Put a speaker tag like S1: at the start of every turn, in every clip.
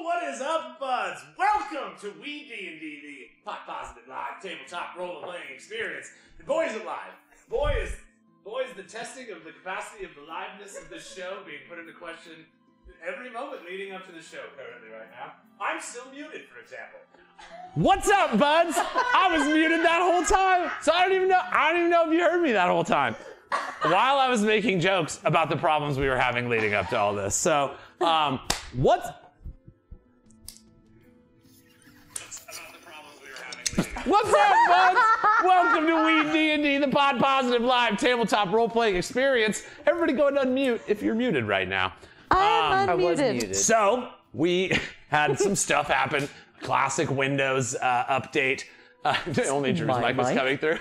S1: What is up, buds? Welcome to WeeDnD, the pot positive live tabletop role-playing experience. The boys are live. Boys, the testing of the capacity of the liveness of this show being put into question every moment leading up to the show currently right now. I'm still muted, for example.
S2: What's up, buds? I was muted that whole time, so I don't even know if you heard me that whole time. While I was making jokes about the problems we were having leading up to all this. So, what's up, buds? Welcome to Weed&d, the pod positive live tabletop role-playing experience. Everybody go and unmute if you're muted right now.
S3: I'm unmuted. I was muted.
S2: So, we had some stuff happen. Classic Windows update. Only Drew's mic was coming through.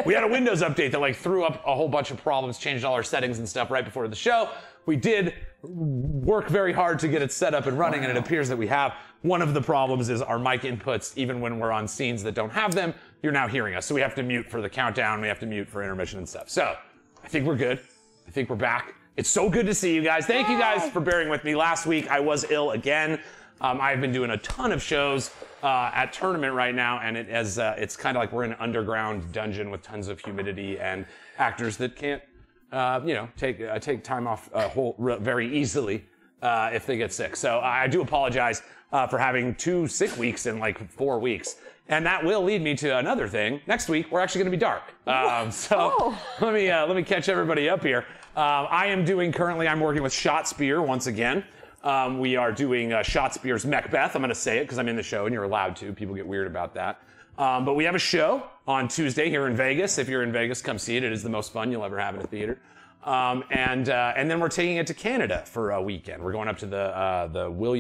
S2: We had a Windows update that like threw up a whole bunch of problems, changed all our settings and stuff right before the show. We did work very hard to get it set up and running, and it appears that we have. One of the problems is our mic inputs, even when we're on scenes that don't have them, you're now hearing us. So we have to mute for the countdown, we have to mute for intermission and stuff. So I think we're good. I think we're back. It's so good to see you guys. Thank you guys for bearing with me. Last week I was ill again. I've been doing a ton of shows at Tournament right now, and it's kind of like we're in an underground dungeon with tons of humidity and actors that can't, take time off very easily if they get sick. So I do apologize for having 2 sick weeks in like 4 weeks. And that will lead me to another thing. Next week, we're actually going to be dark. Let me catch everybody up here. I'm working with Shot Spear once again. We are doing Shot Spear's Macbeth. I'm going to say it because I'm in the show and you're allowed to. People get weird about that. But we have a show on Tuesday here in Vegas. If you're in Vegas, come see it. It is the most fun you'll ever have in a theater. And then we're taking it to Canada for a weekend. We're going up to the Will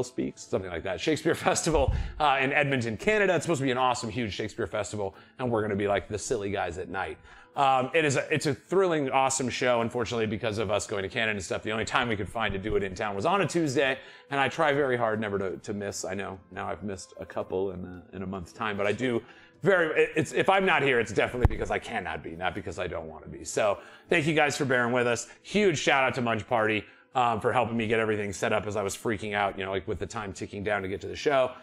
S2: Speaks, something like that. Shakespeare Festival in Edmonton, Canada. It's supposed to be an awesome, huge Shakespeare festival, and we're going to be like the silly guys at night. It's a thrilling, awesome show. Unfortunately, because of us going to Canada and stuff, the only time we could find to do it in town was on a Tuesday, and I try very hard never to miss. I know now I've missed a couple in a month's time, but I do if I'm not here, it's definitely because I cannot be, not because I don't want to be. So thank you guys for bearing with us. Huge shout out to Munch Party for helping me get everything set up as I was freaking out, like with the time ticking down to get to the show.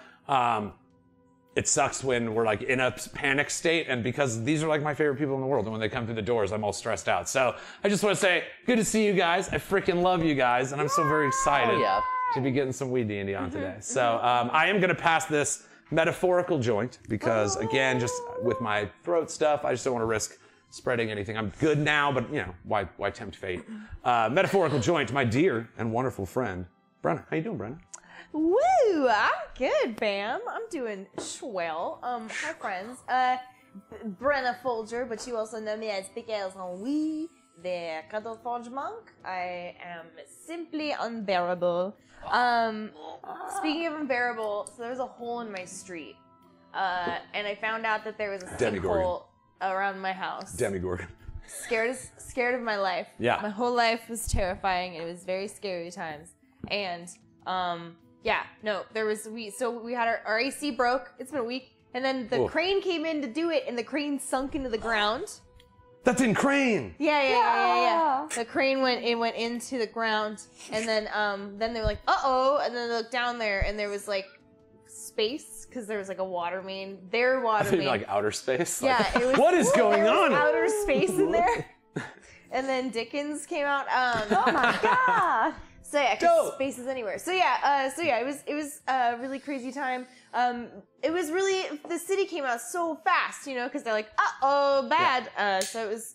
S2: It sucks when we're like in a panic state, and because these are like my favorite people in the world, and when they come through the doors, I'm all stressed out. So I just want to say, good to see you guys. I freaking love you guys, and I'm so very excited to be getting some WeeDnD on today. So I am going to pass this metaphorical joint because, again, just with my throat stuff, I just don't want to risk spreading anything. I'm good now, but why tempt fate? Metaphorical joint to my dear and wonderful friend, Brenna. How you doing, Brenna?
S3: Woo! I'm good, Bam. I'm doing swell. Hi, friends. Brenna Folger, but you also know me as Big L's on Wii, the Cuddle Forge Monk. I am simply unbearable. Speaking of unbearable, so there's a hole in my street, and I found out that there was a sinkhole around my house.
S2: Demigorgon.
S3: Scared of my life. Yeah. My whole life was terrifying. It was very scary times, and we had our AC broke. It's been a week, and then the crane came in to do it, and the crane sunk into the ground.
S2: That's in Crane.
S3: Yeah. The crane went into the ground, and then they were like, uh-oh, and then they looked down there, and there was like space because there was like a water main. Their water main.
S2: Like outer space.
S3: Yeah.
S2: It was, what is going on?
S3: Outer space in there. And then Dickens came out. Oh my god. So yeah, cause space is anywhere. So yeah, it was a really crazy time. It was really, the city came out so fast, because they're like, uh-oh, bad. Yeah.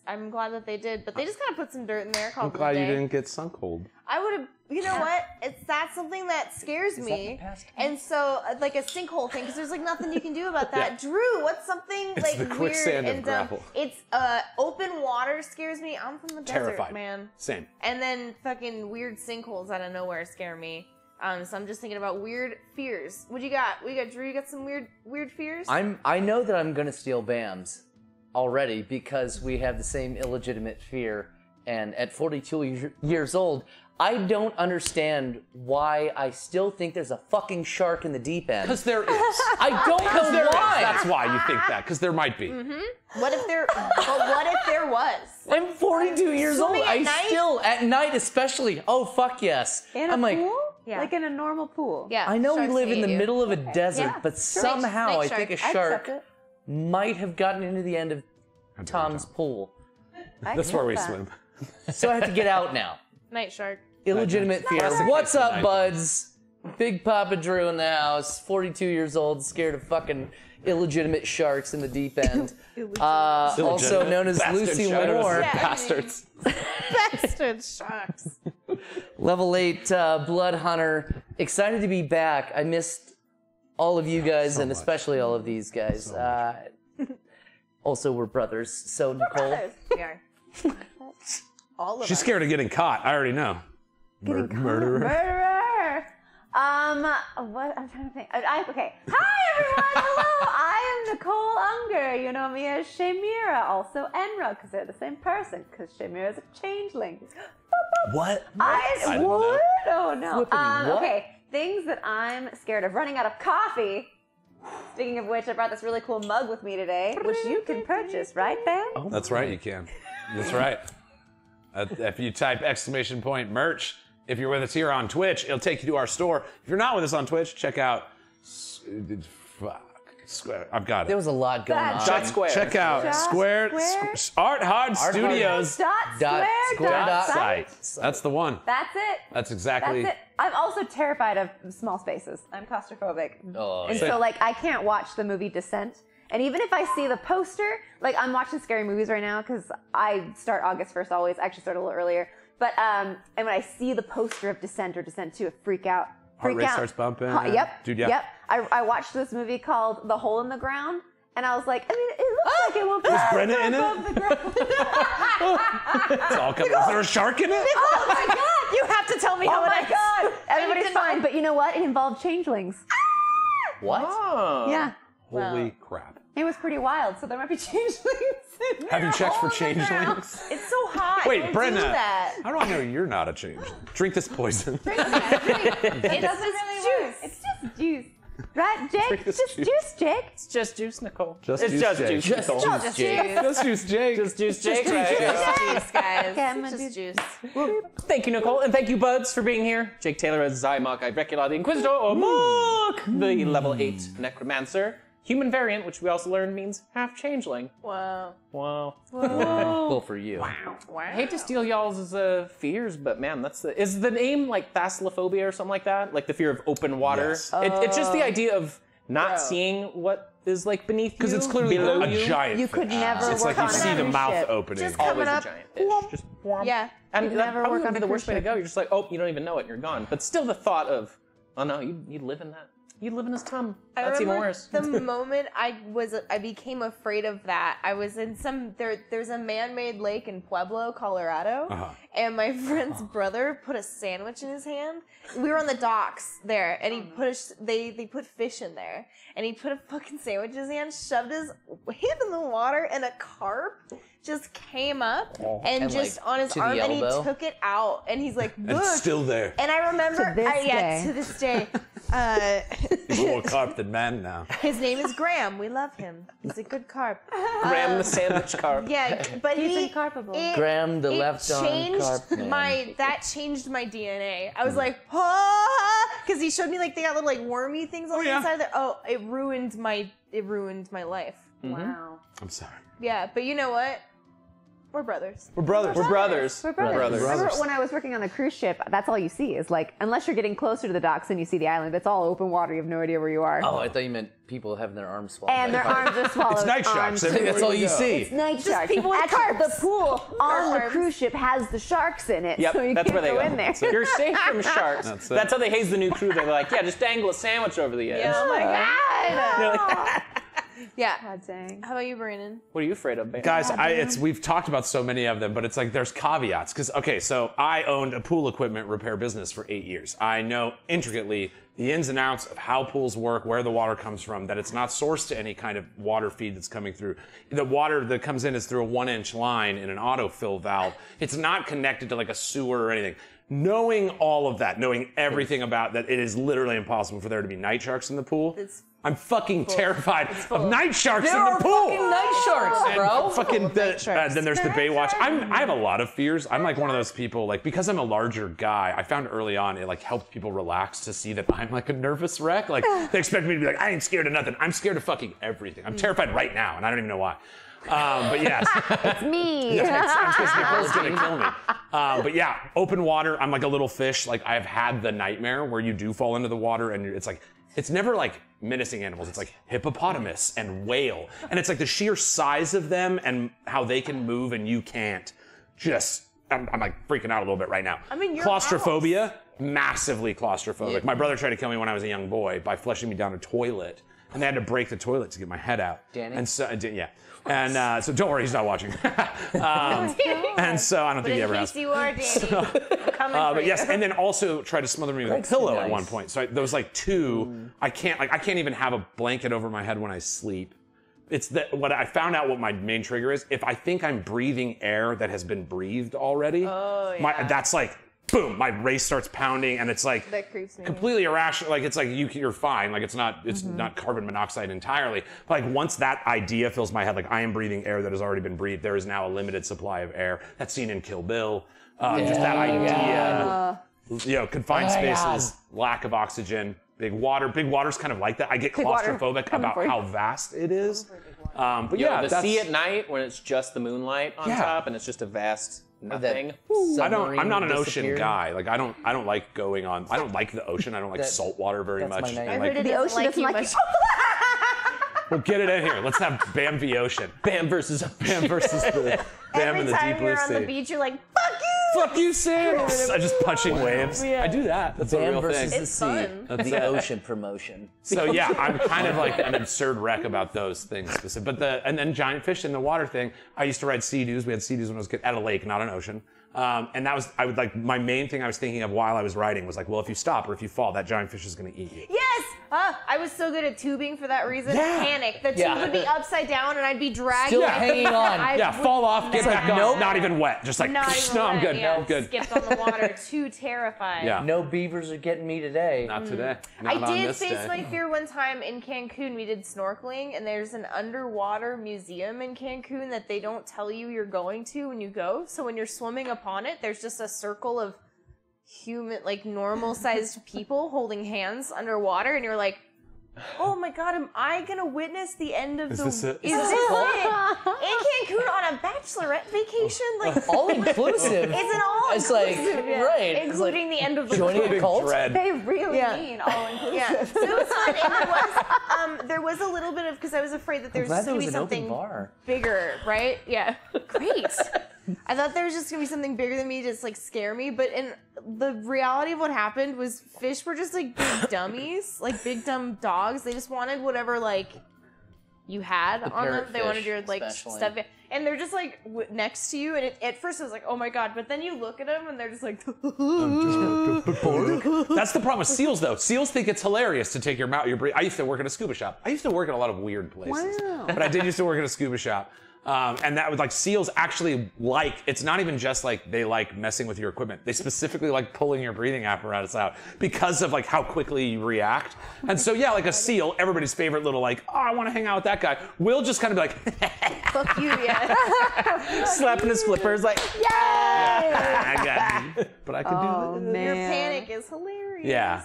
S3: I'm glad that they did, but they just kind of put some dirt in there.
S2: I'm glad you didn't get sunk cold.
S3: I would have, you know what? That's something that scares me. And so, like a sinkhole thing, because there's like nothing you can do about that. Yeah. Drew, what's something
S2: it's
S3: like
S2: the quicksand
S3: weird
S2: of gravel.
S3: It's open water scares me. I'm from the desert, man.
S2: Same.
S3: And then fucking weird sinkholes out of nowhere scare me. So I'm just thinking about weird fears. What you got? Drew, you got some weird fears?
S4: I know that I'm gonna steal Bam's already because we have the same illegitimate fear, And at 42 years old, I don't understand why I still think there's a fucking shark in the deep end.
S2: Because there is.
S4: I don't know why.
S2: That's why you think that, because there might be.
S3: What if there was?
S4: I'm 42 years old.
S3: Swimming at
S4: I
S3: night?
S4: still, at night especially, oh fuck yes.
S5: In
S4: I'm
S5: a
S4: like,
S5: pool?
S3: Yeah.
S5: Like in a normal pool?
S3: Yeah.
S4: I know we
S3: sharks
S4: live
S3: may
S4: in the
S3: eat you.
S4: middle of a desert,
S5: Yeah,
S4: but
S5: sure.
S4: somehow
S3: Snake
S4: I think a
S3: shark.
S5: I accept
S4: shark
S5: it.
S4: might have gotten into the end of Tom's pool.
S2: That's where we
S5: that.
S2: swim.
S4: So I have to get out now.
S3: Night shark.
S4: Illegitimate fear.
S2: Classic
S4: What's
S2: case of
S4: up,
S2: night.
S4: buds? Big Papa Drew in the house, 42 years old, scared of fucking illegitimate sharks in the deep end. Also known as
S2: Bastard
S4: Lucy
S2: sharks.
S4: Lenore.
S3: Yeah.
S2: Bastards.
S3: Bastard sharks.
S4: Level 8 Blood Hunter. Excited to be back. I missed all of you guys, and especially all of these guys. Also, we're brothers. So, Nicole.
S3: We are. All of
S2: She's
S3: us.
S2: scared of getting caught. I already know. Murderer.
S5: Murderer! What? I'm trying to think. Okay. Hi, everyone! Hello! I am Nicole Unger. You know me as Shamira, also Enra, because they're the same person, because Shamira is a changeling.
S4: What?
S2: I didn't know.
S5: What? Oh, no.
S4: Flippity what?
S5: Okay, things that I'm scared of. Running out of coffee. Speaking of which, I brought this really cool mug with me today, which you can purchase, right, fam?
S2: That's right, you can. That's right. If you type !merch, if you're with us here on Twitch, it'll take you to our store. If you're not with us on Twitch, check out. I've got
S4: There
S2: it.
S4: was a lot going on.
S6: Dot Square.
S2: Check out
S5: Dot
S2: Square Art Hard Studios
S5: Dot square
S2: site. That's the one.
S5: That's it.
S2: That's exactly.
S5: That's it. I'm also terrified of small spaces. I'm claustrophobic.
S4: Oh,
S5: and
S2: yeah.
S5: so, like, I can't watch the movie Descent. And even if I see the poster, like, I'm watching scary movies right now because I start August 1st always. I actually start a little earlier. But, and when I see the poster of Descent or Descent 2, I freak out.
S2: Heart rate starts bumping.
S5: Yep.
S2: Dude, yeah.
S5: Yep. I watched this movie called The Hole in the Ground. And I was like, I mean, it looks like it will be
S2: Brenna in it?
S5: above the ground.
S2: It's all coming. Is there a shark in it?
S5: Oh my god!
S3: You have to tell me
S5: Oh
S3: how
S5: my
S3: it is.
S5: god! Everybody's fine, but you know what? It involved changelings.
S4: What?
S6: Oh.
S5: Yeah.
S2: Holy crap.
S5: It was pretty wild, so there might be changelings in there.
S2: Have you checked for
S5: all in the ground.
S2: changelings?
S3: It's so hot.
S2: Wait,
S3: Don't
S2: Brenna.
S3: do that.
S2: How do I know you're not a changeling? Drink this poison.
S5: It doesn't really work. It's just juice. Right, Jake?
S2: this
S5: Just
S2: juice.
S5: juice, Jake.
S6: It's just juice, Nicole.
S2: Just
S6: it's
S2: juice,
S6: just
S2: Jake.
S6: juice,
S4: Just
S6: Nicole.
S4: juice, Jake.
S2: Just juice, Jake.
S6: Just juice, Jake. Right?
S3: Juice, guys.
S5: Okay, I'm gonna
S3: Just
S5: do-
S3: juice.
S6: Thank you, Nicole, and thank you, Buds, for being here. Jake Taylor as Zymark, Ibrecula, the Inquisitor, or Mook, the level 8 Necromancer. Human variant, which we also learned means half changeling.
S3: Wow.
S6: Wow.
S4: Well, for you.
S6: I hate to steal y'all's fears, but man, is the name like thalassophobia or something like that? Like the fear of open water?
S2: Yes.
S6: It's just the idea of not
S3: Bro.
S6: seeing what is like beneath you.
S2: Because it's clearly
S6: below
S2: a
S6: you.
S2: giant
S5: You could
S2: fish.
S5: never
S2: It's
S5: work
S2: like you
S5: on
S2: see the
S5: a
S2: mouth
S5: ship.
S2: opening.
S3: Just
S6: Always
S3: coming
S6: a
S3: up.
S6: giant fish. Just
S3: Yeah.
S6: And
S5: You'd
S6: that
S5: never
S6: probably
S5: work
S6: would
S5: on
S6: be
S5: a
S6: the worst way
S5: cruise
S6: to go.
S5: ship.
S6: You're just like, oh, you don't even know it. You're gone. But still the thought of, oh no, you live in that. You live in his tum.
S3: I
S6: That's even
S3: remember
S6: worse.
S3: the moment I became afraid of that. I was in there's a man-made lake in Pueblo, Colorado, and my friend's brother put a sandwich in his hand. We were on the docks there, and he they put fish in there, and he put a fucking sandwich in his hand, shoved his hand in the water, and a carp just came up and
S4: And,
S3: just
S4: like,
S3: on his
S4: to the
S3: arm, and he
S4: elbow?
S3: took it out, and he's like, look.
S2: It's still there.
S3: And I remember,
S5: To this day.
S3: to this day.
S2: More carp than man now.
S3: His name is Graham. We love him. He's a good carp.
S6: Graham the sandwich carp.
S3: Yeah, but
S5: He's
S3: he
S5: incarpable.
S4: Graham, the
S3: it
S4: left arm
S3: changed
S4: carp man.
S3: that changed my DNA. I was
S2: Hmm.
S3: like, because he showed me like they got little like wormy things on the
S2: yeah.
S3: inside. That it ruined my life.
S5: Wow.
S2: I'm sorry.
S3: Yeah, but you know what? We're brothers.
S2: We're brothers.
S6: We're brothers.
S5: We're brothers.
S6: Brothers.
S5: Remember when I was working on a cruise ship, that's all you see is like, unless you're getting closer to the docks and you see the island, it's all open water. You have no idea where you are.
S4: Oh, I thought you meant people having their arms swallowed.
S5: And their arms are swallowed.
S2: It's night sharks.
S5: onto-
S2: Everywhere
S4: That's all you
S2: go.
S4: see.
S5: It's night sharks.
S3: people with
S5: Actually,
S3: carps.
S5: the pool on the
S3: Carps.
S5: cruise ship has the sharks in it,
S6: Yep,
S5: so you
S6: that's
S5: can't
S6: where they
S5: go
S6: go.
S5: in there.
S6: So you're safe from sharks.
S2: That's
S6: That's,
S2: it.
S6: how they haze the new crew. They're like, yeah, just dangle a sandwich over the edge.
S3: Yeah.
S5: Oh my god!
S6: They're like,
S3: Yeah.
S5: God dang.
S3: How about you, Brandon?
S6: What are you afraid of, babe?
S2: Guys, we've talked about so many of them, but it's like there's caveats. Because, okay, so I owned a pool equipment repair business for 8 years. I know intricately the ins and outs of how pools work, where the water comes from, that it's not sourced to any kind of water feed that's coming through. The water that comes in is through a 1-inch line in an autofill valve. It's not connected to like a sewer or anything. Knowing all of that, knowing everything about that, it is literally impossible for there to be night sharks in the pool. I'm fucking terrified of night sharks in the pool.
S4: There are fucking night sharks, bro.
S2: Fucking then there's the Baywatch. I have a lot of fears. I'm like one of those people, like, because I'm a larger guy, I found early on it like helped people relax to see that I'm like a nervous wreck. Like they expect me to be like, I ain't scared of nothing. I'm scared of fucking everything. I'm terrified right now, and I don't even know why. But yes.
S5: It's me.
S2: I'm scared Nicole's gonna kill me. But yeah, open water, I'm like a little fish. Like I've had the nightmare where you do fall into the water and it's like, it's never like menacing animals. It's like hippopotamus and whale. And it's like the sheer size of them and how they can move and you can't. I'm like freaking out a little bit right now.
S3: I mean, your
S2: claustrophobia, massively claustrophobic. Yeah. My brother tried to kill me when I was a young boy by flushing me down a toilet. And they had to break the toilet to get my head out.
S4: Danny?
S2: And so, yeah. And so don't worry, he's not watching. And so I don't think he ever has.
S3: In case you are, Danny, I'm coming for
S2: but
S3: you.
S2: yes, and then also tried to smother me with a pillow at one point. So there was like two. I can't even have a blanket over my head when I sleep. It's that what I found out what my main trigger is. If I think I'm breathing air that has been breathed already, that's like boom, my race starts pounding, and it's like
S3: that creeps me.
S2: Completely irrational. Like it's like you're fine. Like it's not carbon monoxide entirely. But like once that idea fills my head, like I am breathing air that has already been breathed. There is now a limited supply of air. That's seen in Kill Bill. Just that idea. You know, confined spaces, lack of oxygen, big water. Big water's kind of like that. I get claustrophobic about how vast it is. But yeah,
S6: the sea at night when it's just the moonlight on top and it's just a vast nothing.
S2: I'm not an ocean guy. Like I don't like going on. I don't like the ocean. I don't like salt water very much.
S5: I heard the ocean doesn't like you.
S2: Well, get it in here. Let's have Bam v. Ocean. Bam versus the Bam in the deep blue sea.
S3: Every time you're on the beach, you're like, fuck you!
S2: Fuck you, Sam! I just punching waves.
S3: Yeah.
S2: I do that. That's
S4: Bam
S2: a real
S4: versus
S2: thing.
S4: the sea.
S3: fun.
S4: The ocean promotion.
S2: So yeah, I'm kind of like an absurd wreck about those things. But and then giant fish in the water thing. I used to ride sea-doos. We had sea-doos when I was a kid at a lake, not an ocean. And that was, my main thing I was thinking of while I was riding was like, well, if you stop or if you fall, that giant fish is going to eat you.
S3: Yes! I was so good at tubing for that reason. Panic. The tube would be upside down and I'd be dragging.
S4: Still hanging on.
S2: Fall off, get back on. Not even wet. Just like,
S3: not even
S2: no, I'm
S3: wet,
S2: good.
S3: yeah.
S2: I'm good.
S3: Skipped on the water. Too terrified.
S2: Yeah.
S4: No beavers are getting me today.
S2: Not today. Not
S3: I
S2: on
S3: did
S2: this
S3: face
S2: day.
S3: my fear one time in Cancun. We did snorkeling, and there's an underwater museum in Cancun that they don't tell you you're going to when you go. So when you're swimming upon it, there's just a circle of human, like normal-sized people holding hands underwater, and you're like, oh my god, am I gonna witness the end of
S2: Is
S3: the...
S2: this it?
S3: Is this it? In Cancun on a bachelorette vacation? Like,
S4: All inclusive.
S3: it's an all
S4: It's like,
S3: inclusive,
S4: right. It's
S3: including the end of the
S4: joining a cult.
S2: Dread.
S5: They really mean all inclusive.
S3: Yeah, so it was fun, and there was a little bit of, because I was afraid that there's
S4: glad
S3: just
S4: there
S3: going
S4: was
S3: to be
S4: an open
S3: something
S4: bar.
S3: bigger, right? Yeah, great. I thought there was just going to be something bigger than me, just like scare me, but in the reality of what happened was fish were just like big dummies, like big dumb dogs. They just wanted whatever like you had on them. They wanted your like
S4: especially.
S3: stuff, and they're just like next to you. And at first it was like, oh my god, but then you look at them and they're just like.
S2: That's the problem with seals, though. Seals think it's hilarious to take your mouth. I used to work at a scuba shop. I used to work at a lot of weird places, but I did used to work at a scuba shop. And that was like seals actually like, it's not even just like they like messing with your equipment. They specifically like pulling your breathing apparatus out because of like how quickly you react. And so yeah, like a seal, everybody's favorite little like, oh, I want to hang out with that guy. Will just kind of be like,
S3: Fuck you, yeah.
S6: Slapping his flippers like,
S5: Yay!
S2: I got you. But I could do this.
S3: Your panic is hilarious.
S2: Yeah.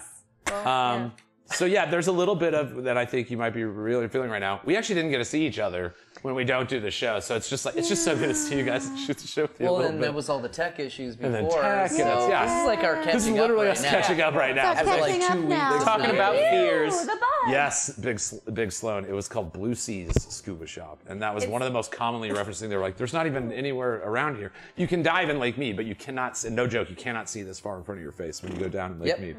S3: Well,
S2: So yeah, there's a little bit of that I think you might be really feeling right now. We actually didn't get to see each other when we don't do the show, so it's just like it's just so good to see you guys and shoot the show with you a
S4: Well,
S2: little
S4: and
S2: bit.
S4: there was all the tech issues before.
S2: And then tech,
S4: so
S2: and
S4: this is like our catching
S2: This is literally
S4: up
S2: us
S4: right now.
S2: catching up right now.
S5: Stop
S4: After like
S5: catching up
S4: 2
S5: now.
S4: weeks.
S6: talking about fears.
S5: The
S2: Yes, Big Sloan. It was called Blue Seas Scuba Shop, and that was one of the most commonly referenced things. They were like, "There's not even anywhere around here. You can dive in Lake Mead, but you cannot. No joke, you cannot see this far in front of your face when you go down in Lake Mead.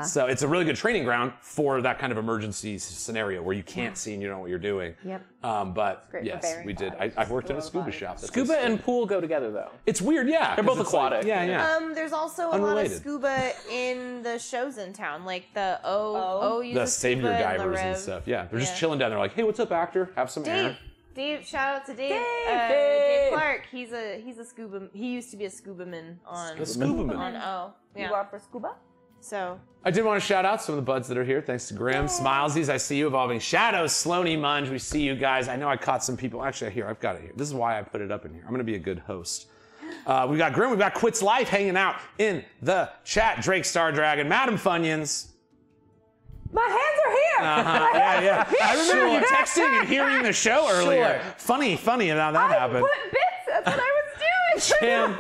S2: So it's a really good training ground for that kind of emergency scenario where you can't see and you don't know what you're doing.
S5: Yep.
S2: But yes, we did. I've worked in a scuba shop.
S6: Scuba and pool go together, though.
S2: It's weird, yeah.
S6: They're both
S2: it's like-
S6: aquatic.
S2: yeah.
S3: There's also a lot
S2: Unrelated.
S3: of scuba in the shows in town, like the O uses
S2: The savior
S3: scuba
S2: divers and
S3: Rev.
S2: stuff. Yeah, they're just
S3: Yeah.
S2: chilling down there, like, "Hey, what's up, actor? Have some air."
S3: Dave, shout out to Dave.
S5: Dave.
S3: Dave Clark. He's a scuba. He used to be a scuba man on
S2: A scuba man.
S3: on O. Yeah.
S5: You are for scuba?
S3: So
S2: I did want to shout out some of the buds that are here. Thanks to Grim, Smilesies, I see you, Evolving Shadows, Sloaney Munge, we see you guys. I know I caught some people. Actually, here, I've got it here. This is why I put it up in here. I'm going to be a good host. We got Grim, we got Quits Life hanging out in the chat. Drake Star Dragon, Madam Funyuns.
S5: My hands are here.
S2: Yeah. I remember you texting and hearing the show earlier. Funny about that happened.
S5: Put bits. That's what I was doing.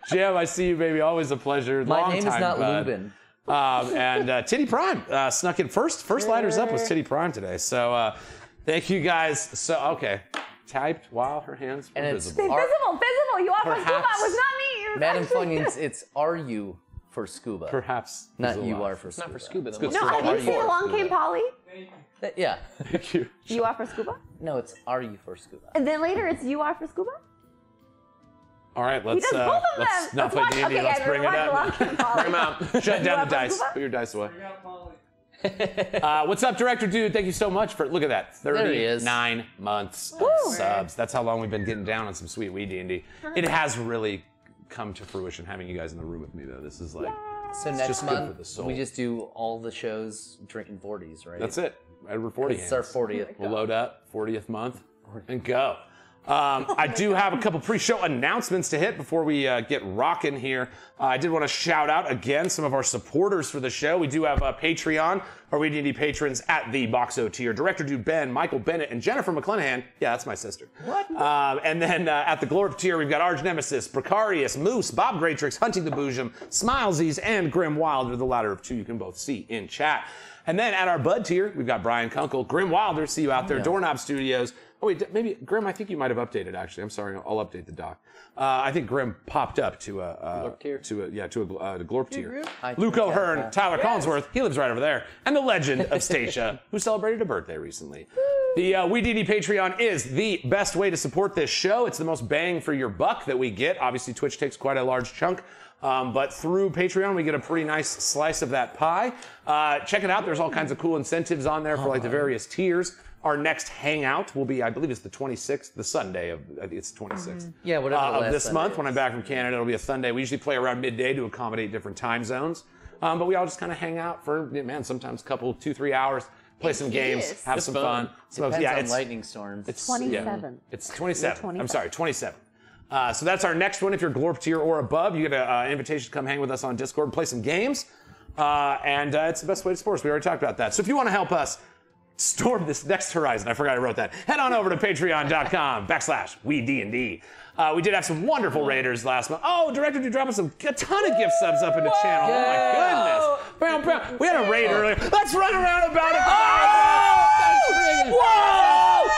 S2: Jam, I see you, baby. Always a pleasure.
S4: My
S2: Long
S4: name is
S2: time,
S4: not
S2: bud.
S4: Lubin.
S2: And Titty Prime snuck in first lighters up was Titty Prime today. So thank you guys. So okay, typed while her hands were
S4: And it's
S2: visible.
S5: Visible. You are for scuba.
S2: Perhaps.
S5: It was not me. It was
S4: Madam
S5: actually-
S4: Funyuns, it's are you for scuba?
S2: Perhaps
S4: Not
S2: is
S4: you
S2: allowed.
S4: are for scuba.
S6: Not for scuba, though.
S2: good
S5: No,
S2: stuff.
S5: I didn't say
S2: Are you
S5: along
S2: for
S5: came
S2: scuba?
S5: Polly.
S4: Yeah.
S2: Thank you.
S5: You are for scuba?
S4: No, it's are you for scuba?
S5: And then later it's you are for scuba?
S2: All right,
S5: He
S2: let's
S5: does both of
S2: let's
S5: them.
S2: not play
S5: watch-
S2: D&D.
S5: okay,
S2: Let's
S5: guys,
S2: bring it
S5: watch
S2: up.
S5: Along Came Polly.
S6: Bring 'em out.
S2: Shut down
S5: You
S2: the
S5: up,
S2: dice.
S5: Scuba?
S2: Put your dice away. What's up, Director Dude? Thank you so much for look at that.
S4: There he is.
S2: 39 months of subs. That's how long we've been getting down on some sweet WeeDnD. It has really come to fruition having you guys in the room with me though. This is like
S4: So next
S2: just good for
S4: month,
S2: the soul.
S4: we just do all the shows drinking 40s, right?
S2: that's it. Over 40
S4: It's our
S2: hands.
S4: 40th.
S2: We'll load up 40th month and go. I do have a couple pre-show announcements to hit before we get rocking here. I did want to shout out again some of our supporters for the show. We do have a Patreon, our WeeDnD patrons at the Boxo tier. Director Dude Ben, Michael Bennett, and Jennifer McClanahan. Yeah, that's my sister. What? And then at the Glorp tier, we've got Arch Nemesis, Precarious, Moose, Bob Graytrix, Hunting the Boojum, Smilesies, and Grim Wilder, the latter of two you can both see in chat. And then at our Bud tier, we've got Brian Kunkel, Grim Wilder, see you out there, Doorknob Studios. Oh wait, maybe Grim. I think you might have updated. Actually, I'm sorry. I'll update the doc. I think Grim popped up to a
S6: Glorp tier?
S2: to a Glorp tier.
S4: I
S2: Luke
S4: think
S2: O'Hearn,
S4: that-
S2: Tyler Collinsworth. He lives right over there, and the legend of Stacia, who celebrated a birthday recently. The WeeDnD Patreon is the best way to support this show. It's the most bang for your buck that we get. Obviously, Twitch takes quite a large chunk. But through Patreon, we get a pretty nice slice of that pie. Check it out. There's all kinds of cool incentives on there for like the various tiers. Our next hangout will be, I believe it's the 26th, the Sunday of, I think it's the 26th.
S4: Yeah, whatever the
S2: Of
S4: last
S2: this
S4: Sunday
S2: month.
S4: is.
S2: When I'm back from Canada, it'll be a Sunday. We usually play around midday to accommodate different time zones. But we all just kind of hang out for, man, sometimes a couple, 2-3 hours, play some games,
S3: Yes.
S2: have
S6: It's
S2: some
S6: fun.
S2: fun. Smoke.
S4: Depends
S2: Yeah,
S4: on
S2: it's
S4: lightning storms.
S2: it's
S5: 27.
S2: It's 27.
S5: 27.
S2: I'm sorry, 27. So that's our next one. If you're Glorp tier or above, you get an invitation to come hang with us on Discord and play some games. And it's the best way to support us. We already talked about that. So if you want to help us storm this next horizon, I forgot I wrote that, head on over to patreon.com/WeeDnD. We did have some wonderful raiders last month. Oh, Director Dude dropping a ton of gift subs up in the channel. Oh my goodness. Bam, bam. We had a raid earlier. Let's run around about it.
S4: Whoa!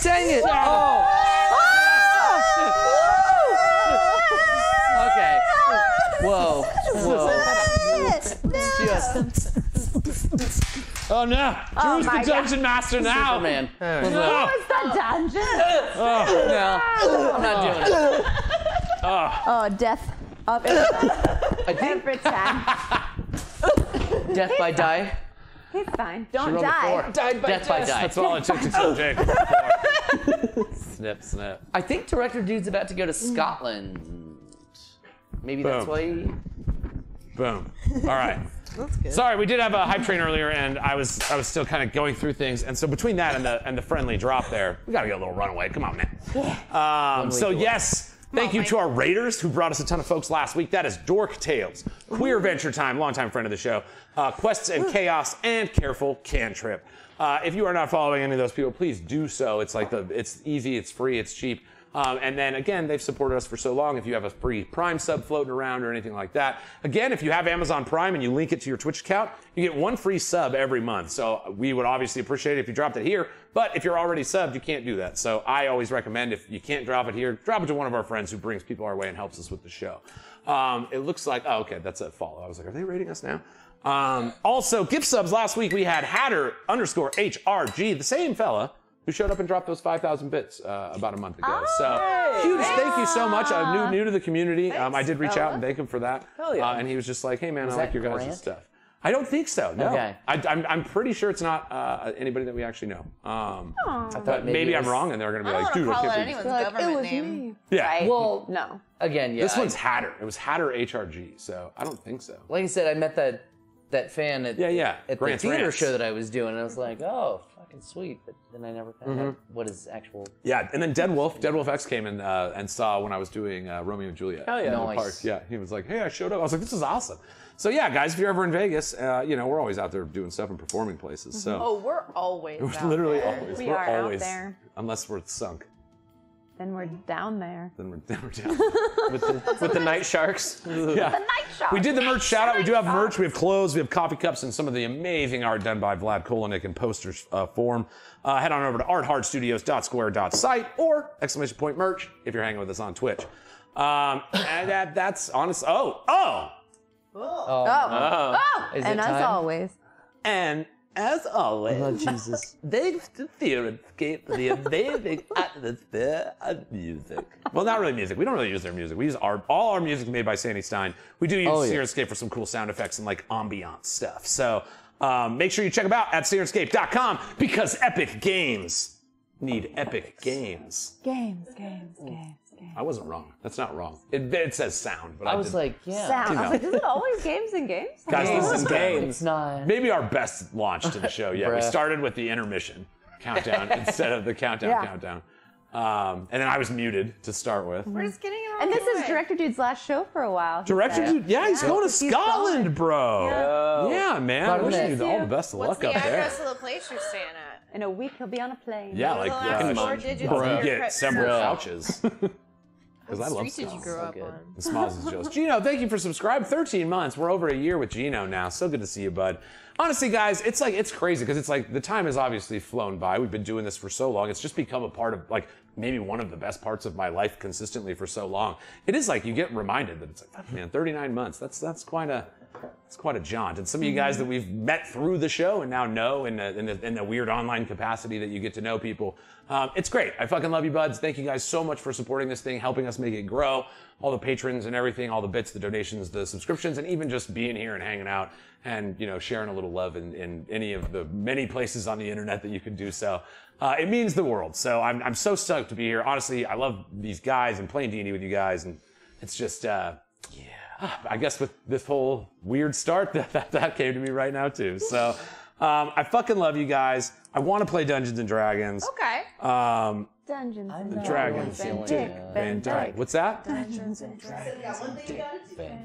S4: Dang it! Oh! Okay. Whoa.
S2: Oh no! Drew's
S5: my
S2: the dungeon master now.
S4: Superman.
S2: No.
S5: It's the dungeon.
S4: No, I'm not doing it.
S5: Oh, death of every time.
S4: Death by die.
S5: It's fine. Don't
S2: rolled a
S5: die.
S2: four.
S6: Died by
S4: Death by
S6: death.
S4: die.
S2: That's all it took to kill Jake. Snip, snip.
S4: I think Director Dude's about to go to Scotland. Maybe that's
S2: Boom.
S4: why he...
S2: Boom. All right. Sorry, we did have a hype train earlier, and I was still kind of going through things, and so between that and the friendly drop there, we gotta get a little runaway. Come on, man. So yes. Thank you to our raiders who brought us a ton of folks last week. That is Dork Tales, Queer Venture Time, longtime friend of the show, Quests and Chaos, and Careful Cantrip. If you are not following any of those people, please do so. It's like it's easy, it's free, it's cheap. And then again, they've supported us for so long. If you have a free Prime sub floating around or anything like that, again, if you have Amazon Prime and you link it to your Twitch account, you get 1 free sub every month. So we would obviously appreciate it if you dropped it here, but if you're already subbed, you can't do that. So I always recommend if you can't drop it here, drop it to one of our friends who brings people our way and helps us with the show. It looks like, oh, okay, that's a follow. I was like, are they rating us now? Also, gift subs last week, we had Hatter_HRG, the same fella who showed up and dropped those 5,000 bits about a month ago. So huge thank you so much. New to the community. I did reach out and thank him for that. And he was just like, hey man, I like your guys' stuff. I don't think so, no.
S4: Okay.
S2: I'm pretty sure it's not anybody that we actually know. But maybe I'm wrong and they're going to be like, dude, I can't believe
S3: anyone's government name.
S2: Yeah.
S5: Right?
S4: Well,
S5: No.
S4: again, yeah.
S2: This one's Hatter. It was Hatter_HRG, so I don't think so.
S4: Like I said, I met that fan at at
S2: Grant's
S4: the theater
S2: Rants.
S4: show that I was doing, and I was like, oh, fucking sweet. But then I never found out what his actual.
S2: Yeah, and then Dead Wolf X came in and saw when I was doing Romeo and Juliet.
S6: Hell yeah.
S2: in the
S4: Nice.
S2: park. Yeah, he was like, hey, I showed up. I was like, this is awesome. So yeah, guys, if you're ever in Vegas, we're always out there doing stuff and performing places. So
S3: Oh, we're always
S2: we're
S3: out
S2: literally
S3: there.
S2: always.
S5: We
S2: we're
S5: are out
S2: always,
S5: there.
S2: unless we're sunk.
S5: Then we're down there.
S2: Then we're down.
S6: With the night sharks.
S2: Yeah.
S5: The night shop.
S2: We did the merch shout out. We do have merch. We have clothes. We have coffee cups and some of the amazing art done by Vlad Kolonik in posters form. Head on over to artheartstudios.square.site or !merch if you're hanging with us on Twitch. And that's honest.
S5: Oh.
S4: Is
S5: And
S4: it
S5: as
S4: time?
S5: always.
S2: And as always,
S4: Oh, Jesus.
S2: thanks to Therapscape for the amazing atmosphere of music. Well, not really music. We don't really use their music. We use all our music is made by Sandy Stein. We do use Therapscape for some cool sound effects and like ambiance stuff. So make sure you check them out at ttrpg.com because epic games need epic games.
S5: Games.
S2: I wasn't wrong. That's not wrong. It says sound, but
S4: I was
S2: did-
S4: like, yeah.
S5: Sound. I was like, is it always games and games?
S2: Guys,
S6: Games
S2: this is
S6: and
S2: great.
S6: games.
S4: It's not.
S2: Maybe our best launch to the show yet. We
S4: Bruh.
S2: started with the intermission countdown instead of the countdown. And then I was muted to start with.
S3: We're just getting it
S5: And this is Director Dude's last show for a while. he
S2: Director
S5: said.
S2: Dude, yeah, he's going to
S5: He's
S2: Scotland,
S5: going.
S2: bro. Yeah, man.
S4: Proud of
S2: Wishing
S4: him.
S2: you all the best of
S3: What's
S2: luck
S3: the
S2: up there.
S3: address of the place you're staying at?
S5: In a week, he'll be on a plane.
S2: Yeah, like
S3: The last four
S2: you
S3: digits of your
S2: get
S3: credit
S2: several
S3: card.
S2: couches. Because I love
S3: Street did you
S2: Scotland.
S3: grow up
S4: good.
S3: on?
S2: And Smiles is Joe's. Gino, thank you for subscribing. 13 months. We're over a year with Gino now. So good to see you, bud. Honestly, guys, it's crazy because it's like the time has obviously flown by. We've been doing this for so long. It's just become a part of like maybe one of the best parts of my life consistently for so long. It is like you get reminded that it's like, fuck, man, 39 months. That's quite a jaunt. And some of you guys that we've met through the show and now know in the weird online capacity that you get to know people. It's great. I fucking love you, buds. Thank you guys so much for supporting this thing, helping us make it grow. All the patrons and everything, all the bits, the donations, the subscriptions, and even just being here and hanging out and, sharing a little love in any of the many places on the internet that you can do so. It means the world. So I'm so stoked to be here. Honestly, I love these guys and playing D&D with you guys. And it's just, I guess with this whole weird start, that came to me right now too. So I fucking love you guys. I want to play Dungeons and Dragons.
S3: Okay.
S5: Dungeons and
S2: Dragons.
S5: Dragons. Dick Van Dyke.
S2: What's that?
S3: Dungeons and Dragons.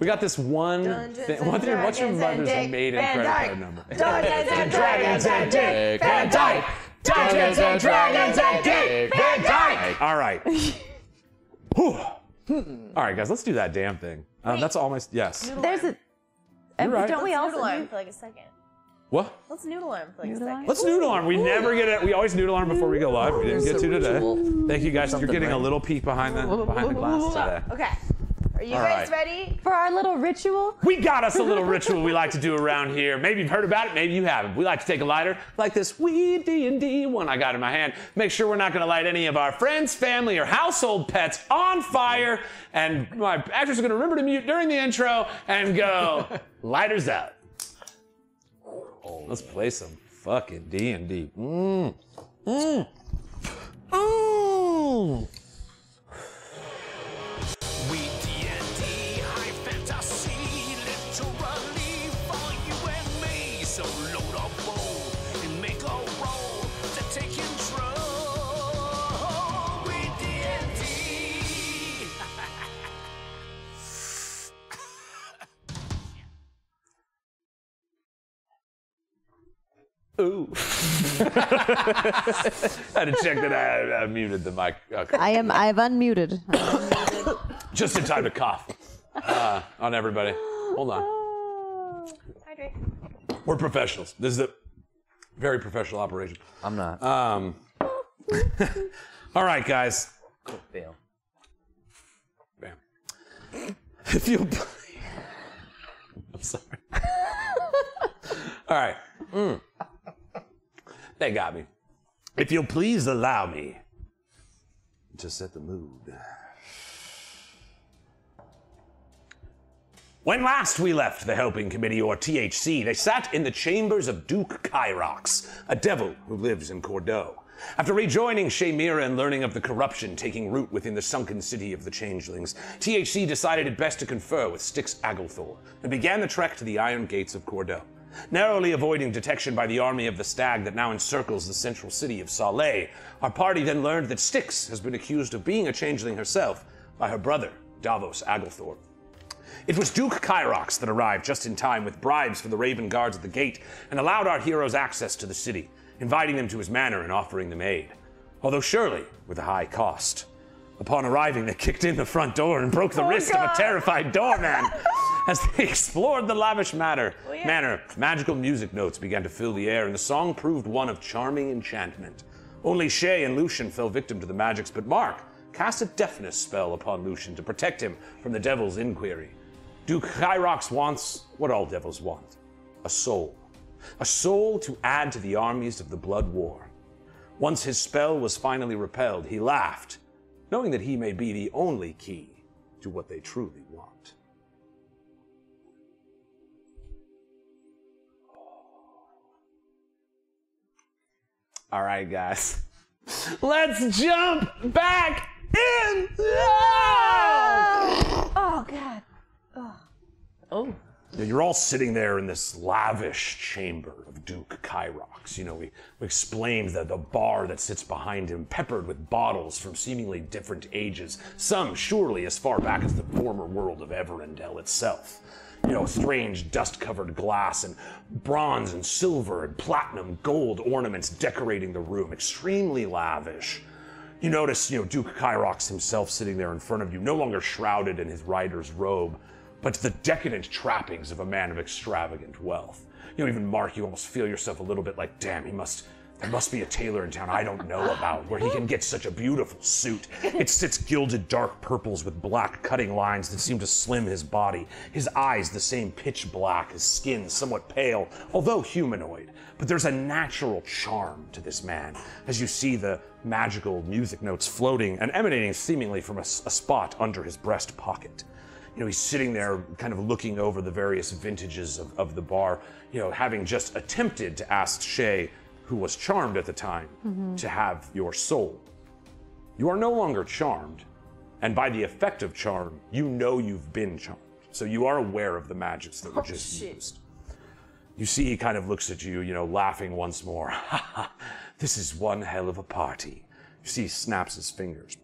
S2: We got this one
S3: Dungeons
S2: thing.
S3: and
S2: What's your
S3: Dragons
S2: mother's
S3: and
S2: maiden
S3: Dick
S2: credit
S3: Van
S2: card
S3: Dyke.
S2: number?
S3: Dungeons and Dragons and Dick
S2: Van Dyke. Dungeons and Dragons and Dick Van Dyke. All right. Whew. All right, guys, let's do that damn thing. That's all my. Yes.
S5: There's a.
S2: right.
S5: Don't we
S3: Let's
S5: also
S3: noodle arm
S5: do
S3: for like a second.
S2: What?
S3: Let's noodle arm for like a
S5: Noodle
S3: second.
S5: arm?
S2: Let's noodle arm. We never get it. We always noodle arm before we go live. We didn't get
S4: It's
S2: to
S4: a
S2: today.
S4: ritual.
S2: Thank you guys. You're
S4: Something,
S2: getting a
S4: right?
S2: little peek behind the glass today.
S3: Okay. Are you
S2: All
S3: guys
S2: right.
S3: ready?
S5: for our little ritual?
S2: We got us a little ritual we like to do around here. Maybe you've heard about it, maybe you haven't. We like to take a lighter, like this WeeD&D one I got in my hand. Make sure we're not gonna light any of our friends, family, or household pets on fire. And my actors are gonna remember to mute during the intro and go, lighters out. Let's play some fucking D&D.
S7: WeeDnD, high fantasy, literally for you and me. So load up bowl and make a roll to take control. WeeDnD.
S2: Ooh. Had to check that I muted the mic. Okay.
S3: I've unmuted.
S2: Just in time to cough on everybody. Hold on.
S3: Hydrate.
S2: We're professionals. This is a very professional operation.
S4: I'm not.
S2: All right, guys.
S4: Fail.
S2: Bam. If you... I'm sorry. All right. They got me. If you'll please allow me to set the mood. When last we left the Helping Committee, or THC, they sat in the chambers of Duke Korvax, a devil who lives in Cordeaux. After rejoining Shaymira and learning of the corruption taking root within the sunken city of the Changelings, THC decided it best to confer with Styx Aglthor and began the trek to the Iron Gates of Cordeaux. Narrowly avoiding detection by the army of the Stag that now encircles the central city of Saleh, our party then learned that Styx has been accused of being a changeling herself by her brother, Davos Aglthor. It was Duke Korvax that arrived just in time with bribes for the Raven Guards at the gate and allowed our heroes access to the city, inviting them to his manor and offering them aid, although surely with a high cost. Upon arriving, they kicked in the front door and broke the wrist of a terrified doorman. As they explored the lavish manor, magical music notes began to fill the air, and the song proved one of charming enchantment. Only Shay and Lucian fell victim to the magics, but Mark cast a deafness spell upon Lucian to protect him from the devil's inquiry. Duke Korvax wants what all devils want, a soul. A soul to add to the armies of the Blood War. Once his spell was finally repelled, he laughed, knowing that he may be the only key to what they truly want. All right, guys. Let's jump back in!
S5: Oh, God.
S4: Oh.
S2: You're all sitting there in this lavish chamber of Duke Korvax. You know, we explained the bar that sits behind him, peppered with bottles from seemingly different ages, some surely as far back as the former world of Everendel itself. You know, strange dust-covered glass and bronze and silver and platinum gold ornaments decorating the room, extremely lavish. You notice, Duke Korvax himself sitting there in front of you, no longer shrouded in his rider's robe, but the decadent trappings of a man of extravagant wealth. Even Mark, you almost feel yourself a little bit like, damn, there must be a tailor in town I don't know about where he can get such a beautiful suit. It's gilded dark purples with black cutting lines that seem to slim his body. His eyes the same pitch black, his skin somewhat pale, although humanoid. But there's a natural charm to this man, as you see the magical music notes floating and emanating seemingly from a spot under his breast pocket. He's sitting there kind of looking over the various vintages of the bar, having just attempted to ask Shay, who was charmed at the time, to have your soul. You are no longer charmed, and by the effect of charm, you've been charmed. So you are aware of the magics that were just used. You see he kind of looks at you, laughing once more. Ha ha, this is one hell of a party. You see he snaps his fingers.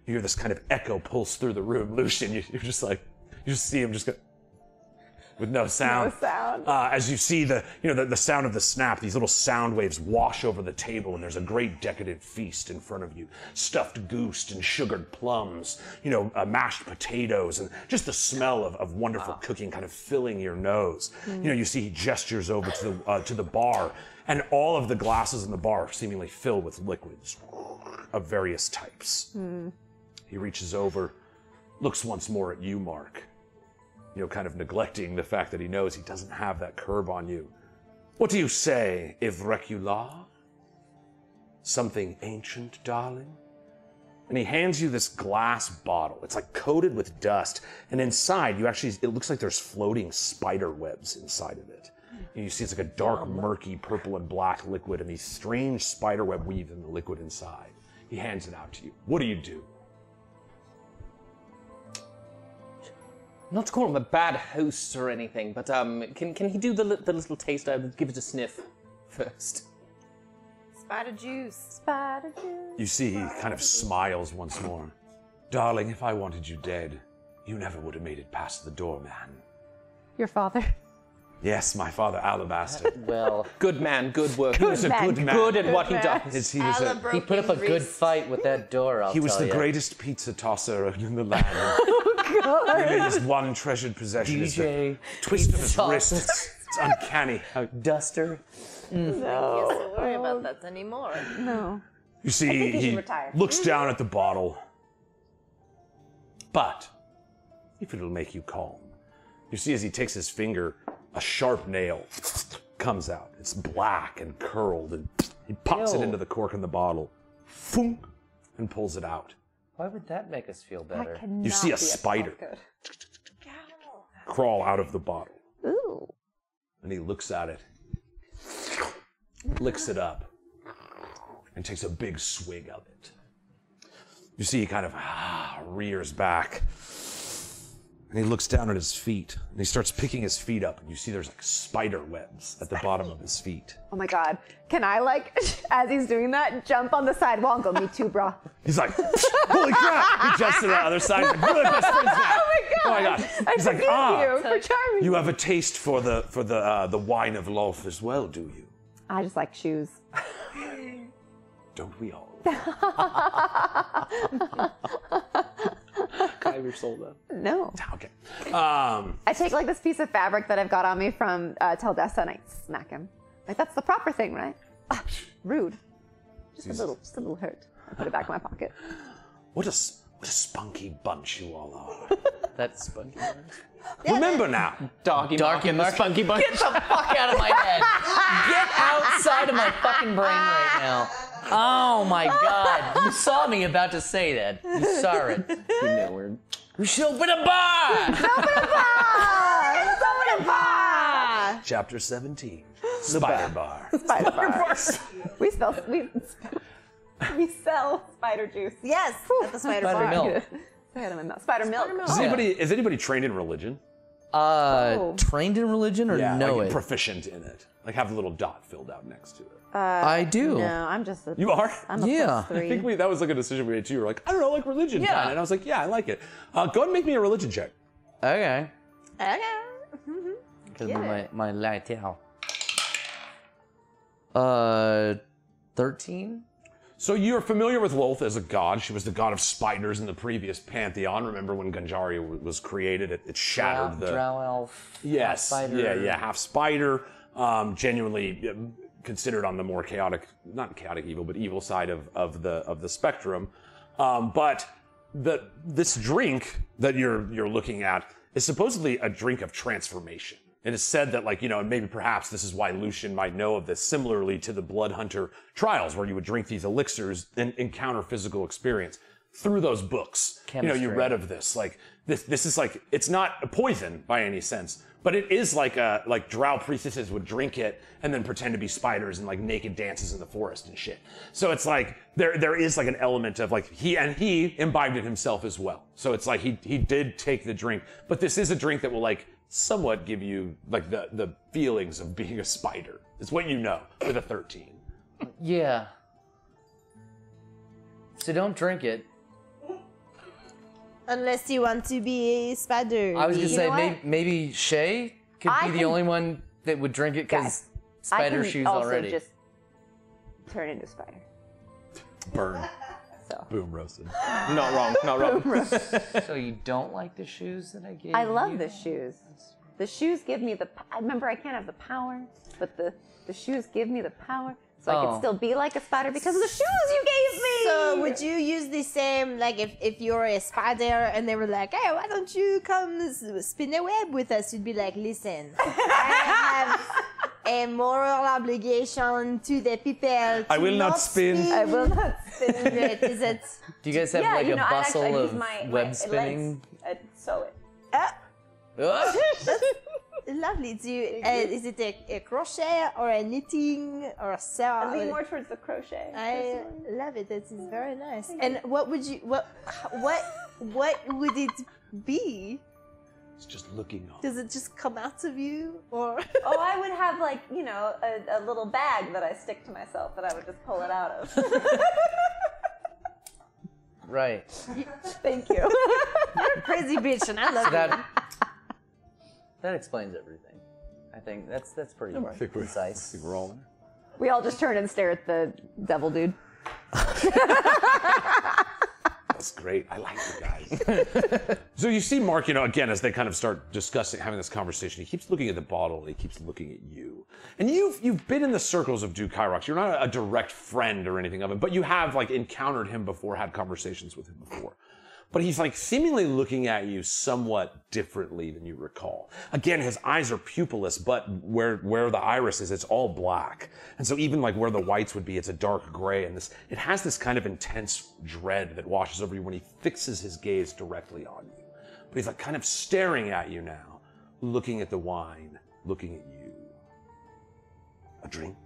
S2: You hear this kind of echo pulse through the room. Lucian, you're just like, you just see him just go, with no sound.
S5: No sound.
S2: As you see the sound of the snap, these little sound waves wash over the table, and there's a great decadent feast in front of you. Stuffed goose and sugared plums, mashed potatoes, and just the smell of wonderful cooking kind of filling your nose. You see he gestures over to the bar, and all of the glasses in the bar seemingly fill with liquids of various types. He reaches over, looks once more at you, Mark. Kind of neglecting the fact that he knows he doesn't have that curb on you. What do you say, Ivrecula? Something ancient, darling? And he hands you this glass bottle. It's like coated with dust, and inside it looks like there's floating spider webs inside of it. And you see it's like a dark, murky purple and black liquid, and these strange spider web weave in the liquid inside. He hands it out to you. What do you do?
S6: Not to call him a bad host or anything, but can he do the little taste? Give it a sniff first.
S3: Spider juice.
S5: Spider juice.
S2: You see he kind of smiles once more. Darling, if I wanted you dead, you never would have made it past the door, man.
S5: Your father.
S2: Yes, my father, Alabaster.
S4: Well,
S6: Good man, good work.
S2: He was a good man.
S6: Good at what he does.
S4: he put up a good fight with that door, I'll
S2: He was
S4: tell
S2: the
S4: ya.
S2: greatest pizza tosser in the land. Really, his one treasured possession is the
S4: DJ,
S2: twist of his
S4: pizza
S2: wrist.
S4: tosser.
S2: It's uncanny.
S4: Duster.
S3: Don't worry about that anymore.
S5: No.
S2: You see,
S5: think he should
S2: he
S5: retire.
S2: looks down at the bottle. But, if it'll make you calm, you see as he takes his finger, a sharp nail comes out. It's black and curled, and he pops it
S4: Ew.
S2: into the cork in the bottle, thunk, and pulls it out.
S4: Why would that make us feel
S5: That
S4: better?
S5: cannot
S2: You see a
S5: be
S2: spider.
S5: good.
S2: Crawl out of the bottle.
S5: Ooh.
S2: And he looks at it, licks it up, and takes a big swig of it. You see he kind of rears back, and he looks down at his feet, and he starts picking his feet up, and you see there's like spider webs at the bottom of his feet.
S5: Oh my god. Can I, like, as he's doing that, jump on the sidewall and go, me too, bro?
S2: He's like, holy crap! He jumps to the other side. He's like, "We're the best friends now." Oh my god!
S5: I
S2: He's like,
S5: forgive you for charming
S2: you
S5: me.
S2: have a taste for the wine of love as well, do you?
S5: I just like shoes.
S2: Don't we all?
S6: Kai, we've sold that.
S5: No.
S2: Okay.
S5: I take, like, this piece of fabric that I've got on me from Teldessa and I smack him. Like, that's the proper thing, right? Ah, rude. Just a little hurt. I put it back in my pocket.
S2: What a spunky bunch you all are.
S4: That's spunky.
S2: Remember now.
S6: Doggy
S4: Dark
S6: Mark and
S4: and
S6: the
S4: Mark.
S6: Spunky Bunch.
S4: Get the fuck out of my head. Get outside of my fucking brain right now. Oh my god. You saw me about to say that. You saw it.
S6: We know we're...
S4: We should open a bar!
S2: Chapter 17. Spider Bar.
S5: Spider bar. We sell spider juice.
S3: Yes, at the spider
S4: Spider
S3: bar.
S4: milk.
S5: I had 'em in mouth. Spider milk.
S2: Is anybody trained in religion?
S4: Trained in religion or know
S2: like
S4: it?
S2: proficient in it. Like have a little dot filled out next to it.
S4: I do.
S5: No, I'm just a...
S2: You are?
S5: I'm a
S4: Yeah.
S5: +3.
S2: I think that was like a decision we made too. You were like, I don't know, like religion.
S4: Yeah.
S2: Kinda. And I was like, yeah, I like it. Go ahead and make me a religion check.
S4: Okay.
S3: Okay.
S4: Because
S3: Yeah.
S4: my light out. 13?
S2: So you're familiar with Lolth as a god. She was the god of spiders in the previous pantheon. Remember when Ganjaria was created? It shattered the...
S4: Drow elf.
S2: Yes.
S4: Spider.
S2: Yeah. Half spider. Genuinely considered on the more chaotic, not chaotic evil, but evil side of the spectrum. But this drink that you're looking at is supposedly a drink of transformation. It is said that, like, and maybe perhaps this is why Lucian might know of this, similarly to the Blood Hunter trials, where you would drink these elixirs and encounter physical experience. Through those books,
S4: Chemistry.
S2: you read of this. Like, this is like, it's not a poison by any sense, but it is like drow priestesses would drink it and then pretend to be spiders and like naked dances in the forest and shit. So it's like, there is like an element of like, he imbibed it himself as well. So it's like, he did take the drink, but this is a drink that will like, somewhat give you like the feelings of being a spider. It's what you know with a 13.
S4: Yeah. So don't drink it.
S3: Unless you want to be a spider.
S4: I was gonna
S5: You
S4: say
S5: know what?
S4: maybe Shay could
S5: I
S4: be the
S5: can-
S4: only one that would drink it because
S5: Guys,
S4: spider
S5: I can
S4: shoes
S5: also
S4: already.
S5: just turn into a spider.
S2: Burn.
S5: So.
S2: Boom, roasted.
S6: Not wrong, not wrong.
S4: So you don't like the shoes that I gave
S5: I
S4: you?
S5: love the shoes. The shoes give me the... I remember I can't have the power, but the shoes give me the power. So I
S4: Oh.
S5: can still be like a spider because of the shoes you gave me!
S3: So would you use the same, like if you're a spider and they were like, hey, why don't you come spin a web with us? You'd be like, listen, I have a moral obligation to the people.
S2: I will not spin.
S5: I will not spin.
S3: Great, is it?
S4: Do you guys have
S5: Yeah,
S4: like a
S5: I'd
S4: bustle
S5: actually
S4: of
S5: use my
S4: web
S5: legs.
S4: spinning?
S5: I'd sew it.
S3: Lovely. Do you, is it a crochet or a knitting or a sew?
S5: I lean more towards the crochet.
S3: I love it. This is very nice. And what would you what would it be?
S2: It's just looking on.
S3: Does it just come out of you or?
S5: Oh, I would have like, a little bag that I stick to myself that I would just pull it out of.
S4: Right.
S5: Thank you.
S3: You're a crazy bitch, and I love
S4: So
S3: it.
S4: that explains everything. I think that's pretty
S2: I think
S4: concise.
S2: we're all there.
S5: We all just turn and stare at the devil dude.
S2: That's great. I like you guys. So you see Mark, again, as they kind of start discussing, having this conversation, he keeps looking at the bottle and he keeps looking at you. And you've been in the circles of Duke Korvax. You're not a direct friend or anything of him, but you have encountered him before, had conversations with him before. But he's seemingly looking at you somewhat differently than you recall. Again, his eyes are pupilless, but where the iris is, it's all black. And so even where the whites would be, it's a dark gray. And it has this kind of intense dread that washes over you when he fixes his gaze directly on you. But he's kind of staring at you now, looking at the wine, looking at you. A drink?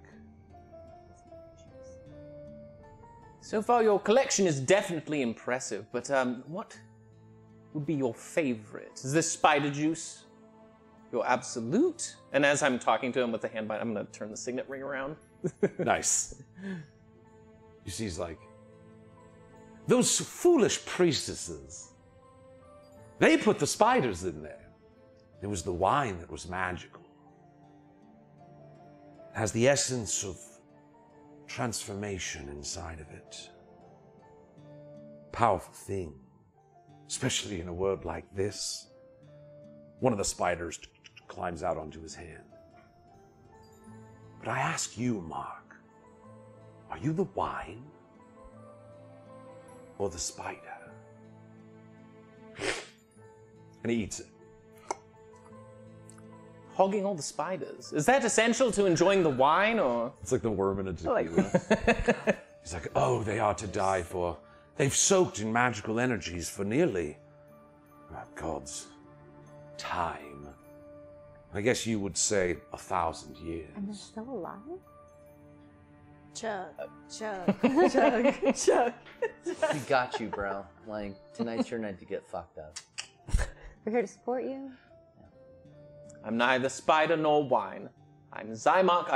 S6: So far, your collection is definitely impressive, but what would be your favorite? Is this spider juice your absolute? And as I'm talking to him with the hand bind, I'm going to turn the signet ring around.
S2: Nice. You see, he's those foolish priestesses, they put the spiders in there. It was the wine that was magical. It has the essence of transformation inside of it. Powerful thing, especially in a world like this. One of the spiders climbs out onto his hand. But I ask you, Mark, are you the wine or the spider? And he eats it.
S6: Hogging all the spiders. Is that essential to enjoying the wine, or?
S2: It's like the worm in a tequila. He's oh, they are to die for. They've soaked in magical energies for nearly, God's time. I guess you would say 1,000 years.
S5: And they're still alive?
S3: Chug, chug, chug, chug.
S4: We got you, bro. Tonight's your night to get fucked up.
S5: We're here to support you.
S6: I'm neither spider nor wine. I'm Zymark,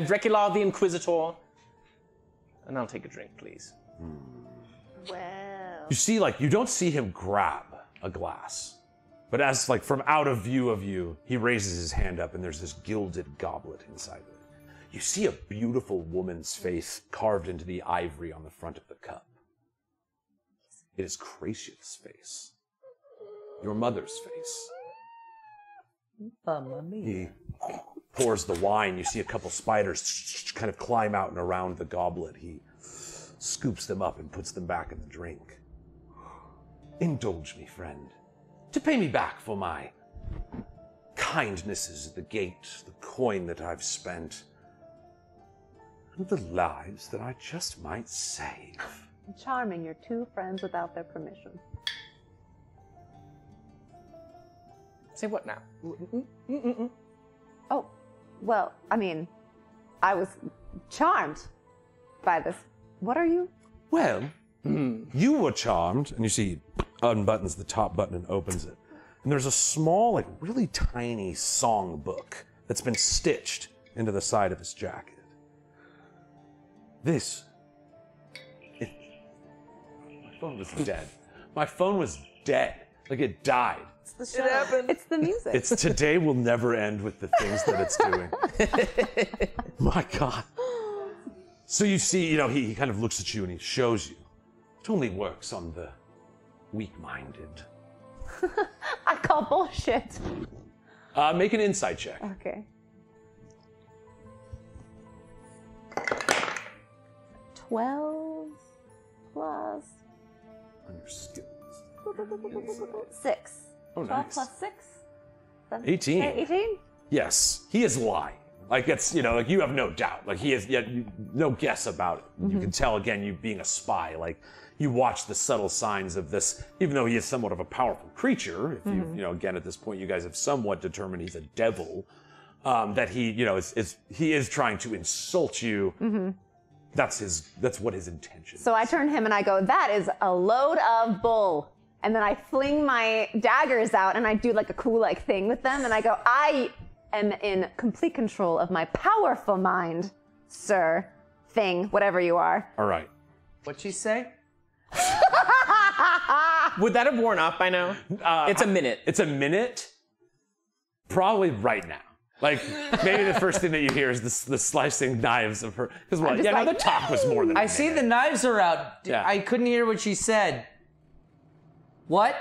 S6: Regular the Inquisitor. And I'll take a drink, please.
S3: Well.
S2: You see, you don't see him grab a glass. But as, from out of view of you, he raises his hand up and there's this gilded goblet inside of it. You see a beautiful woman's face carved into the ivory on the front of the cup. It is Cratia's face. Your mother's face.
S4: Mamma mia.
S2: He pours the wine. You see a couple spiders kind of climb out and around the goblet. He scoops them up and puts them back in the drink. Indulge me, friend, to pay me back for my kindnesses at the gate, the coin that I've spent, and the lives that I just might save.
S5: Charming, you're two friends without their permission.
S6: Say what now?
S5: Oh, well, I was charmed by this. What are you?
S2: Well, you were charmed, and you see he unbuttons the top button and opens it. And there's a small, really tiny song book that's been stitched into the side of his jacket. My phone was dead. My phone was dead. It died.
S3: It's the show.
S5: It's the music.
S2: It's today will never end with the things that it's doing. My God. So you see, he kind of looks at you and he shows you. It only works on the weak-minded.
S5: I call bullshit.
S2: Make an insight check.
S5: Okay. 12 plus
S2: On your skills.
S5: 6.
S2: Oh,
S5: 12
S2: nice.
S5: plus 6?
S2: 18.
S5: 18?
S2: Yes, he is lying. It's, you have no doubt. He is, no guess about it. You can tell, again, you being a spy. You watch the subtle signs of this, even though he is somewhat of a powerful creature. If you, again, at this point, you guys have somewhat determined he's a devil. That he, he is trying to insult you. That's what his intention is.
S5: So I turn to him and I go, that is a load of bull. And then I fling my daggers out and I do a cool thing with them. And I go, I am in complete control of my powerful mind, sir, thing, whatever you are.
S2: All right.
S4: What'd she say?
S6: Would that have worn off by now? It's a minute.
S2: It's a minute? Probably right now. Like, maybe the first thing that you hear is the slicing knives of her. Because what? Yeah, no, the talk was more than
S4: I see the knives are out.
S2: Yeah.
S4: I couldn't hear what she said. What?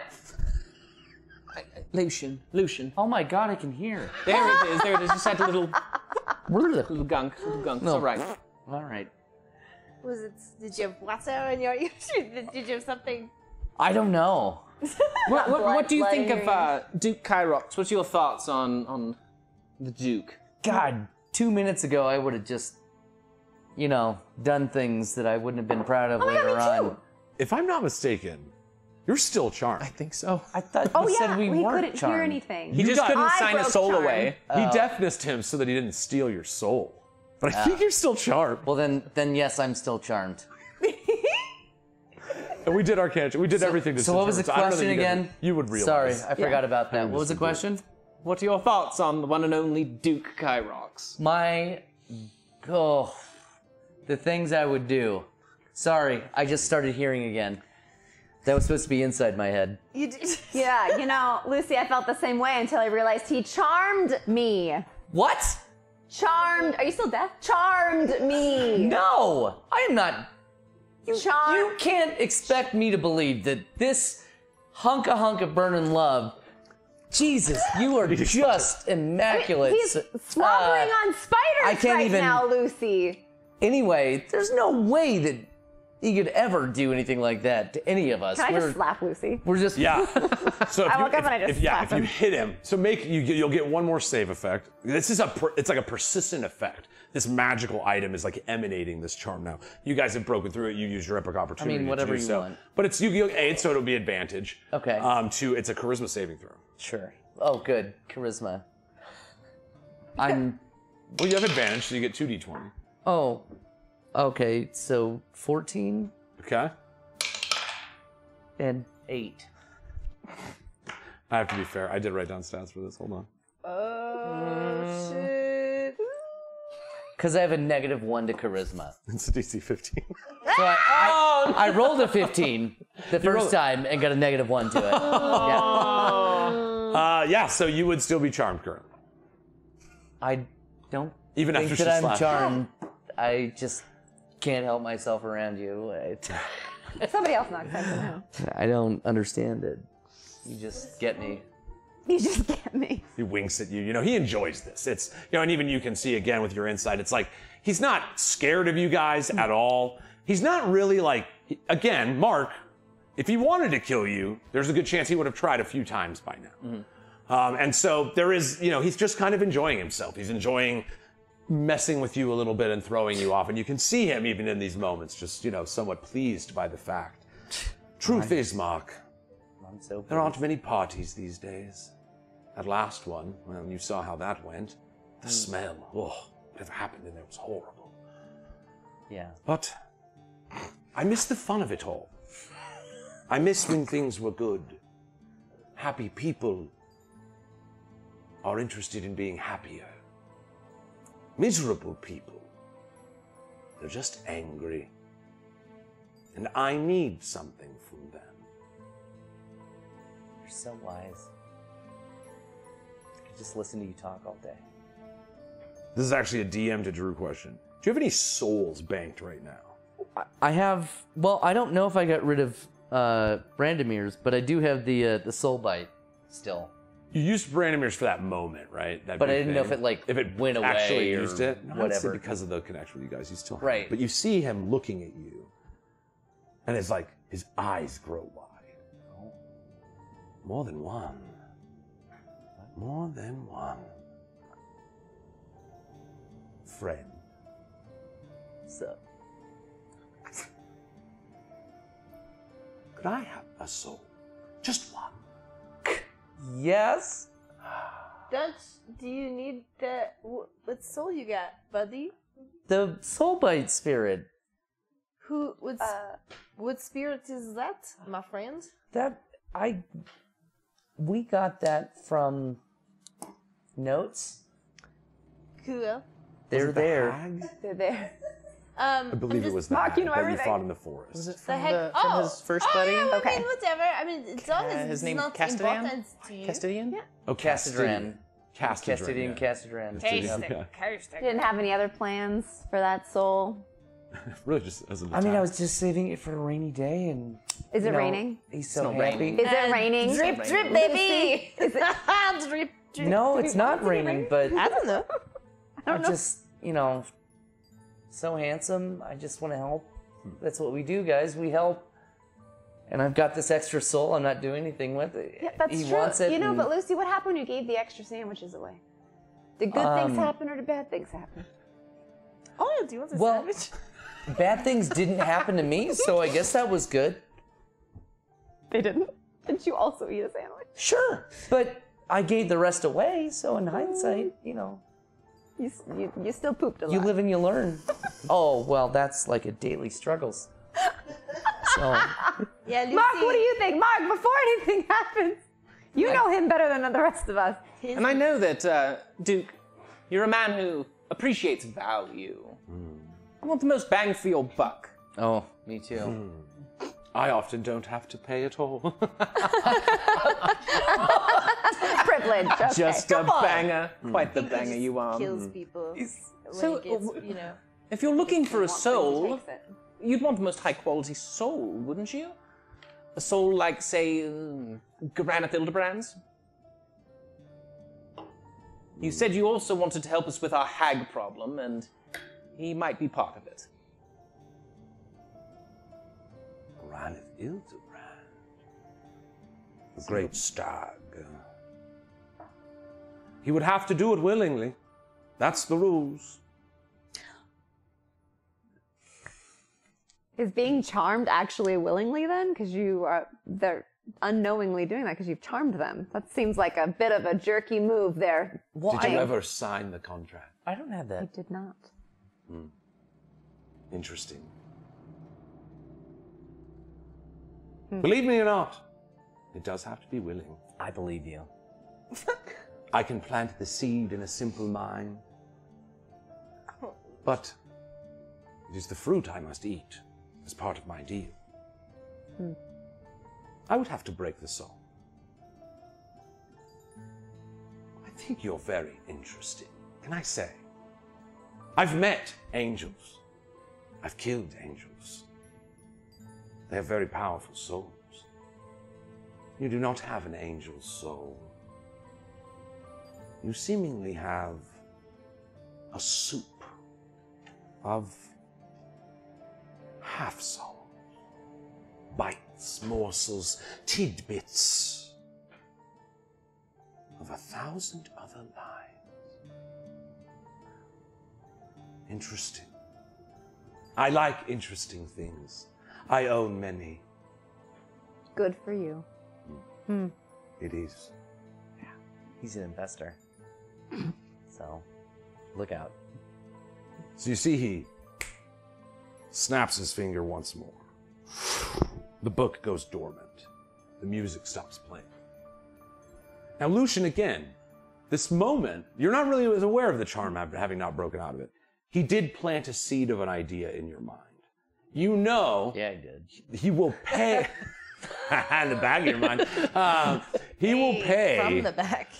S6: Lucian.
S4: Oh my god, I can hear.
S6: There it is. Just had a little gunk. It's all right.
S4: All right.
S3: Was it? Did you have water in your ears? Did you have something?
S4: I don't know.
S6: What do you
S3: blood
S6: think
S3: in your
S6: of Duke Korvax? What's your thoughts on the Duke?
S4: God, 2 minutes ago I would have just, done things that I wouldn't have been proud of later on.
S2: If I'm not mistaken, you're still charmed.
S6: I think so.
S4: I thought
S5: Oh
S4: you
S5: yeah,
S4: said we
S5: he
S4: weren't
S5: couldn't
S4: charmed.
S5: hear anything.
S6: He just couldn't
S5: I
S6: sign a
S5: broke
S6: soul
S5: charm.
S6: away.
S2: He deafnessed him so that he didn't steal your soul. But I think you're still charmed.
S4: Well then yes, I'm still charmed.
S2: And we did our catch. We did everything to
S4: So what was the
S2: I don't know that
S4: question again?
S2: You would realize.
S4: Sorry, I forgot about that. What was the question?
S6: What are your thoughts on the one and only Duke Korvax?
S4: The things I would do. Sorry, I just started hearing again. That was supposed to be inside my head.
S3: You did.
S5: Yeah, Lucy, I felt the same way until I realized he charmed me.
S4: What?
S5: Charmed. Are you still deaf? Charmed me.
S4: No, I am not. You
S5: Charmed.
S4: can't expect me to believe that this hunk of burning love. Jesus, you are just immaculate.
S5: He's swabbering on spiders
S4: I can't
S5: right
S4: even-
S5: now, Lucy.
S4: Anyway, there's no way that he could ever do anything like that to any of us.
S5: Can I just slap Lucy?
S4: We're just
S2: Yeah. So if
S5: I woke up and I just slapped
S2: if you
S5: him.
S2: hit him, so you'll get one more save effect. This is it's like a persistent effect. This magical item is like emanating this charm now. You guys have broken through it. You used your epic opportunity.
S4: whatever
S2: to do
S4: you
S2: so.
S4: want.
S2: But it's you'll 8, so it'll be advantage.
S4: Okay.
S2: It's a charisma saving throw.
S4: Sure. Oh, good. Charisma. I'm.
S2: Well, you have advantage, so you get 2d20.
S4: Oh. Okay, so 14
S2: Okay.
S4: and 8.
S2: I have to be fair. I did write down stats for this. Hold on.
S3: Oh shit.
S4: Because I have a -1 to charisma.
S2: It's a DC 15.
S4: So I rolled a 15 the first time and got a -1 to it. Yeah.
S2: Yeah. So you would still be charmed currently.
S4: I don't
S2: Even
S4: think
S2: after
S4: that
S2: she
S4: I'm
S2: slapped.
S4: charmed. I just can't help myself around you.
S5: Somebody else knocks something out.
S4: I don't understand it. You just get me.
S5: You just get me.
S2: He winks at you. You know, he enjoys this. It's, and even you can see again with your insight, it's like, he's not scared of you guys at all. He's not really like, again, Mark, if he wanted to kill you, there's a good chance he would have tried a few times by now. And so there is, he's just kind of enjoying himself. He's enjoying messing with you a little bit and throwing you off. And you can see him even in these moments, just, somewhat pleased by the fact. Truth is, Mark,
S4: I'm so
S2: there aren't many parties these days. That last one, well, you saw how that went. The smell, whatever happened in there was horrible.
S4: Yeah.
S2: But I miss the fun of it all. I miss when things were good. Happy people are interested in being happier. Miserable people, they're just angry. And I need something from them.
S4: You're so wise. I could just listen to you talk all day.
S2: This is actually a DM to Drew question. Do you have any souls banked right now?
S4: I have. Well, I don't know if I got rid of Brandomir's, but I do have the soul bite still.
S2: You used Brandomir's for that moment, right? That
S4: But I
S2: big
S4: didn't know
S2: thing.
S4: if it went away
S2: actually
S4: or
S2: used it. No, I'd say
S4: whatever.
S2: because of the connection with you guys, you still have
S4: Right.
S2: it. But you see him looking at you, and it's like his eyes grow wide. More than one. More than one. Friend.
S4: So
S2: Could I have a soul? Just one.
S4: yes.
S3: Do you need the what soul you got, buddy?
S4: The soul bite spirit.
S3: What spirit is that, my friend?
S4: We got that from notes.
S3: Cool.
S4: They're there.
S5: They're there.
S2: I believe it was the
S5: Mark,
S2: hag
S5: you know
S2: that you
S5: everything.
S2: fought in the forest.
S6: Was it
S3: The
S6: from,
S3: heck?
S6: from his first buddy?
S3: Yeah, I
S5: Okay.
S3: mean, whatever. I mean, as long as
S6: his
S3: it's
S6: name
S3: not
S6: Castellan?
S3: important to you.
S6: Castellan?
S3: Yeah.
S2: Oh,
S4: Castidran.
S2: Castedran.
S4: Castedran.
S5: Didn't have any other plans for that soul.
S2: Really, just as an
S4: I mean,
S2: attack.
S4: I was just saving it for a rainy day, and
S5: Is it
S4: you know,
S5: raining?
S4: He's so
S6: not
S4: happy.
S6: raining.
S5: Is it raining?
S3: Drip, drip, baby. Drip, drip.
S4: No, it's not raining, but
S3: I don't know.
S4: I'm just, you know, so handsome. I just want to help. That's what we do, guys. We help. And I've got this extra soul I'm not doing anything with.
S5: Yeah, that's
S4: he
S5: true.
S4: wants it.
S5: You know,
S4: and-
S5: but Lucy, what happened when you gave the extra sandwiches away? Did good things happen or did bad things happen?
S3: Oh, do you want a
S4: Well-
S3: sandwich?
S4: bad things didn't happen to me, so I guess that was good.
S5: They didn't. Did you also eat a sandwich?
S4: Sure, but I gave the rest away, so in hindsight, you know,
S5: You still pooped a lot.
S4: you live and you learn. Oh, well, that's like a daily struggles. So,
S3: Yeah, Lucy.
S5: Mark, what do you think? Mark, before anything happens, you know him better than the rest of us.
S6: And I know that, Duke, you're a man who appreciates value. I want the most bang for your buck.
S4: oh, me too.
S2: I often don't have to pay at all.
S5: Privilege. Okay.
S6: Just a banger. Quite the banger you are.
S3: Kills people.
S6: So,
S3: when it gets, you know.
S6: If you're looking for a
S5: He
S6: soul,
S5: takes it.
S6: you'd want the most high quality soul, wouldn't you? A soul like, say, Granith Ildebrand's? You said you also wanted to help us with our hag problem, and he might be part of it.
S2: Granith Ildebrand. The great stag. He would have to do it willingly. That's the rules.
S5: Is being charmed actually willingly then? Because they're unknowingly doing that because you've charmed them. That seems like a bit of a jerky move there.
S2: Did you ever sign the contract?
S4: I don't have
S5: I
S4: that.
S5: did not.
S2: Interesting. Believe me or not, it does have to be willing.
S4: I believe you.
S2: I can plant the seed in a simple mind, but it is the fruit I must eat as part of my deal. I would have to break the soul. I think you're very interesting. Can I say? I've met angels. I've killed angels. They have very powerful souls. You do not have an angel's soul. You seemingly have a soup of half souls, bites, morsels, tidbits of 1,000 other lives. Interesting. I like interesting things. I own many.
S5: Good for you.
S2: It is.
S4: He's an investor. So, look out.
S2: So you see, he snaps his finger once more. The book goes dormant. The music stops playing. Now, Lucian, again, this moment, you're not really aware of the charm having not broken out of it. He did plant a seed of an idea in your mind. You know
S4: Yeah, I did.
S2: he will pay. In the back of your mind. He will pay.
S3: From the back.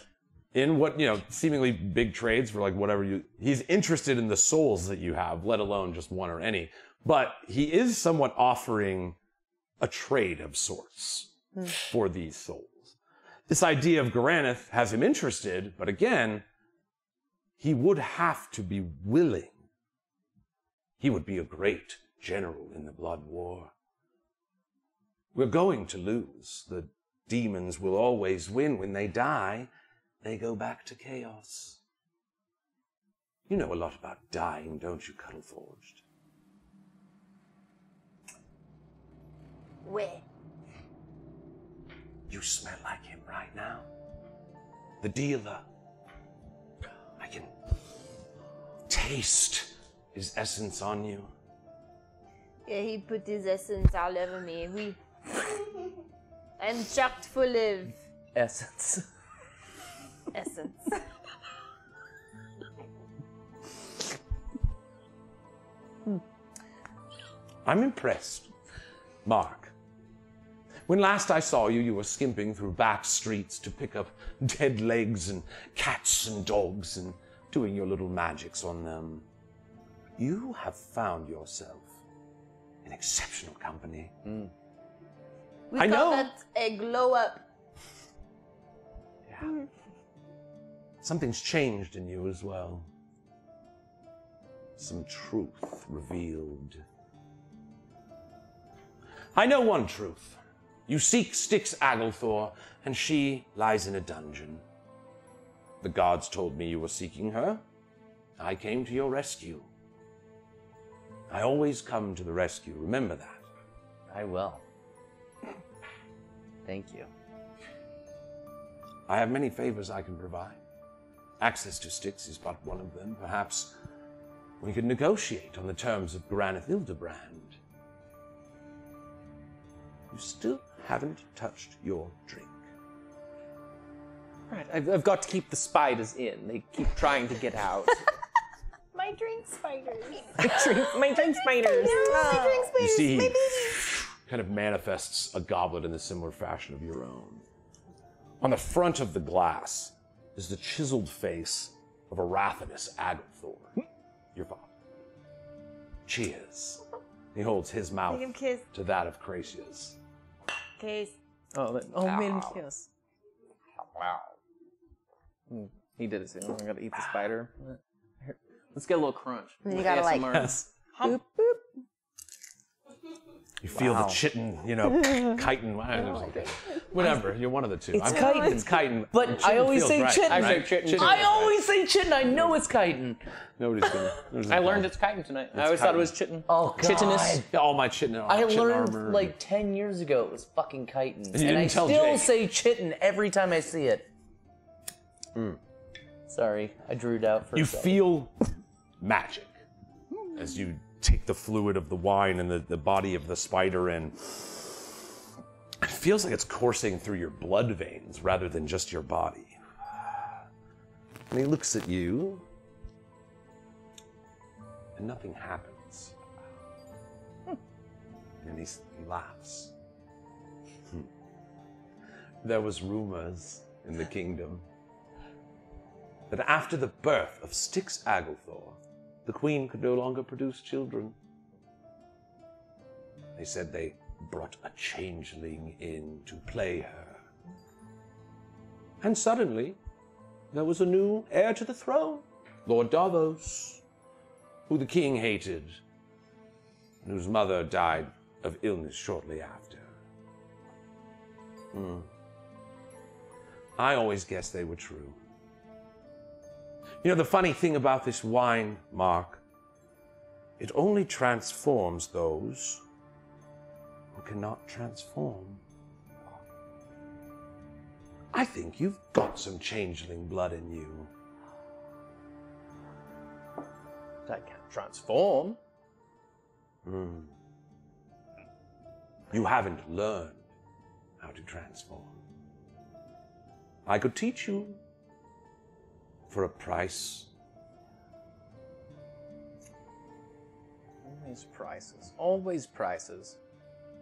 S2: In what, seemingly big trades for like whatever he's interested in the souls that you have, let alone just one or any. But he is somewhat offering a trade of sorts for these souls. This idea of Garaneth has him interested, but again, he would have to be willing. He would be a great general in the blood war. We're going to lose. The demons will always win. When they die, they go back to chaos. You know a lot about dying, don't you, Cuddleforged?
S3: Where?
S2: You smell like him right now. The dealer. I can taste his essence on you.
S3: Yeah, he put his essence all over me. And chocked full of
S4: Essence.
S3: essence.
S2: I'm impressed, Mark. When last I saw you, you were skimping through back streets to pick up dead legs and cats and dogs and doing your little magics on them. You have found yourself in exceptional company.
S3: We
S2: I
S3: call
S2: know.
S3: that a glow up.
S2: Yeah. Something's changed in you as well. Some truth revealed. I know one truth. You seek Styx Aglethor, and she lies in a dungeon. The gods told me you were seeking her. I came to your rescue. I always come to the rescue. Remember that.
S4: I will. Thank you.
S2: I have many favors I can provide. Access to Styx is but one of them. Perhaps we could negotiate on the terms of Granith Ildebrand. You still haven't touched your drink.
S6: Right, I've got to keep the spiders in. They keep trying to get out.
S3: My drink spiders.
S6: My drink spiders.
S3: My drink
S2: You
S3: spiders.
S2: see,
S3: My
S2: he
S3: babies.
S2: kind of manifests a goblet in a similar fashion of your own. On the front of the glass is the chiseled face of Arathanus Aglethor, your father. Cheers. He holds his mouth
S3: Make him kiss.
S2: to that of Crasia's.
S3: Kiss.
S6: Made him kiss. Wow. He did it too. I gotta eat the spider. Here, let's get a little crunch.
S3: Then you gotta, like,
S6: ASMR.
S3: Boop, boop.
S2: You feel the chitin, chitin, whatever. You're one of the two.
S4: It's chitin.
S2: It's chitin.
S4: But
S2: Chitin
S4: I always
S2: feels
S4: say
S2: right,
S4: chitin.
S6: I
S2: right?
S6: say chitin.
S4: I always say chitin. I know it's chitin.
S2: Nobody's gonna.
S6: I learned it's chitin tonight. I always thought it was chitin.
S4: Oh, God.
S6: Chitinous.
S2: all my chitin.
S4: I
S2: chitin
S4: learned
S2: armor.
S4: like 10 years ago it was fucking chitin.
S2: you
S4: And
S2: didn't
S4: I
S2: tell
S4: still
S2: Jake.
S4: say chitin every time I see it. Sorry, I drew it out for a
S2: You
S4: second.
S2: feel magic as you take the fluid of the wine and the body of the spider in. It feels like it's coursing through your blood veins rather than just your body. And he looks at you, and nothing happens. And he laughs. There was rumors in the kingdom that after the birth of Styx Aglethor, the queen could no longer produce children. They said they brought a changeling in to play her. And suddenly, there was a new heir to the throne, Lord Davos, who the king hated, and whose mother died of illness shortly after. I always guessed they were true. You know, the funny thing about this wine, Mark, it only transforms those who cannot transform. I think you've got some changeling blood in you.
S6: I can't transform.
S2: You haven't learned how to transform. I could teach you for a price.
S6: Always prices. Always prices.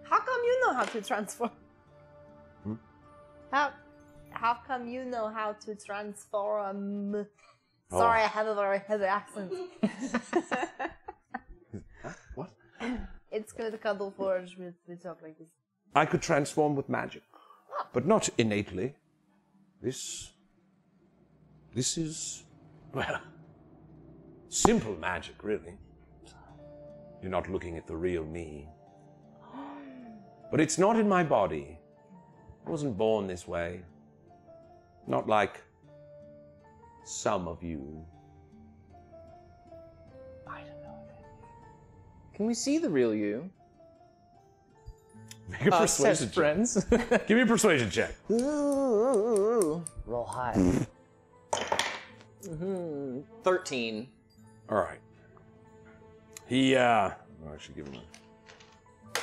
S3: How come you know how to transform? How come you know how to transform? Sorry, I have a very heavy accent.
S2: What?
S3: It's good Cuddle Forge. We talk like this.
S2: I could transform with magic, but not innately. This is, well, simple magic, really. You're not looking at the real me. But it's not in my body. I wasn't born this way. Not like some of you.
S6: I don't know. Can we see the real you?
S2: Make a persuasion check.
S6: friends.
S2: Give me a persuasion check.
S4: Roll high.
S6: 13.
S2: All right. He, I should give him a...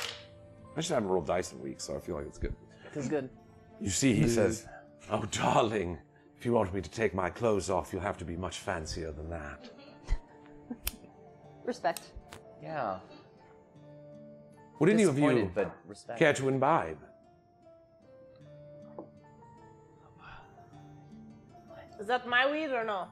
S2: I just haven't rolled dice in weeks, so I feel like it's good.
S6: Feels good.
S2: You see, he says, "Oh, darling, if you want me to take my clothes off, you'll have to be much fancier than that."
S5: Respect.
S4: Yeah.
S2: Would any of you
S4: Disappointed, but respect.
S2: care to imbibe?
S3: Is that my weed or no?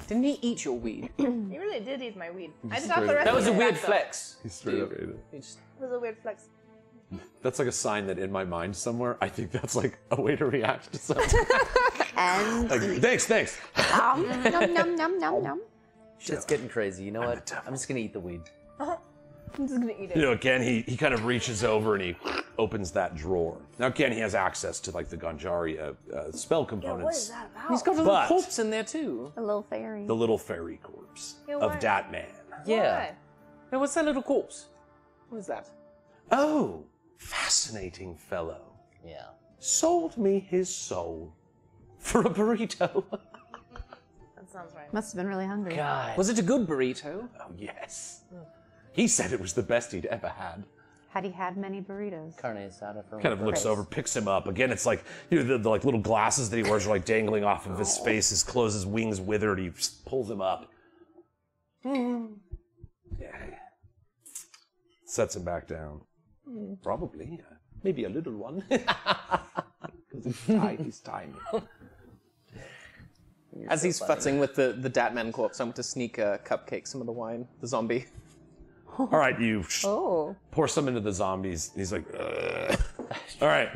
S6: Didn't he eat your weed?
S3: He really did eat my weed. I got the rest
S6: That
S3: of
S6: was a
S3: it
S6: weird
S3: back, though.
S6: flex.
S2: He straight up ate it.
S6: He just-
S3: It was a weird flex.
S2: That's like a sign that in my mind somewhere, I think that's like a way to react to something.
S5: And
S2: Like, thanks.
S5: nom nom nom nom nom.
S4: Shit's getting crazy. You know what? I'm just gonna eat the weed.
S3: I'm just gonna eat it.
S2: You know, again, he kind of reaches over and he opens that drawer. Now, again, he has access to like the Ganjaria spell
S3: Yo,
S2: components.
S3: what is that about?
S6: He's got a little
S2: But-
S6: corpse in there too.
S5: A little fairy.
S2: The little fairy corpse
S3: Yeah,
S2: of
S3: why?
S2: Dat Man.
S4: Yeah.
S3: Why?
S6: Now, what's that little corpse? What is that?
S2: Oh, fascinating fellow.
S4: Yeah.
S2: Sold me his soul for a burrito.
S3: That sounds right.
S5: Must have been really hungry.
S4: God.
S6: Was it a good burrito?
S2: Oh, yes. He said it was the best he'd ever had.
S5: Had he had many burritos?
S4: Carne asada for
S2: Kind of looks over, picks him up. Again, it's like, you know, the like little glasses that he wears are like dangling off of his face. His clothes, his wings withered. He just pulls him up. Yeah. Sets him back down. Probably. Maybe a little one. Because he's tiny.
S6: As he's futzing with the Datman corpse, I'm going to sneak Cupcake some of the wine, the zombie.
S2: All right, you
S5: Oh.
S2: pour some into the zombies. He's like, ugh. All right,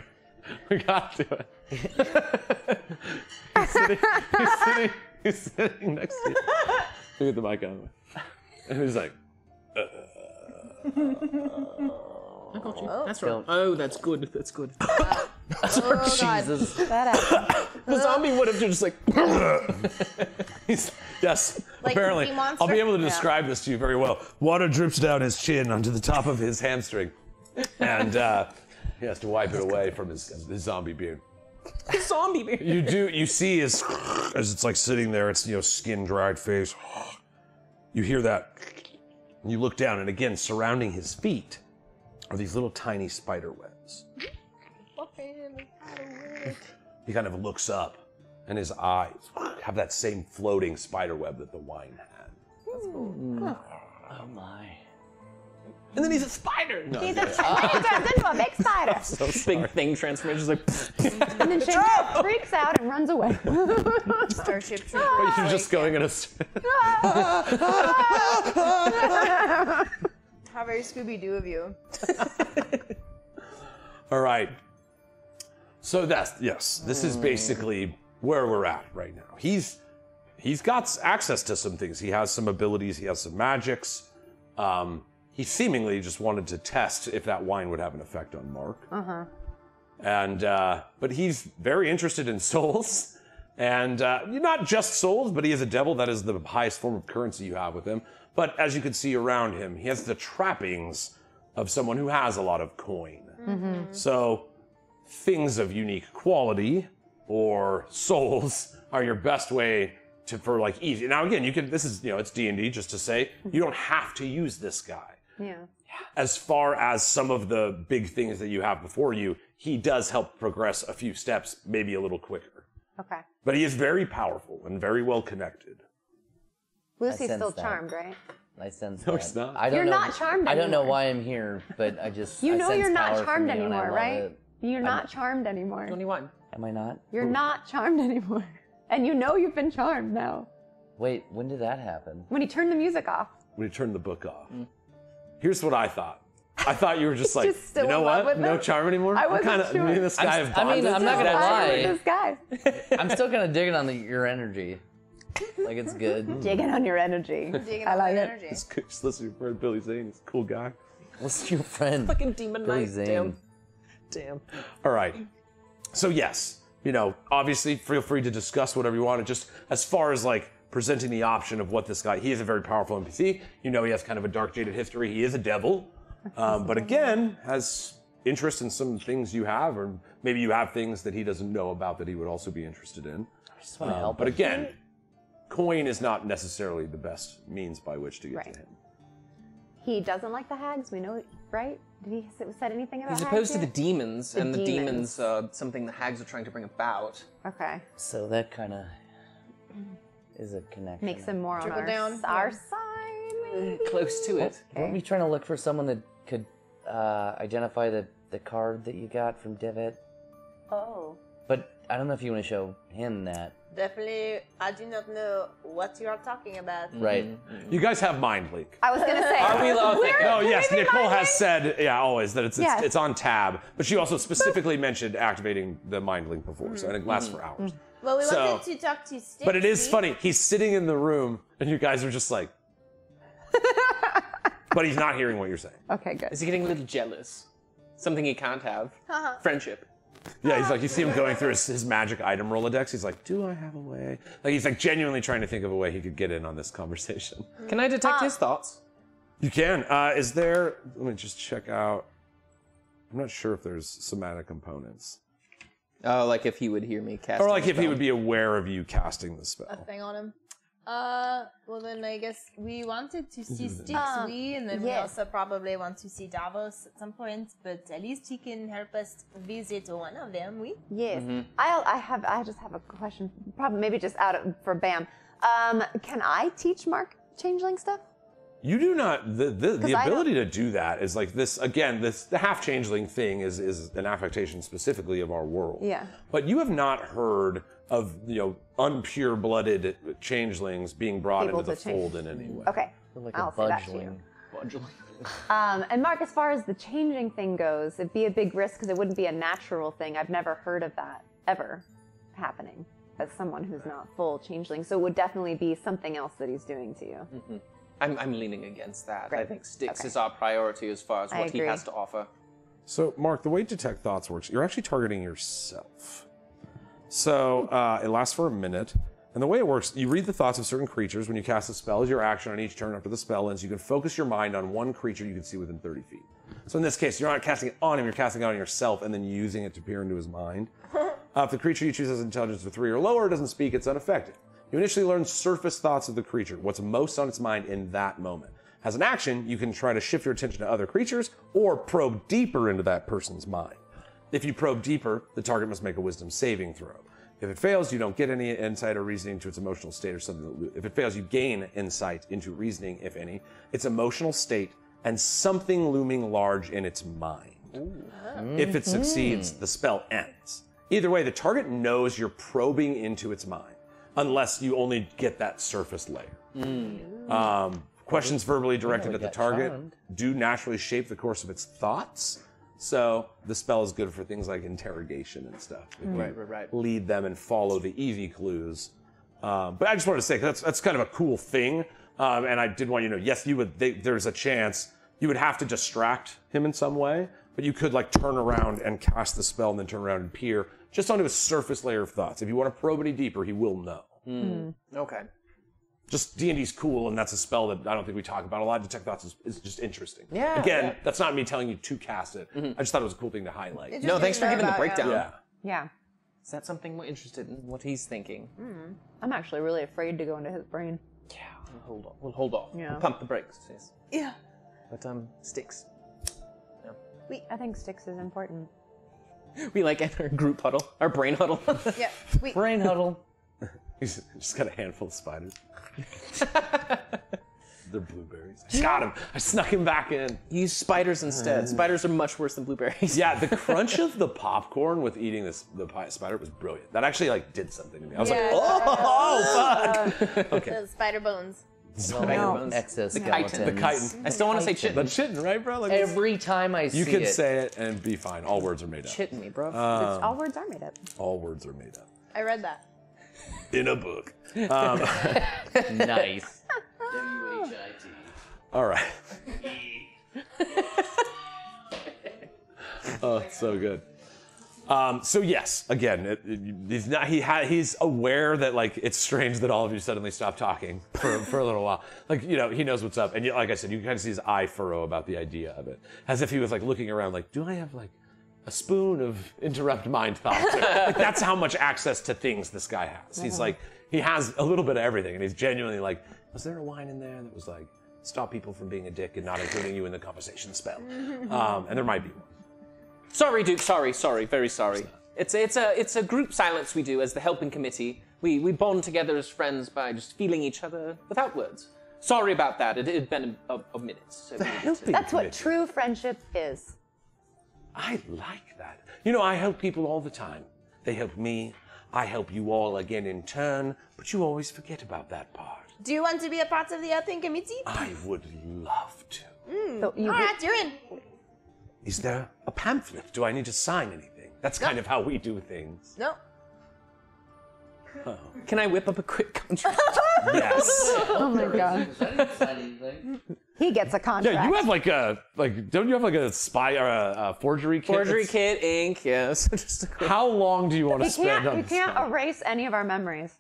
S2: we got to it. He's sitting next to you. Look at the mic on. And he's like,
S6: I got you. That's
S4: right.
S6: right. Oh, that's good. That's good.
S3: Oh, God.
S4: Jesus.
S5: That happened.
S6: The zombie would have just like.
S2: yes,
S3: Like
S2: apparently.
S3: Cookie Monster?
S2: I'll be able to
S3: Yeah.
S2: describe this to you very well. Water drips down his chin onto the top of his hamstring. And he has to wipe it away from his zombie beard.
S6: Zombie beard.
S2: You see as it's like sitting there, it's, you know, skin dried face. You hear that. And you look down, and again, surrounding his feet are these little tiny spider webs. He kind of looks up, and his eyes have that same floating spider web that the wine had.
S4: Oh my.
S2: And then he's a spider. No,
S5: He's a spider. He turns into a big spider.
S6: So big thing transformation, just like.
S5: And then Shamira freaks out and runs away.
S3: Starship
S2: But
S3: Troopers.
S2: you're just going in a.
S3: How very Scooby-Doo of you.
S2: All right. So this is basically where we're at right now. He's got access to some things. He has some abilities. He has some magics. He seemingly just wanted to test if that wine would have an effect on Mark. And but he's very interested in souls, and not just souls, but he is a devil. That is the highest form of currency you have with him. But as you can see around him, he has the trappings of someone who has a lot of coin. So things of unique quality or souls are your best way for like easy. Now again, you can. This is, you know, it's D&D, just to say you don't have to use this guy.
S5: Yeah.
S2: As far as some of the big things that you have before you, he does help progress a few steps, maybe a little quicker.
S5: Okay.
S2: But he is very powerful and very well connected.
S5: Lucy's
S4: sense
S5: still
S4: that.
S5: charmed, right?
S4: I sense
S2: No,
S4: that.
S2: he's not.
S4: I don't
S5: You're
S4: know,
S5: not charmed
S4: I don't know
S5: anymore.
S4: why I'm here, but I just.
S5: You
S4: I
S5: know
S4: sense
S5: you're not
S4: power from
S5: charmed
S4: you, and I
S5: anymore,
S4: love
S5: right?
S4: it.
S5: You're not charmed anymore.
S6: Only one.
S4: Am I not?
S5: You're not charmed anymore. And you know you've been charmed now.
S4: Wait, when did that happen?
S5: When he turned the music off.
S2: When he turned the book off. Here's what I thought. I thought you were just like,
S5: Just still
S2: you know
S5: in love
S2: what?
S5: with
S2: No
S5: him?
S2: charm anymore?
S5: I wasn't
S2: kinda,
S5: sure.
S2: Me and this guy have
S4: I mean,
S2: bonded.
S4: I'm not gonna lie.
S5: This guy.
S4: I'm still kind of digging on your energy. Like, it's good.
S5: Digging on your energy.
S3: Digging
S5: I
S3: on
S5: like
S3: that
S5: it.
S3: energy.
S2: Just listen to your friend Billy Zane. He's a cool guy.
S4: What's your friend?
S6: Fucking demon
S4: Billy
S6: knight.
S4: Zane.
S6: Damn.
S2: All right. So yes, you know, obviously feel free to discuss whatever you want. And just as far as like presenting the option of what this guy, he is a very powerful NPC. You know, he has kind of a dark jaded history. He is a devil, but again, has interest in some things you have, or maybe you have things that he doesn't know about that he would also be interested in.
S4: I just want to help
S2: But
S4: him.
S2: again, coin is not necessarily the best means by which to get
S5: Right.
S2: to him.
S5: He doesn't like the hags, we know, right? Did he said anything about
S6: He's
S5: hags
S6: opposed to the
S5: yet?
S6: demons, and the
S5: demons.
S6: demons are something the hags are trying to bring about.
S5: Okay.
S4: So that kind of is a connection.
S5: Makes him more on
S3: Trickle
S5: our,
S3: down,
S5: our
S3: yeah.
S5: side, maybe?
S6: Close to it.
S4: Weren't we trying to look for someone that could identify the card that you got from Divot?
S5: Oh.
S4: But I don't know if you want to show him that.
S3: Definitely, I do not know what you are talking about.
S4: Right.
S2: You guys have mind leak.
S5: I was gonna say.
S6: Are we allowed to think?
S2: Oh yes,
S5: maybe
S2: Nicole
S5: mind
S2: has said always that
S5: Yes.
S2: it's on tab, but she also specifically mentioned activating the mind link before, so it lasts for hours.
S3: Well, we
S2: So-
S3: wanted to talk to Stix.
S2: But it is funny. He's sitting in the room, and you guys are just like, but he's not hearing what you're saying.
S5: Okay, good.
S6: Is he getting a little jealous? Something he can't have. Friendship.
S2: Yeah, he's like, you see him going through his magic item Rolodex. He's like, do I have a way? Like he's like genuinely trying to think of a way he could get in on this conversation.
S6: Can I detect his thoughts?
S2: You can. Is there? Let me just check out. I'm not sure if there's somatic components,
S6: Oh, like if he would hear me cast.
S2: or like if he would be aware of you casting the
S3: a
S2: spell.
S3: thing on him. Well then I guess we wanted to see Stix, and then we
S5: yes.
S3: also probably want to see Davos at some point, but at least he can help us visit one of them,
S5: Yes. I just have a question. Probably maybe just for Bam. Can I teach Mark changeling stuff?
S2: You do not. The
S5: I
S2: ability to do that is like this. Again, the half changeling thing is an affectation specifically of our world.
S5: Yeah.
S2: But you have not heard of unpure blooded changelings being brought
S5: Able
S2: into the
S5: to change.
S2: fold in any way.
S5: Okay.
S4: Like
S5: I'll
S4: a
S5: say that to you.
S4: budgeling.
S5: And Mark, as far as the changing thing goes, it'd be a big risk because it wouldn't be a natural thing. I've never heard of that ever happening as someone who's not full changeling. So it would definitely be something else that he's doing to you.
S6: I'm leaning against that. I
S5: Great.
S6: think Styx
S5: Okay.
S6: is our priority as far as
S5: I
S6: what he
S5: agree.
S6: has to offer.
S2: So, Mark, the way Detect Thoughts works, you're actually targeting yourself. So, it lasts for a minute. And the way it works, you read the thoughts of certain creatures. When you cast a spell, as your action on each turn after the spell ends, you can focus your mind on one creature you can see within 30 feet. So in this case, you're not casting it on him, you're casting it on yourself and then using it to peer into his mind. If the creature you choose has intelligence of 3 or lower, doesn't speak, it's unaffected. You initially learn surface thoughts of the creature, what's most on its mind in that moment. As an action, you can try to shift your attention to other creatures or probe deeper into that person's mind. If you probe deeper, the target must make a wisdom saving throw. If it fails, you don't get any insight or reasoning to its emotional state or something. If it fails, you gain insight into reasoning, if any, its emotional state, and something looming large in its mind. If it succeeds, the spell ends. Either way, the target knows you're probing into its mind, unless you only get that surface layer. Questions verbally directed
S4: we
S2: at the
S4: got
S2: target
S4: charmed.
S2: do naturally shape the course of its thoughts. So the spell is good for things like interrogation and stuff. It can
S6: Right.
S2: lead them and follow the easy clues. But I just wanted to say that's kind of a cool thing. And I did want you to know, yes, there's a chance you would have to distract him in some way, but you could like turn around and cast the spell and then turn around and peer just onto a surface layer of thoughts. If you want to probe any deeper, he will know.
S6: Okay.
S2: Just D&D's cool, and that's a spell that I don't think we talk about a lot. Detect Thoughts is just interesting.
S6: Yeah,
S2: Again,
S6: yeah.
S2: that's not me telling you to cast it. I just thought it was a cool thing to highlight.
S6: No, thanks for giving the breakdown.
S2: Yeah.
S5: Yeah.
S6: Is that something we're interested in? What he's thinking?
S5: I'm actually really afraid to go into his brain.
S6: Yeah, we'll hold off.
S5: Yeah.
S6: We'll pump the brakes. Yes.
S3: Yeah.
S6: But Styx.
S5: I think Styx is important.
S6: We like enter a group huddle, our brain huddle.
S3: Yeah.
S4: Brain huddle.
S2: He's just got a handful of spiders. They're blueberries. I got him. I snuck him back in.
S6: Use spiders instead. Spiders are much worse than blueberries.
S2: Yeah, the crunch of the popcorn with eating the spider was brilliant. That actually like did something to me. I was like, oh, fuck. Okay.
S3: The spider bones.
S6: Spider bones.
S4: Exoskeletons.
S6: chitin.
S2: The chitin.
S6: I still want to say chitin.
S2: That's shitting, right, bro? Like,
S4: Every time I see
S2: you can
S4: it.
S2: say it and be fine. All words are made up.
S6: Chittin me, bro.
S5: All words are made up.
S2: All words are made up.
S3: I read that.
S2: In a book.
S4: Nice. W-H-I-T.
S2: All right. Oh, it's so good. So yes, again, he's aware that like it's strange that all of you suddenly stopped talking for a little while. Like, he knows what's up. And like I said, you can kind of see his eye furrow about the idea of it. As if he was like looking around like, do I have like a spoon of interrupt mind thoughts? Like, that's how much access to things this guy has. He's like, he has a little bit of everything. And he's genuinely like, was there a wine in there that was like, stop people from being a dick and not including you in the conversation spell? And there might be one.
S6: Sorry, Duke. Sorry. Very sorry. It's a group silence we do as the helping committee. We bond together as friends by just feeling each other without words. Sorry about that. It had been a minute. So we needed to-
S5: That's what true friendship is.
S2: I like that. I help people all the time. they help me, I help you all again in turn, but you always forget about that part.
S3: Do you want to be a part of the helping committee?
S2: I would love to.
S5: So you
S3: All right, you're in.
S2: Is there a pamphlet? Do I need to sign anything? That's kind of how we do things.
S3: No.
S6: Can I whip up a quick contract?
S2: Yes.
S5: Oh my god.
S4: I didn't sign anything.
S5: He gets a contract.
S2: Yeah, you have don't you have like a spy or a forgery kit?
S6: Forgery kit, ink, yes. Just a quick...
S2: How long do you want to spend on
S5: You
S2: this
S5: can't
S2: stuff?
S5: erase any of our memories.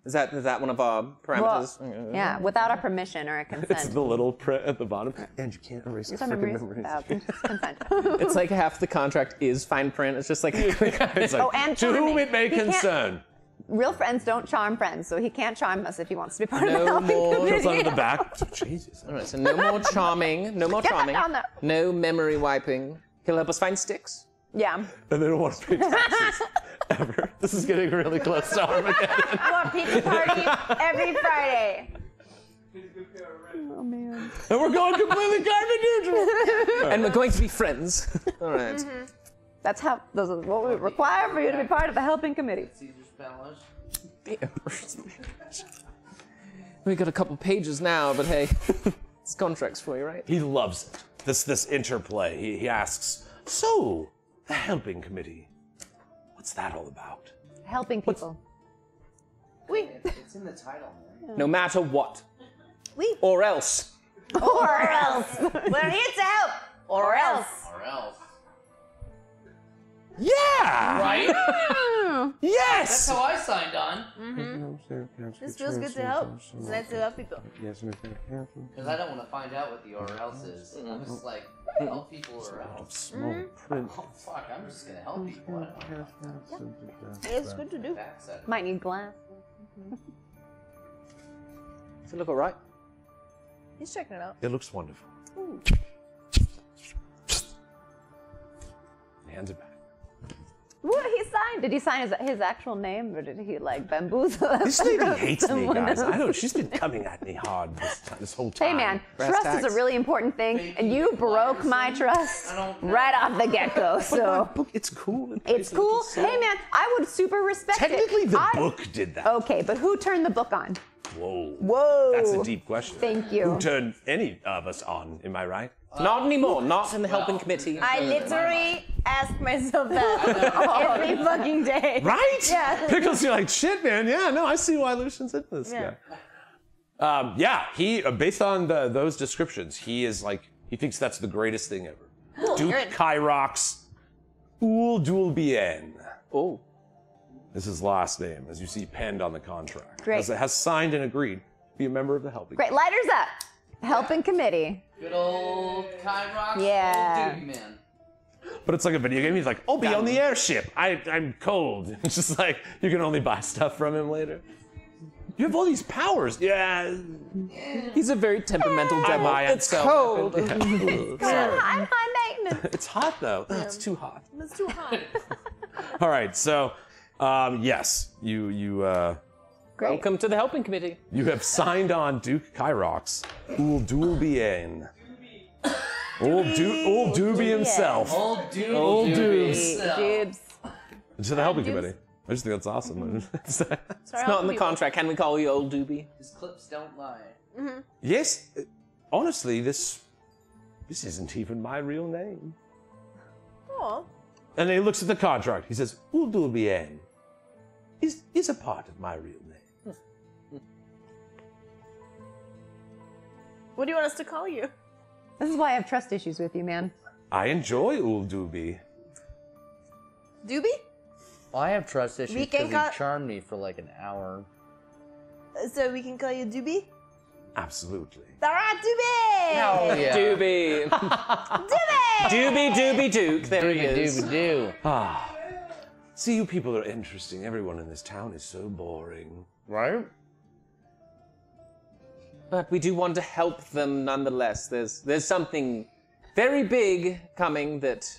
S6: Is that one of our
S5: Well,
S6: parameters?
S5: yeah, without our permission or our
S2: It's
S5: consent.
S2: the little print at the bottom. And you can't erase
S5: These
S2: the
S5: are
S2: freaking
S5: memories
S2: memories.
S5: without consent.
S6: It's like half the contract is fine print. It's just like
S2: It's like,
S5: Oh, and
S2: to whom
S5: charming.
S2: it may
S5: He can't-
S2: concern.
S5: Real friends don't charm friends, so he can't charm us if he wants to be part of the
S6: No
S5: helping
S6: more-
S2: Goes
S5: committee.
S2: on the back. Jesus.
S6: All right, so no more charming, no more
S5: Get back
S6: charming,
S5: down there.
S6: no memory wiping. He'll help us find sticks.
S5: Yeah.
S2: And they don't want to pay taxes ever. This is getting really close to Armageddon.
S3: Well, pizza party every Friday.
S5: Oh man.
S2: And we're going completely carbon neutral.
S6: And we're going to be friends. All right.
S5: That's how. This is what we require for you to be part of the helping committee.
S4: Caesar's Palace.
S6: The Emperor's Palace. We got a couple pages now, but hey, it's contracts for you, right?
S2: He loves it. This interplay. He asks, so, the helping committee, what's that all about?
S5: Helping people.
S4: It's in the title, man.
S6: No matter what.
S3: We.
S6: Or else.
S3: Or else. We're here to help. Or else.
S4: Or else.
S2: Yeah!
S4: Right?
S2: Yes!
S4: That's how I signed on.
S3: This feels good to help. It's nice to help people.
S4: Because I don't want to find out what the or else is. I'm just like, help people or else.
S2: Small print.
S4: Oh, fuck, I'm just going to help people. I don't know.
S3: It's good to do.
S4: Backside.
S5: Might need glass.
S6: Does it look all right?
S3: He's checking it out.
S2: It looks wonderful. Hands it back.
S5: What he signed? Did he sign his actual name, or did he like bamboozle us?
S2: This lady hates me,
S5: Someone
S2: guys.
S5: else?
S2: I don't. She's been coming at me hard this whole time.
S5: Hey man,
S6: Brass
S5: trust
S6: tacks.
S5: is a really important thing, and you broke my trust
S4: I don't-
S5: right off the get-go.
S2: My
S5: So
S2: book, it's cool.
S5: it's cool. Hey man, I would super respect
S2: Technically,
S5: it.
S2: the
S5: I-
S2: book did that.
S5: Okay, but who turned the book on?
S2: Whoa.
S5: Whoa.
S2: That's a deep question.
S5: Thank you.
S2: Who turned any of us on? Am I right?
S6: Not anymore. Not in the helping committee.
S3: I literally ask myself that every fucking day.
S2: Right?
S3: Yeah.
S2: Pickles, you're like, shit, man. Yeah, no, I see why Lucian's in this
S3: Yeah.
S2: guy. Yeah, he, based on those descriptions, he is like, he thinks that's the greatest thing ever. Duke
S3: good.
S2: Korvax Uldulbien.
S6: Oh.
S2: This is his last name, as you see penned on the contract.
S5: Great.
S2: Has signed and agreed to be a member of the helping.
S5: Great, lighters up. Helping committee.
S4: Good old Kai Rock.
S5: Yeah.
S4: Old Doobie Man.
S2: But it's like a video game. He's like, I'll be on the airship. I'm cold. It's just like, you can only buy stuff from him later. You have all these powers. Yeah.
S6: He's a very temperamental devil. It's cold.
S5: I'm high maintenance.
S2: It's hot though. Oh, it's too hot.
S3: It's too hot.
S2: All right, so yes, you
S6: Welcome to the helping committee.
S2: you have signed on Duke Korvax Uldulbien. Old Doobie himself.
S4: Old Doobie.
S2: Old Doobs.
S5: Dibs.
S2: To the helping committee. I just think that's awesome.
S6: It's not in the contract. Can we call you Old Doobie?
S4: His clips don't lie.
S2: Yes, honestly, this isn't even my real name.
S3: Aw.
S2: And then he looks at the contract. He says, Uldulbien is a part of my real name.
S3: What do you want us to call you?
S5: This is why I have trust issues with you, man.
S2: I enjoy Uldulbi.
S3: Doobie?
S4: Well, I have trust issues
S3: We can
S4: because
S3: cut-
S4: he charmed me for like an hour.
S3: So we can call you Doobie?
S2: Absolutely.
S3: Alright, Doobie!
S4: Hell yeah.
S6: Doobie.
S3: Doobie!
S6: Doobie Duke. There he
S4: Doobie
S6: is.
S4: Doobie Doo.
S2: Ah. See, you people are interesting. Everyone in this town is so boring.
S4: Right?
S6: But we do want to help them nonetheless. There's something very big coming that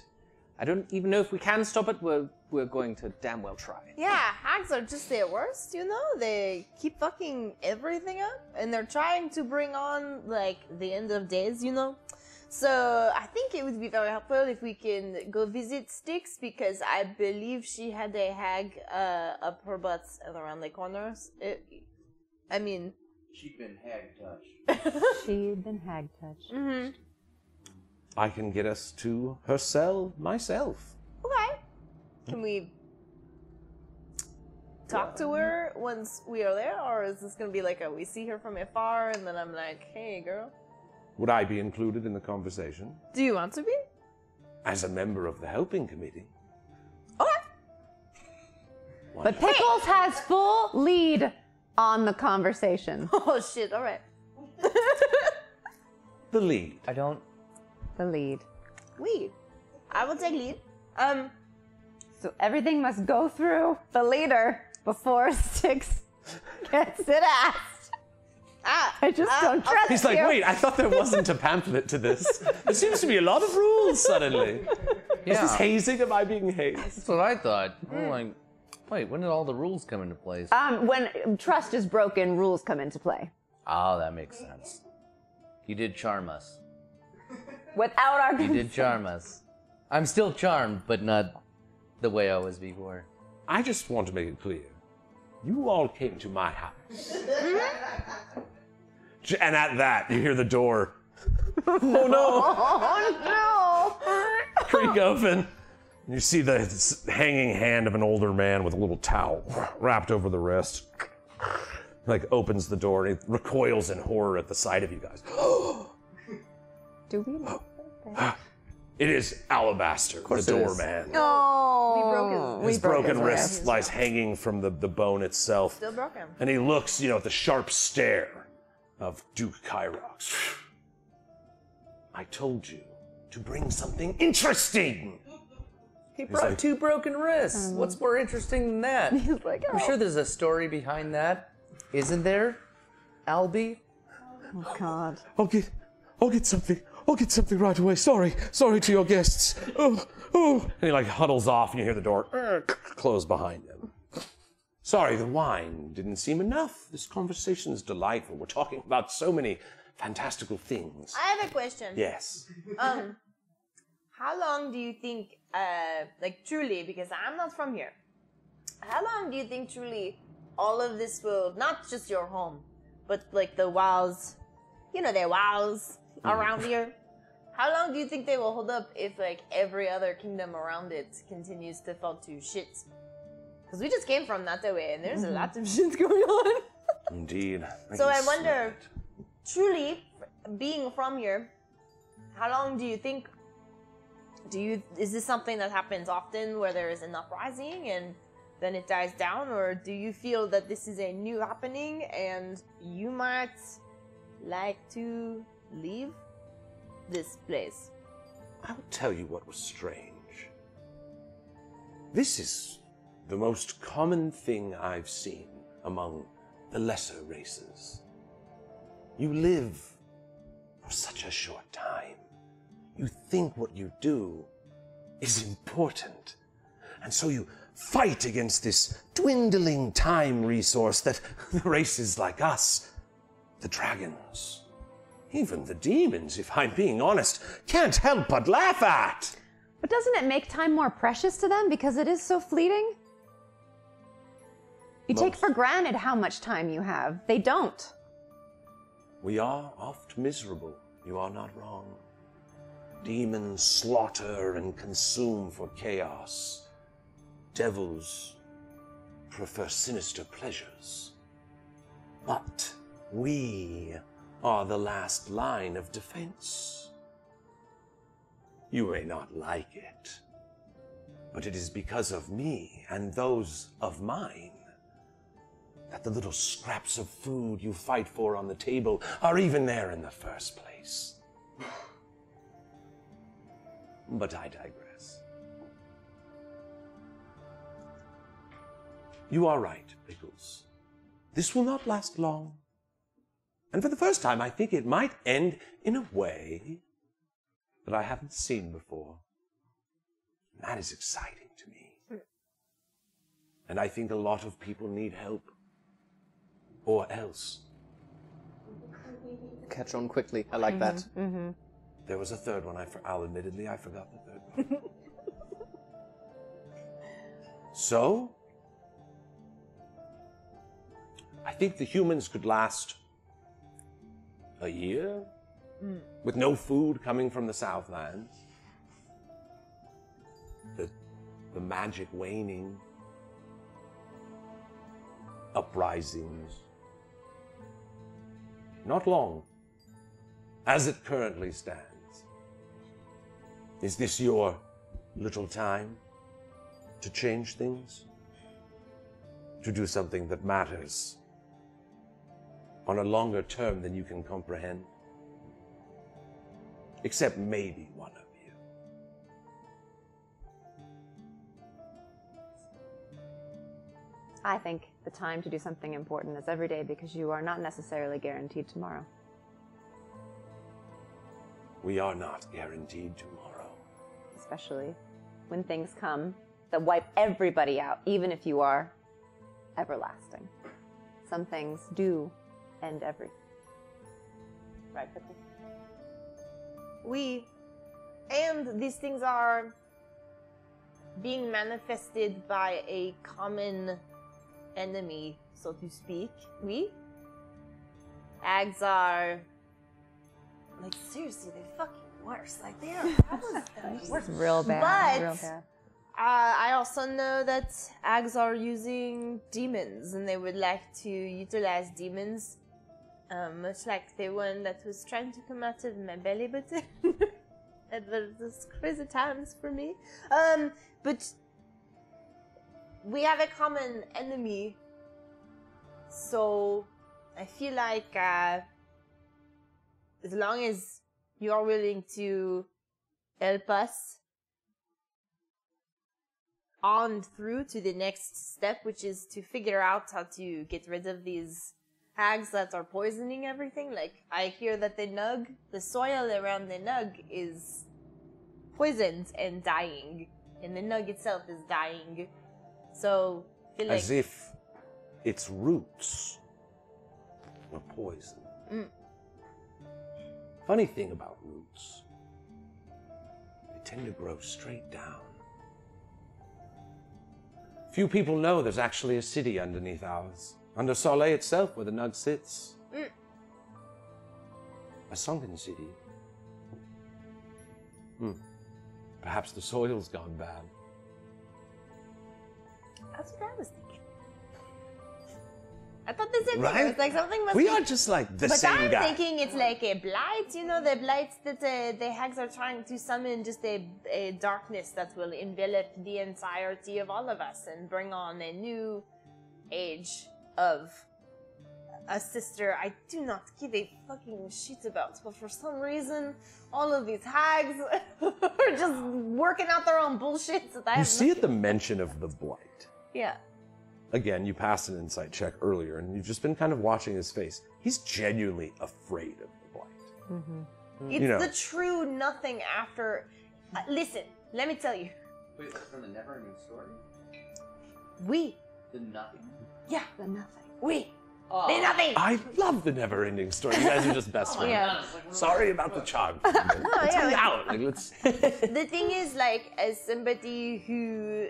S6: I don't even know if we can stop it. We're going to damn well try.
S3: Yeah, hags are just their worst, you know? They keep fucking everything up, and they're trying to bring on, like, the end of days, you know? So I think it would be very helpful if we can go visit Styx, because I believe she had a hag up her butts and around the corners. I mean...
S8: She'd been hag-touched.
S5: She'd been hag-touched.
S3: Mm-hmm.
S9: I can get us to her cell myself.
S3: Okay. Can we talk to her once we are there, or is this gonna be like we see her from afar and then I'm like, hey girl?
S9: Would I be included in the conversation?
S3: Do you want to be?
S9: As a member of the helping committee.
S3: Okay.
S5: But Pickles has full lead on the conversation.
S3: Oh shit, alright.
S9: The lead.
S4: I don't.
S5: The lead.
S3: Lead. I will take lead.
S5: So everything must go through the leader before Styx gets it asked. I just don't trust
S2: He's like,
S5: you.
S2: wait, I thought there wasn't a pamphlet to this. There seems to be a lot of rules suddenly. Is this hazing? Am I being hazed?
S4: That's what I thought. I'm like, wait, when did all the rules come into place?
S5: When trust is broken, rules come into play.
S4: Oh, that makes sense. You did charm us.
S5: Without our
S4: You did charm us. I'm still charmed, but not the way I was before.
S9: I just want to make it clear. You all came to my house.
S2: And at that, you hear the door
S5: Oh no!
S2: creak open. You see the hanging hand of an older man with a little towel wrapped over the wrist. Like opens the door and he recoils in horror at the sight of you guys.
S5: Do we know?
S2: It is Alabaster, the doorman.
S3: Oh,
S2: His broken wrist lies hanging from the bone itself.
S3: Still broken.
S2: And he looks, at the sharp stare of Duke Korvax. I told you to bring something interesting.
S4: He brought two broken wrists. What's more interesting than that?
S5: He's like,
S4: I'm sure there's a story behind that. Isn't there, Albie?
S5: oh god.
S2: I'll get something. I'll get something right away. Sorry to your guests. Oh. And he huddles off and you hear the door close behind him. Sorry, the wine didn't seem enough. This conversation is delightful. We're talking about so many fantastical things.
S3: I have a question.
S2: Yes.
S3: How long do you think, truly, because I'm not from here, how long do you think truly all of this will, not just your home, but the wilds, the wilds around here, how long do you think they will hold up if every other kingdom around it continues to fall to shit? Because we just came from that way and there's a lot of shit going on.
S2: Indeed.
S3: So I wonder, truly, being from here, how long do you think, is this something that happens often where there is an uprising and then it dies down, or do you feel that this is a new happening and you might like to leave this place?
S9: I will tell you what was strange. This is the most common thing I've seen among the lesser races. You live for such a short time. You think what you do is important. And so you fight against this dwindling time resource that the races like us, the dragons, even the demons, if I'm being honest, can't help but laugh at.
S5: But doesn't it make time more precious to them because it is so fleeting? You take for granted how much time you have. They don't.
S9: We are oft miserable. You are not wrong. Demons slaughter and consume for chaos. Devils prefer sinister pleasures. But we are the last line of defense. You may not like it, but it is because of me and those of mine that the little scraps of food you fight for on the table are even there in the first place. But I digress. You are right, Pickles. This will not last long. And for the first time, I think it might end in a way that I haven't seen before. That is exciting to me. And I think a lot of people need help. Or else.
S6: Catch on quickly. I like that.
S9: There was a third one. Admittedly, I forgot the third one. So, I think the humans could last a year with no food coming from the Southlands. The magic waning, uprisings. Not long, as it currently stands. Is this your little time to change things? To do something that matters on a longer term than you can comprehend? Except maybe one of you.
S5: I think the time to do something important is every day because you are not necessarily guaranteed tomorrow.
S9: We are not guaranteed tomorrow.
S5: Especially when things come that wipe everybody out, even if you are everlasting. Some things do end everything. Right, Pickle?
S3: And these things are being manifested by a common enemy, so to speak. Ags are, like, seriously, they're fucking worse. Like, they are worse.
S5: Real bad.
S3: But
S5: real bad.
S3: I also know that Ags are using demons, and they would like to utilize demons, much like the one that was trying to come out of my belly button. It was just crazy times for me. But we have a common enemy, so I feel like as long as you are willing to help us on through to the next step, which is to figure out how to get rid of these hags that are poisoning everything. Like, I hear that the soil around the nug is poisoned and dying, and the nug itself is dying. So, I feel like...
S9: As if its roots were poison. Funny thing about roots, they tend to grow straight down. Few people know there's actually a city underneath ours, under Soleil itself, where the nug sits. A sunken city. Perhaps the soil's gone bad.
S3: That's what I was thinking. I thought the same thing.
S9: Right?
S3: It was like something must
S9: We
S3: be...
S9: are just like the
S3: But
S9: same
S3: I'm
S9: guy.
S3: thinking it's like a blight, you know, the blight that the hags are trying to summon, just a darkness that will envelop the entirety of all of us and bring on a new age of a sister I do not give a fucking shit about. But for some reason, all of these hags are just working out their own bullshit. That I
S9: You
S3: have
S9: see
S3: no-
S9: at the mention of the blight.
S3: Yeah.
S9: Again, you passed an insight check earlier, and you've just been kind of watching his face. He's genuinely afraid of the blight.
S3: It's
S9: You know.
S3: the true nothing after... listen, let me tell you.
S8: Wait, that's from the Neverending Story? The nothing?
S3: Yeah,
S5: The nothing.
S8: Oh.
S3: the nothing!
S9: I love the never-ending story. You guys are just best friends.
S3: Yeah.
S9: Sorry about the charm.
S3: No,
S9: Let's
S3: yeah,
S9: hang
S3: like-
S9: out. Like, let's...
S3: The thing is, like, as somebody who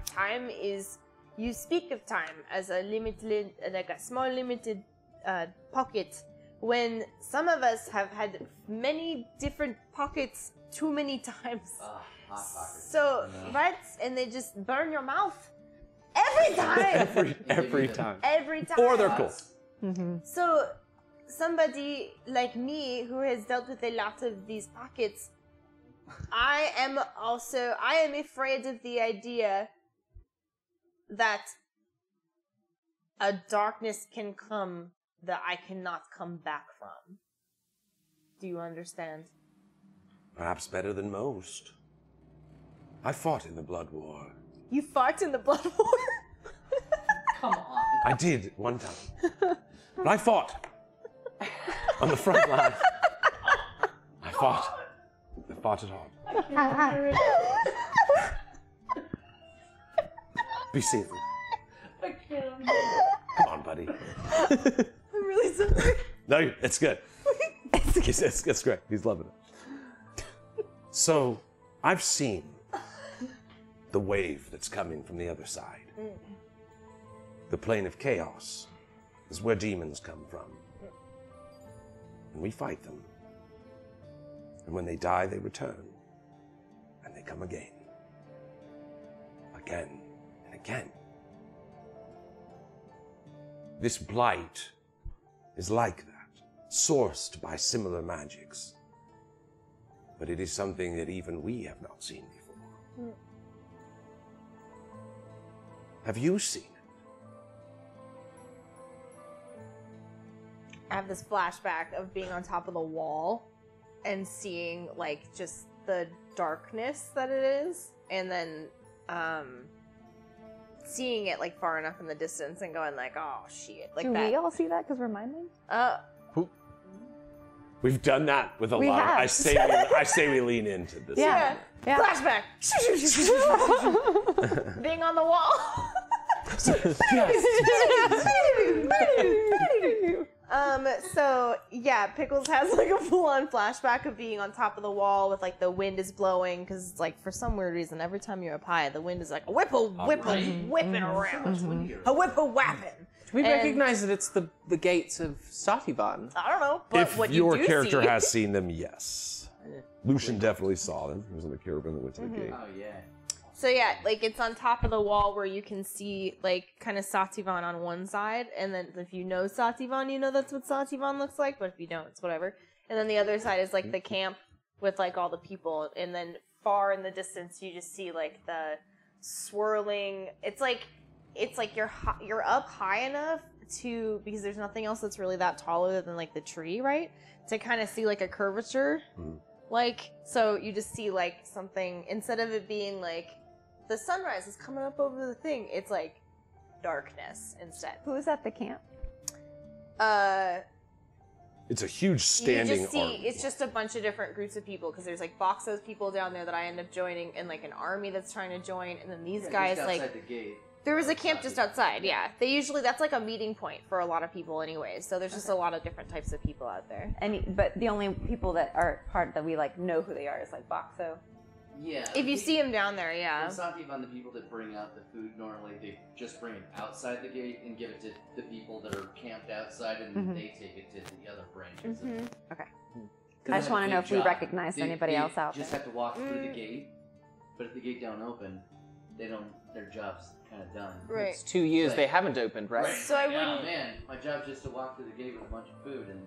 S3: time is, you speak of time as a limited, like a small limited pocket, when some of us have had many different pockets too many times.
S8: Hot pocket.
S3: So, right? And they just burn your mouth every time.
S9: Every time.
S3: Every time.
S9: Or they're cool.
S3: So, somebody like me who has dealt with a lot of these pockets, I am afraid of the idea that a darkness can come that I cannot come back from. Do you understand?
S9: Perhaps better than most. I fought in the Blood War.
S3: You fought in the Blood War?
S8: Come on.
S9: I did one time. But I fought on the front line. I fought it hard. Be safe. Come on, buddy.
S3: I'm really sorry.
S9: No, it's good. It's great. He's loving it. So, I've seen the wave that's coming from the other side. The plane of chaos is where demons come from. And we fight them. And when they die, they return. And they come again. Again and again. This blight is like that, sourced by similar magics. But it is something that even we have not seen before. Have you seen it?
S3: I have this flashback of being on top of the wall and seeing like just the darkness that it is, and then seeing it like far enough in the distance and going like, oh shit, like
S5: Do
S3: that.
S5: we all see that because we're miming?
S9: We've done that with a
S5: We
S9: lot.
S5: have.
S9: I say we lean into this.
S5: Yeah. Yeah.
S3: Flashback. Being on the wall. So yeah, Pickles has like a full-on flashback of being on top of the wall with like the wind is blowing, because like for some weird reason every time you're up high the wind is like whipping around, a whipping.
S6: Do we recognize that it's the gates of Sativan?
S3: I don't know, but
S9: If
S3: what
S9: your
S3: you do
S9: character
S3: see,
S9: has seen them, yes. Lucian definitely saw them. He was in the caravan that went to the gate.
S8: Oh, yeah.
S3: So yeah, like it's on top of the wall where you can see like kind of Sativan on one side, and then if you know Sativan, you know that's what Sativan looks like, but if you don't, it's whatever. And then the other side is like the camp with like all the people, and then far in the distance you just see like the swirling. It's like you're up high enough to, because there's nothing else that's really that tall other than like the tree, right? To kind of see like a curvature. Like, so you just see like something, instead of it being like the sunrise is coming up over the thing, it's like darkness instead.
S5: Who's at the camp?
S9: It's a huge standing
S3: you just see,
S9: army.
S3: it's just a bunch of different groups of people, because there's like Boxo's people down there that I end up joining, and like an army that's trying to join, and then these guys
S8: just
S3: like
S8: outside the gate.
S3: there was a camp just outside. Yeah, they usually, that's like a meeting point for a lot of people anyways, so there's just a lot of different types of people out there.
S5: But the only people that are part that we like know who they are is like Boxo.
S8: Yeah.
S3: If you see him down there, yeah.
S8: It's not even the people that bring out the food. Normally, they just bring it outside the gate and give it to the people that are camped outside, and they take it to the other branches.
S5: Okay.
S8: They
S5: I just
S8: have a
S5: want to know
S8: big
S5: if we
S8: job.
S5: recognize anybody
S8: They
S5: else out
S8: just
S5: there.
S8: have to walk through the gate, but if the gate don't open, they don't. Their job's kind of done.
S3: Right.
S6: It's 2 years
S8: Like-
S6: they haven't opened, right?
S3: So I
S8: Oh
S3: wouldn't.
S8: man, my job's just to walk through the gate with a bunch of food and.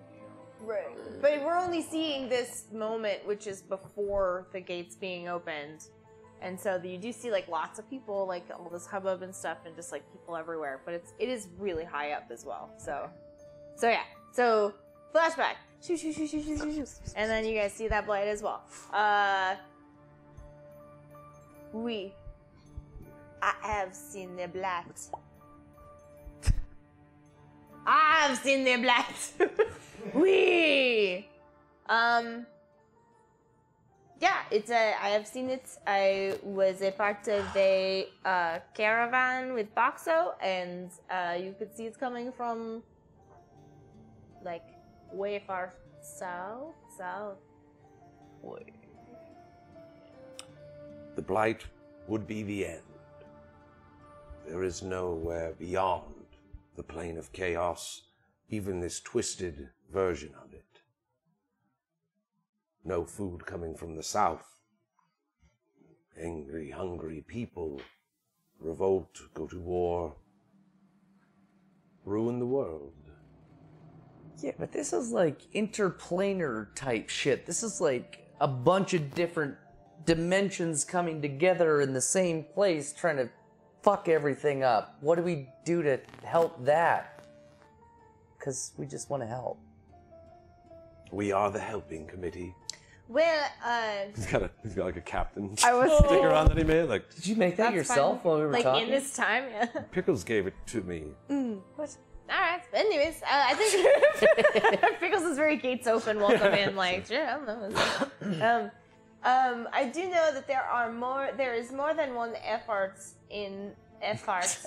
S3: Right. But we're only seeing this moment, which is before the gates being opened. And so you do see like lots of people, like all this hubbub and stuff, and just like people everywhere. But it is really high up as well. So yeah. So flashback. Shoo, shoo, shoo, shoo, shoo, shoo, shoo. And then you guys see that blight as well. I have seen the blight. I've seen the blight. Yeah, I have seen it. I was a part of a caravan with Boxo, and you could see it's coming from like way far south.
S9: The blight would be the end. There is nowhere beyond the plane of chaos, even this twisted version of it. No food coming from the south. Angry, hungry people revolt, go to war, ruin the world.
S4: Yeah, but this is like interplanar type shit. This is like a bunch of different dimensions coming together in the same place trying to fuck everything up. What do we do to help that? Because we just want to help.
S9: We are the helping committee.
S3: Well,
S9: He's got like a captain
S5: I was
S9: sticker on that he made. Like,
S4: Did you make that
S3: that's
S4: yourself
S3: fine.
S4: while we were
S3: like
S4: talking?
S3: in this time, yeah.
S9: Pickles gave it to me.
S3: What? All right. Anyways, I think Pickles is very gates open, welcome in. Like, sure, I don't know. I do know that there is more than one effort in effort.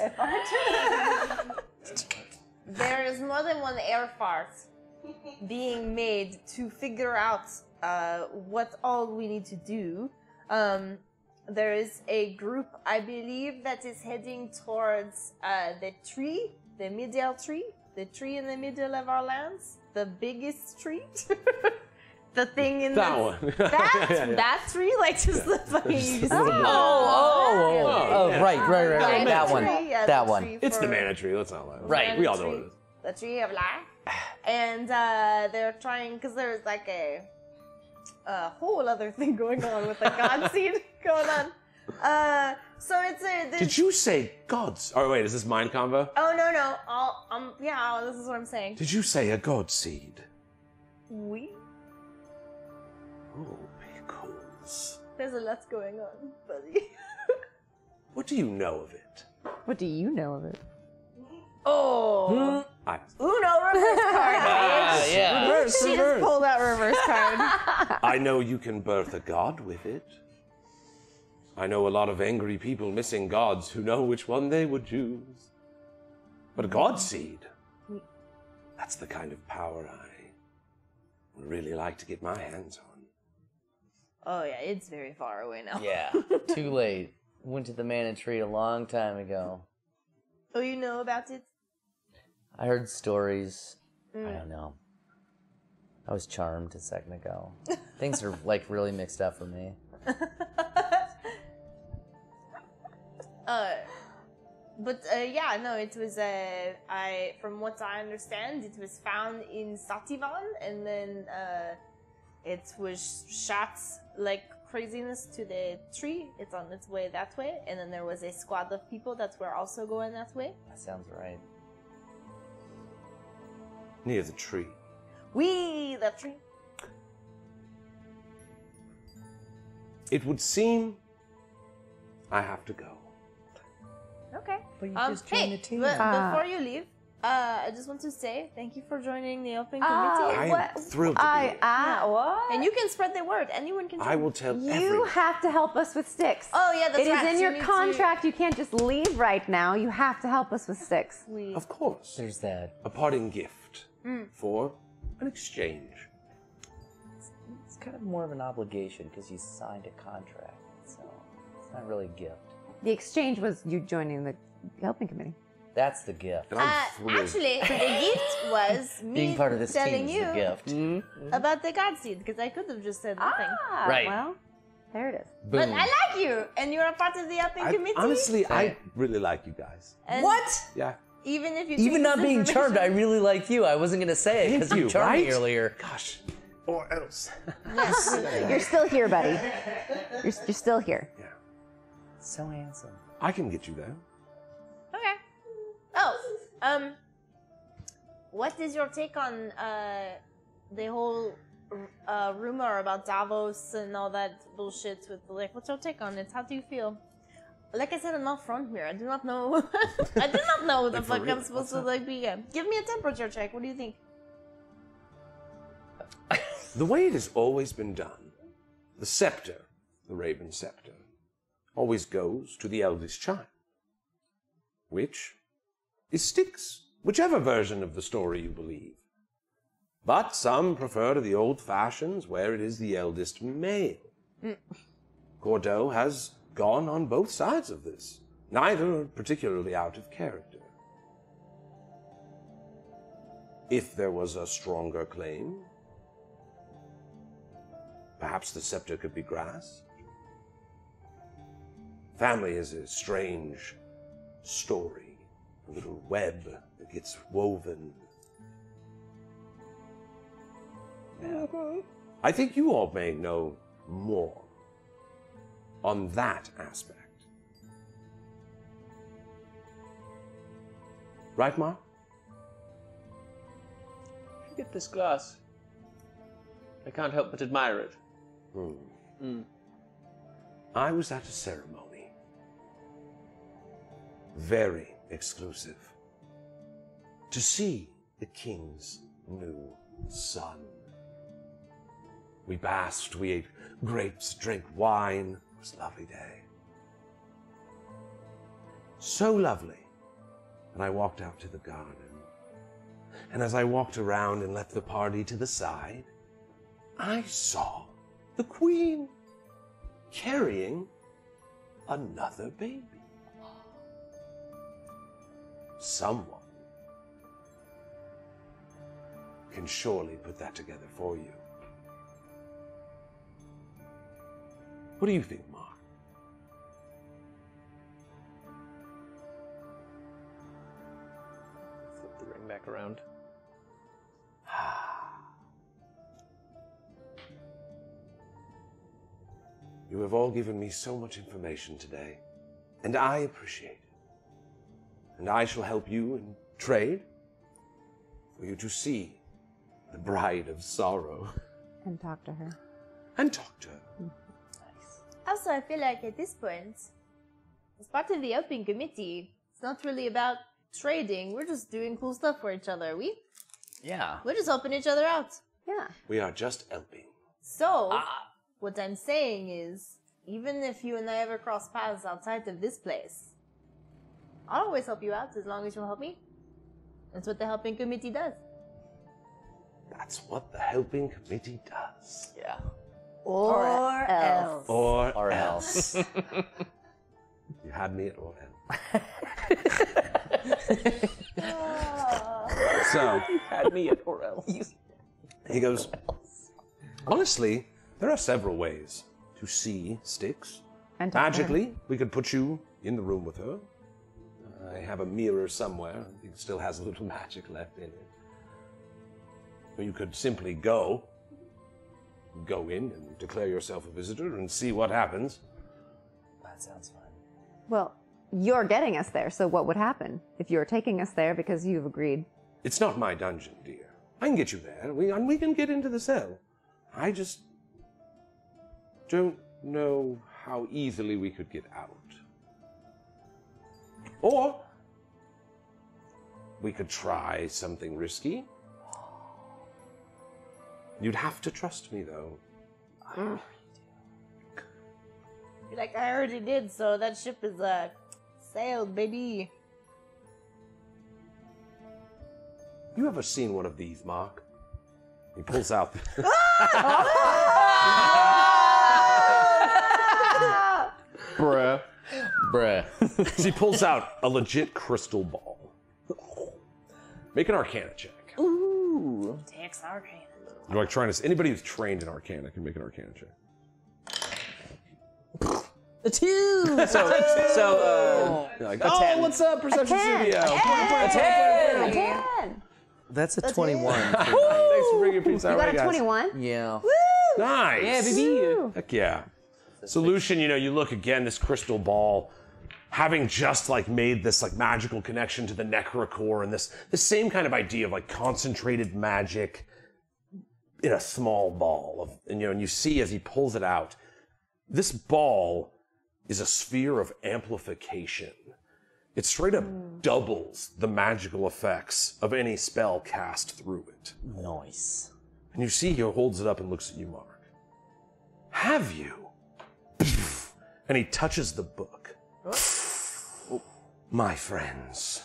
S3: There is more than one air fart being made to figure out what all we need to do. There is a group, I believe, that is heading towards the tree, the middle tree, the tree in the middle of our lands, the biggest tree. The thing in
S2: That one.
S3: that tree, like just the fucking. You just
S4: right. That one. That one.
S2: It's the mana tree. Let's not lie.
S4: Right.
S2: We all know what it is.
S3: The tree of life, and they're trying because there's like a whole other thing going on with the god seed going on. So it's a.
S2: Did you say gods? Oh wait, is this mind combo?
S3: Oh no. Yeah, this is what I'm saying.
S9: Did you say a god seed?
S3: We.
S9: Oh, pickles.
S3: There's a lot going on, buddy.
S9: What do you know of it?
S5: What do you know of it?
S3: Oh.
S2: I,
S3: Uno reverse card.
S4: Yeah.
S3: She just pulled out reverse card.
S9: I know you can birth a god with it. I know a lot of angry people missing gods who know which one they would choose. But a god seed, that's the kind of power I would really like to get my hands on.
S3: Oh yeah, it's very far away now.
S4: Yeah. Too late. Went to the mana tree a long time ago.
S3: Oh, you know about it?
S4: I heard stories. I don't know. I was charmed a second ago. Things are like really mixed up for me.
S3: Yeah, no, it was from what I understand, it was found in Sativan, and then it was shot like craziness to the tree. It's on its way that way, and then there was a squad of people that were also going that way.
S4: That sounds right.
S9: Near the tree.
S3: The tree.
S9: It would seem I have to go.
S3: Okay.
S4: But you just
S3: Hey,
S4: joined the team.
S3: before you leave, I just want to say thank you for joining the open committee.
S9: I'm thrilled to be here.
S5: What?
S3: And you can spread the word. Anyone can.
S9: I will tell
S5: You
S9: everyone.
S5: have to help us with sticks.
S3: Oh yeah, that's
S5: It
S3: right.
S5: is in
S3: So
S5: your
S3: you need
S5: contract. You can't just leave right now. You have to help us with sticks.
S3: To...
S9: Of course.
S4: There's that.
S9: A parting gift for an exchange.
S4: It's kind of more of an obligation because you signed a contract. So it's not really a gift.
S5: The exchange was you joining the helping committee.
S4: That's the gift.
S9: And I'm thrilled.
S3: Actually, the gift was me
S4: Being part of this team
S3: telling
S4: is
S3: you
S4: the gift.
S3: about the god seed because I could have just said nothing.
S4: Right.
S5: Well, there it is.
S3: But
S4: Boom.
S3: I like you, and you're a part of the upping committee.
S9: Honestly, I really like you guys.
S3: And
S4: What?
S9: Yeah.
S3: Even if you
S4: Even
S3: take
S4: not
S3: this
S4: being charmed, I
S3: information-
S4: really like you. I wasn't gonna say it because
S9: Thank
S4: you
S9: you,
S4: charmed me
S9: right?
S4: earlier.
S9: Gosh. Or else.
S5: You're still here, buddy. You're still here.
S9: Yeah.
S4: So handsome.
S9: I can get you there.
S3: Okay. Oh, what is your take on the whole rumor about Davos and all that bullshit with like? What's your take on it? How do you feel? Like I said, I'm not from here. I do not know. I do not know what the
S9: Like, for
S3: fuck
S9: real?
S3: I'm supposed to
S9: What's
S3: like be. Give me a temperature check. What do you think?
S9: The way it has always been done, the scepter, the Raven scepter, always goes to the eldest child, which is Styx, whichever version of the story you believe. But some prefer to the old fashions where it is the eldest male. Gordeau has gone on both sides of this, neither particularly out of character. If there was a stronger claim, perhaps the scepter could be grasped. Family is a strange story, a little web that gets woven. I think you all may know more on that aspect. Right, Mark?
S6: Get this glass. I can't help but admire it.
S9: I was at a ceremony. Very exclusive. To see the king's new son. We basked, we ate grapes, drank wine. It was a lovely day. So lovely. And I walked out to the garden. And as I walked around and left the party to the side, I saw the queen carrying another baby. Someone can surely put that together for you. What do you think, Mark?
S6: Flip the ring back around.
S9: You have all given me so much information today, and I appreciate it. And I shall help you in trade for you to see the bride of sorrow.
S5: And talk to her.
S9: And talk to her.
S3: Also, I feel like at this point, as part of the helping committee, it's not really about trading. We're just doing cool stuff for each other.
S4: Yeah.
S3: We're just helping each other out.
S5: Yeah.
S9: We are just helping.
S3: So, what I'm saying is, even if you and I ever cross paths outside of this place, I'll always help you out as long as you'll help me. That's what the helping committee does.
S9: That's what the helping committee does.
S4: Yeah.
S3: Or else.
S9: Or
S4: else.
S9: You had me at or else. So,
S6: You had me at or else.
S9: he goes, honestly, there are several ways to see Styx.
S5: And talk to her.
S9: Magically, we could put you in the room with her. I have a mirror somewhere. It still has a little magic left in it. Or you could simply go in and declare yourself a visitor and see what happens.
S4: That sounds fun.
S5: Well, you're getting us there, so what would happen if you're taking us there because you've agreed?
S9: It's not my dungeon, dear. I can get you there. We can get into the cell. I just don't know how easily we could get out. Or we could try something risky. You'd have to trust me, though.
S3: Like I already did, so that ship is sailed, baby.
S9: You ever seen one of these, Mark? He pulls out.
S6: Bruh.
S2: He pulls out a legit crystal ball. Make an Arcana check.
S6: Ooh.
S3: Takes Arcana.
S2: You're like trying to. Anybody who's trained in Arcana can make an Arcana check.
S4: A 2!
S2: You're like, oh, what's up, Perception Studio?
S5: A 10!
S4: That's a 21.
S2: Thanks for bringing your pizza.
S5: You
S2: All
S5: got
S2: right,
S5: a
S2: guys.
S5: 21?
S4: Yeah.
S2: Nice.
S6: Yeah, baby.
S2: Heck yeah. Solution, you look again, this crystal ball, having just like made this like magical connection to the necrocore and this same kind of idea of like concentrated magic in a small ball. And you see as he pulls it out, this ball is a sphere of amplification. It straight up doubles the magical effects of any spell cast through it.
S4: Nice.
S2: And you see he holds it up and looks at you, Mark. Have you? And he touches the book. My friends.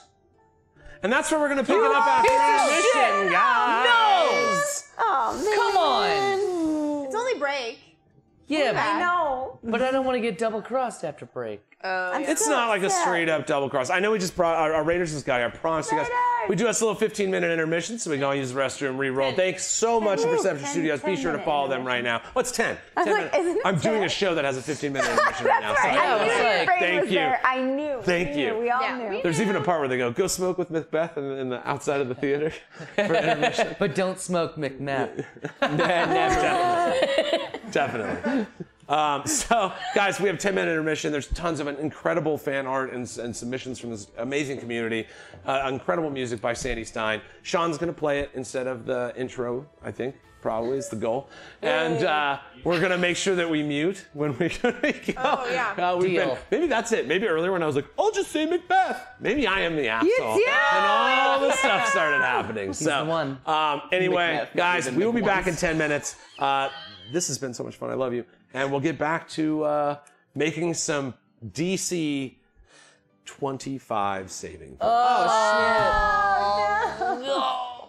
S2: And that's where we're going to pick it up after intermission, guys.
S5: Oh, man.
S4: Come on!
S3: It's only break.
S4: Yeah,
S5: I know.
S4: but I don't want to get double crossed after break.
S2: It's not like a straight up double cross. I know we just brought our Raiders this guy. I promise you guys. We do us a little 15-minute intermission so we can all use the restroom, re-roll. Thanks so much to Perception Studios. Be sure to follow them right now. What's 10? 10 minutes. I'm doing a show that has a 15-minute intermission right now. So
S5: I
S4: Yeah,
S5: knew
S4: it's
S5: your
S4: like,
S5: brain
S2: thank
S5: was
S2: you.
S5: there. I knew.
S2: Thank you.
S5: We all knew.
S2: There's even a part where they go smoke with Macbeth in the outside of the theater for intermission.
S4: But don't smoke McNabb.
S2: Definitely. So, guys, we have 10-minute intermission. There's tons of incredible fan art and submissions from this amazing community. Incredible music by Sandy Stein. Sean's going to play it instead of the intro, I think. Probably is the goal. And we're going to make sure that we mute when we go.
S3: Oh, yeah.
S4: Deal.
S2: Maybe that's it. Maybe earlier when I was like, I'll just say Macbeth. Maybe I am the asshole.
S5: too.
S2: And all this stuff started happening. So,
S4: the one.
S2: Anyway,
S6: Macbeth,
S2: guys,
S6: even
S2: we will be back in
S6: McOnce.
S2: 10 minutes. This has been so much fun. I love you. And we'll get back to making some DC 25 saving.
S4: Oh, shit.
S3: No.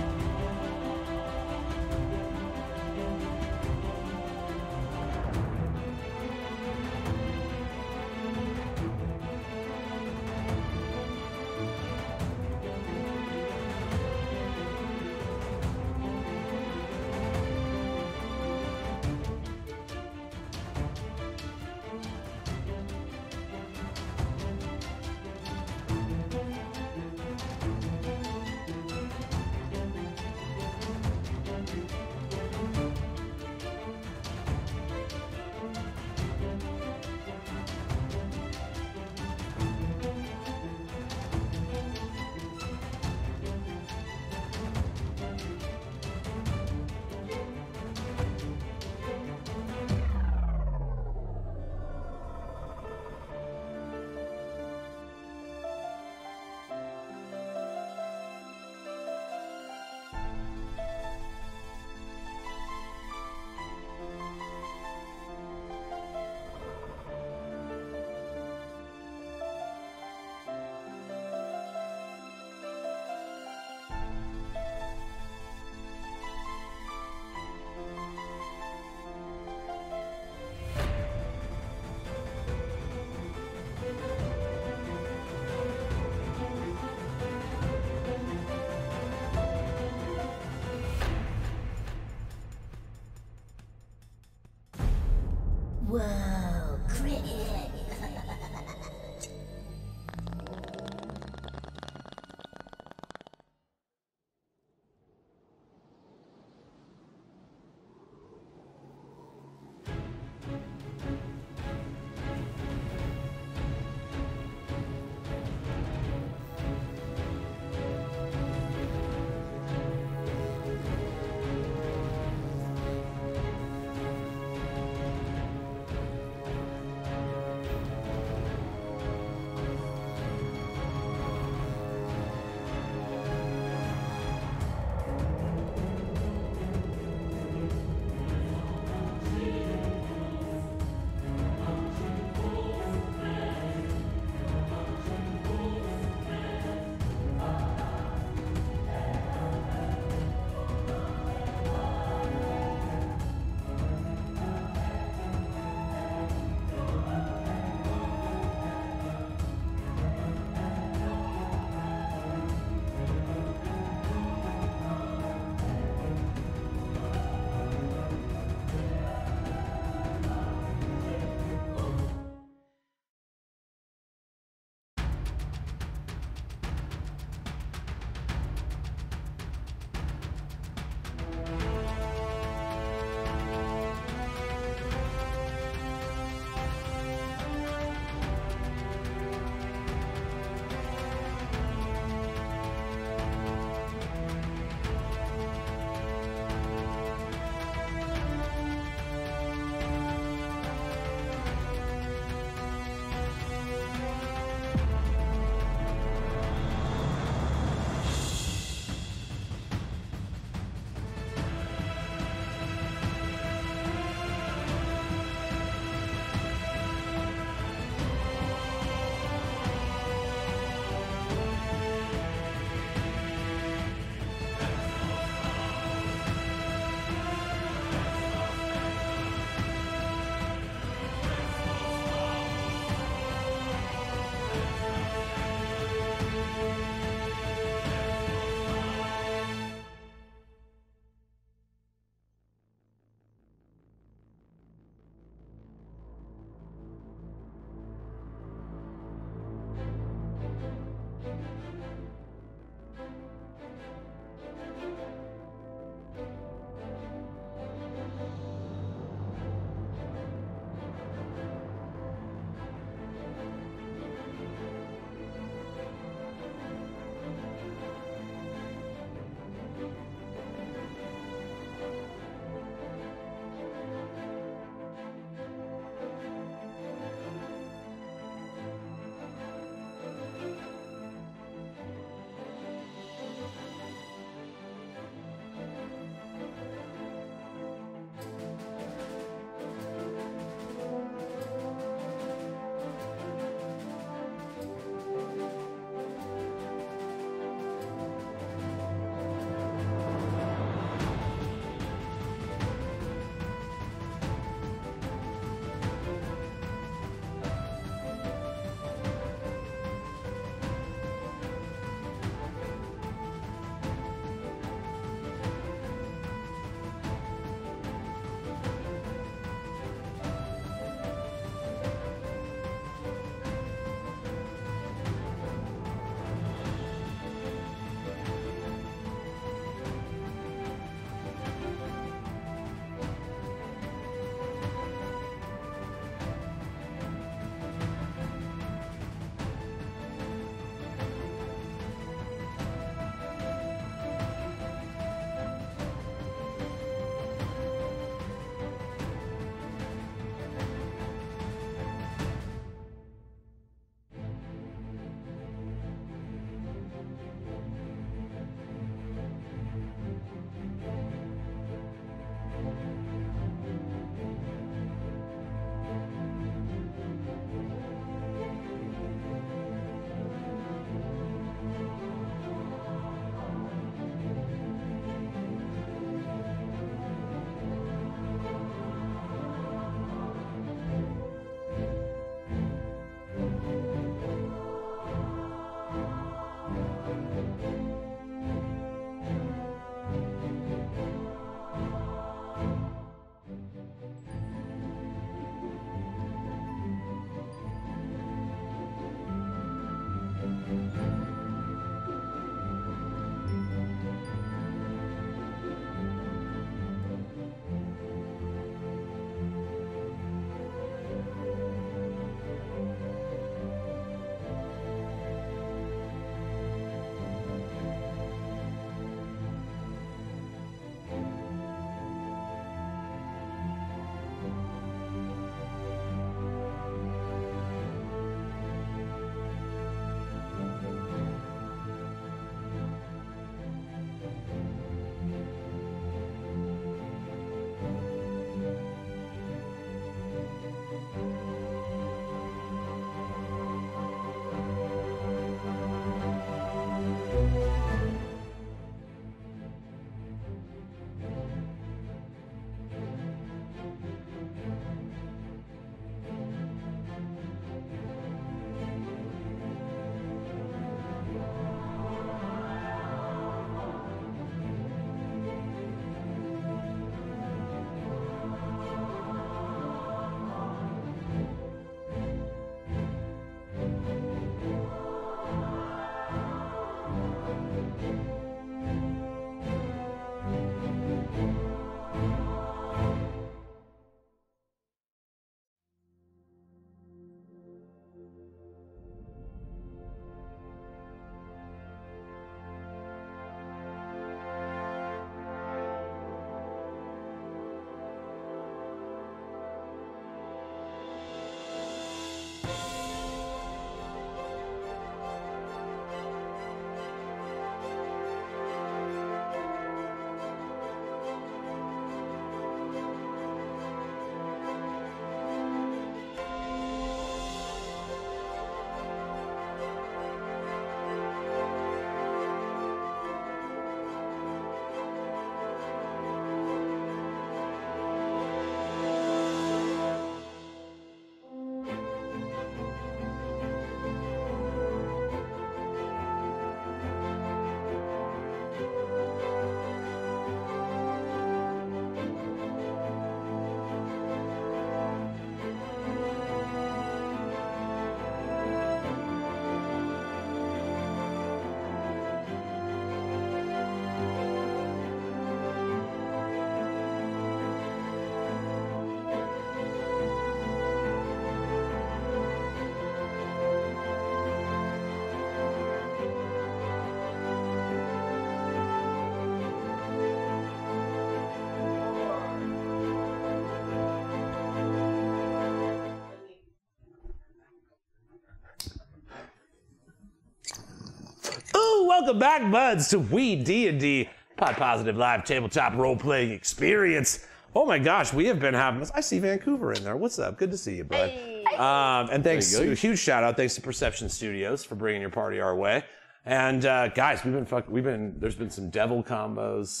S2: Welcome back, buds, to Weed&D, Pod Positive Live Tabletop Role-Playing Experience. Oh my gosh, we have been having this. I see Vancouver in there. What's up? Good to see you, bud.
S3: Hey.
S2: And thanks, a huge shout out, thanks to Perception Studios for bringing your party our way. And guys, there's been some devil combos,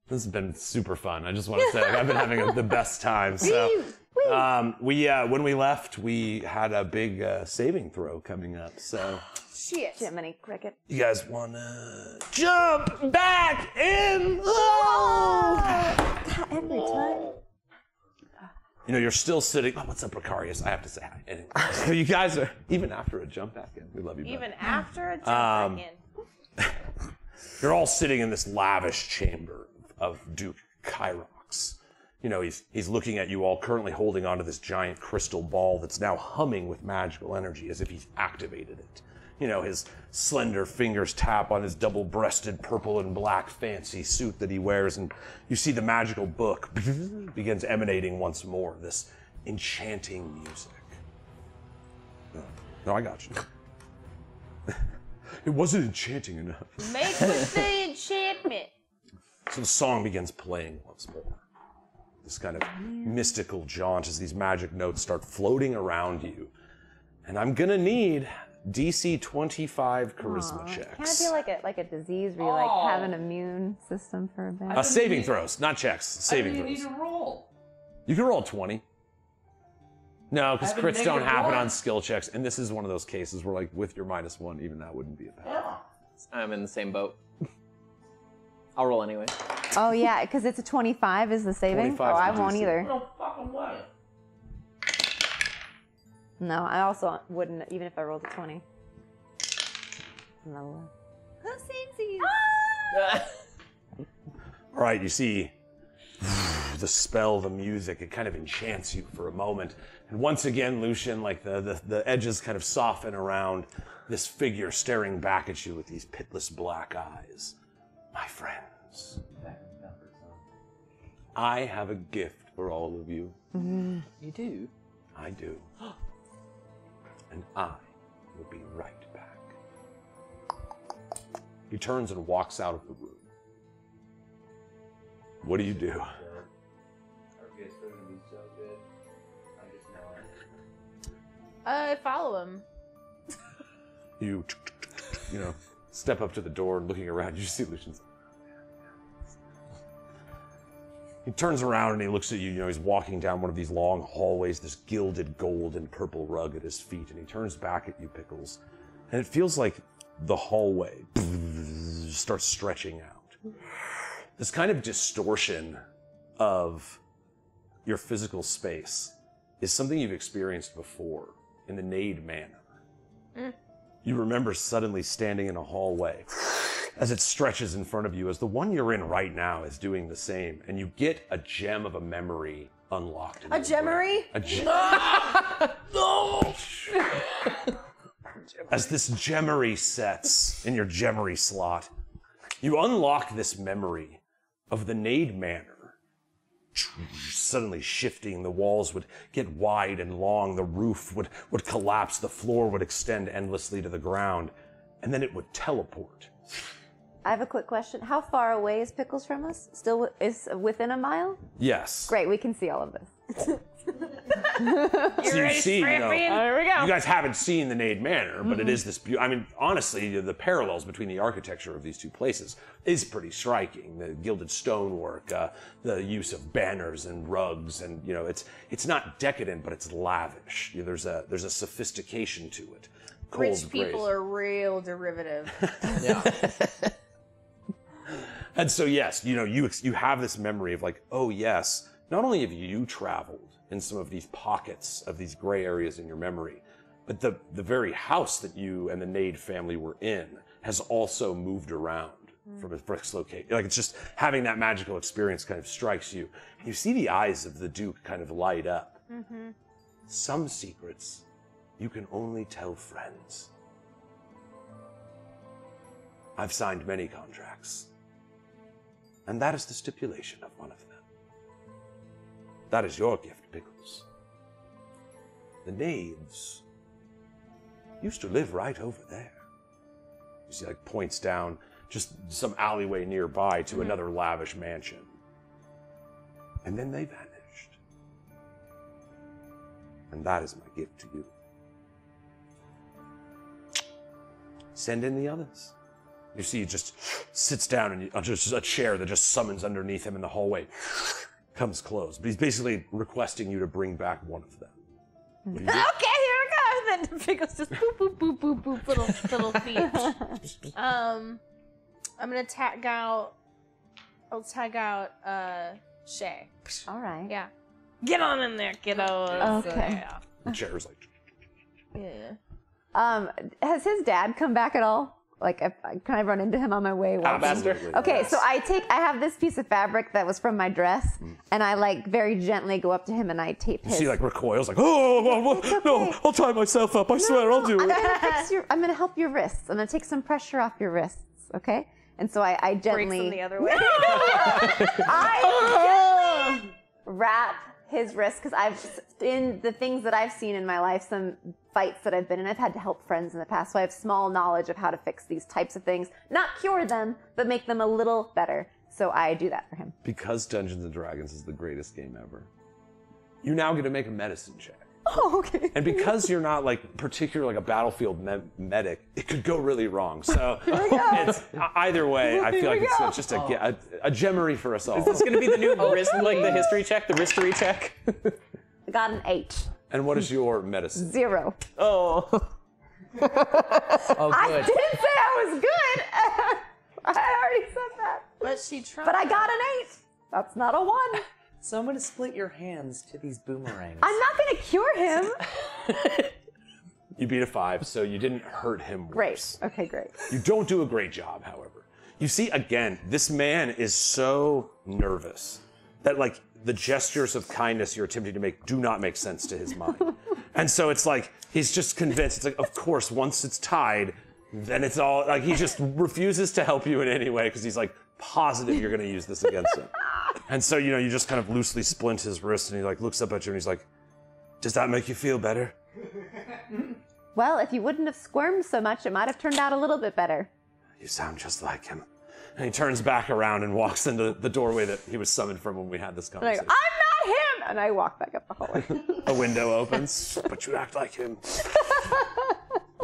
S2: this has been super fun. I just want to say, I've been having the best time. So, when we left, we had a big saving throw coming up. So,
S3: Shit.
S5: Jiminy Cricket.
S2: you guys want to jump back in? Oh!
S5: Every time.
S2: You know, you're still sitting. Oh, what's up, Precarious? I have to say hi. Anyway, you guys are, even after a jump back in, we love you, bud.
S3: Even after a jump back in.
S2: You're all sitting in this lavish chamber of Duke Korvax. You know, he's looking at you all, currently holding onto this giant crystal ball that's now humming with magical energy as if he's activated it. You know, his slender fingers tap on his double-breasted purple and black fancy suit that he wears, and you see the magical book begins emanating once more, this enchanting music. No, I got you. It wasn't enchanting enough.
S3: Make with the enchantment.
S2: So the song begins playing once more. This kind of mystical jaunt as these magic notes start floating around you. And I'm gonna need DC 25 charisma checks.
S5: Can it be like a disease where you like have an immune system for a bit?
S2: Saving throws, not checks. Saving throws.
S8: You need to roll.
S2: You can roll 20. No, because
S8: I have a
S2: crits don't
S8: negative
S2: happen
S8: 1.
S2: on skill checks, and this is one of those cases where, like, with your -1, even that wouldn't be a bad.
S6: I'm in the same boat. I'll roll anyway.
S5: Oh yeah, because it's a 25 is the saving.
S2: 25
S5: Oh,
S2: is
S5: I
S2: the
S5: won't
S2: DC.
S5: either.
S8: No fucking way.
S5: No, I also wouldn't even if I rolled a 20. No.
S3: Who seems these?
S2: All right, you see the spell, the music, it kind of enchants you for a moment. And once again, Lucian, like the edges kind of soften around this figure staring back at you with these pitless black eyes. My friends, I have a gift for all of you.
S6: You do?
S2: I do. And I will be right back. He turns and walks out of the room. What do you do?
S8: Our gifts are gonna be so good. I just know it.
S3: Follow him.
S2: You know, step up to the door and looking around, you see Lucian's. He turns around and he looks at you, you know, he's walking down one of these long hallways, this gilded gold and purple rug at his feet, and he turns back at you, Pickles, and it feels like the hallway starts stretching out. This kind of distortion of your physical space is something you've experienced before in the Nade Manor. You remember suddenly standing in a hallway as it stretches in front of you, as the one you're in right now is doing the same, and you get a gem of a memory unlocked.
S3: A gemery?
S2: A gem. As this gemery sets in your gemery slot, you unlock this memory of the Nade Manor. Suddenly shifting, the walls would get wide and long, the roof would collapse, the floor would extend endlessly to the ground, and then it would teleport.
S5: I have a quick question. How far away is Pickles from us? Still is within a mile?
S2: Yes.
S5: Great, we can see all of this.
S2: So you see, you know,
S3: There we go.
S2: you guys haven't seen the Nade Manor, but it is this I mean, honestly, the parallels between the architecture of these two places is pretty striking. The gilded stonework, the use of banners and rugs, and you know, it's not decadent, but it's lavish. You know, there's a sophistication to it.
S3: Rich people are real derivative.
S2: And so yes, you know, you have this memory of like, oh yes, not only have you traveled in some of these pockets of these gray areas in your memory, but the very house that you and the Nade family were in has also moved around from a fixed location. Like, it's just having that magical experience kind of strikes you. And you see the eyes of the Duke kind of light up. Some secrets you can only tell friends. I've signed many contracts, and that is the stipulation of one of them. That is your gift, Pickles. The Nades used to live right over there.
S9: You see, like, points down just some alleyway nearby to another lavish mansion. And then they vanished. And that is my gift to you. Send in the others. You see, he just sits down and just a chair that just summons underneath him in the hallway comes closed. But he's basically requesting you to bring back one of them.
S3: Okay, here we go. And then Pickles just boop, boop, boop, boop, boop, little feet. I'm gonna tag out. I'll tag out Shay.
S5: All right.
S3: Yeah. Get on in there, kiddos.
S5: Okay.
S9: The chair's like.
S3: Yeah.
S5: Has his dad come back at all? Like, can I run into him on my way?
S9: Absolutely.
S5: Okay, so I have this piece of fabric that was from my dress, and I like very gently go up to him and I tape
S9: You
S5: his.
S9: see, like, recoils, like, oh, no, I'll tie myself up. I swear, I'll do it.
S5: I'm gonna help your wrists. I'm gonna take some pressure off your wrists, okay? And so I gently.
S3: Breaks them the other way.
S5: I gently wrap his wrist because in the things that I've seen in my life, some fights that I've been in, I've had to help friends in the past, so I have small knowledge of how to fix these types of things. Not cure them, but make them a little better. So I do that for him.
S9: Because Dungeons & Dragons is the greatest game ever, you now get to make a medicine check.
S5: Oh, okay.
S9: And because you're not, like, particularly like a battlefield medic, it could go really wrong. So it's either way, I feel like it's just a gemmery for us all.
S6: Is this going to be the new wrist, like the history check, the wristery check?
S5: I got an 8.
S9: And what is your medicine?
S5: 0.
S6: Oh.
S4: Oh,
S5: I
S4: good.
S5: didn't say I was good. I already said that.
S3: But she tried.
S5: But I got an 8. That's not a 1.
S4: So I'm gonna split your hands to these boomerangs.
S5: I'm not going to cure him.
S9: You beat a 5, so you didn't hurt him worse.
S5: Great. Okay, great.
S9: You don't do a great job, however. You see, again, this man is so nervous that, like, the gestures of kindness you're attempting to make do not make sense to his mind. And so it's like, he's just convinced. It's like, of course, once it's tied, then it's all, like, he just refuses to help you in any way because he's, like, positive you're going to use this against him. And so, you know, you just kind of loosely splint his wrist and he, like, looks up at you and he's like, does that make you feel better?
S5: Well, if you wouldn't have squirmed so much, it might have turned out a little bit better.
S9: You sound just like him. And he turns back around and walks into the doorway that he was summoned from when we had this
S5: And I go,
S9: conversation.
S5: I'm not him! And I walk back up the hallway.
S9: A window opens, but you act like him.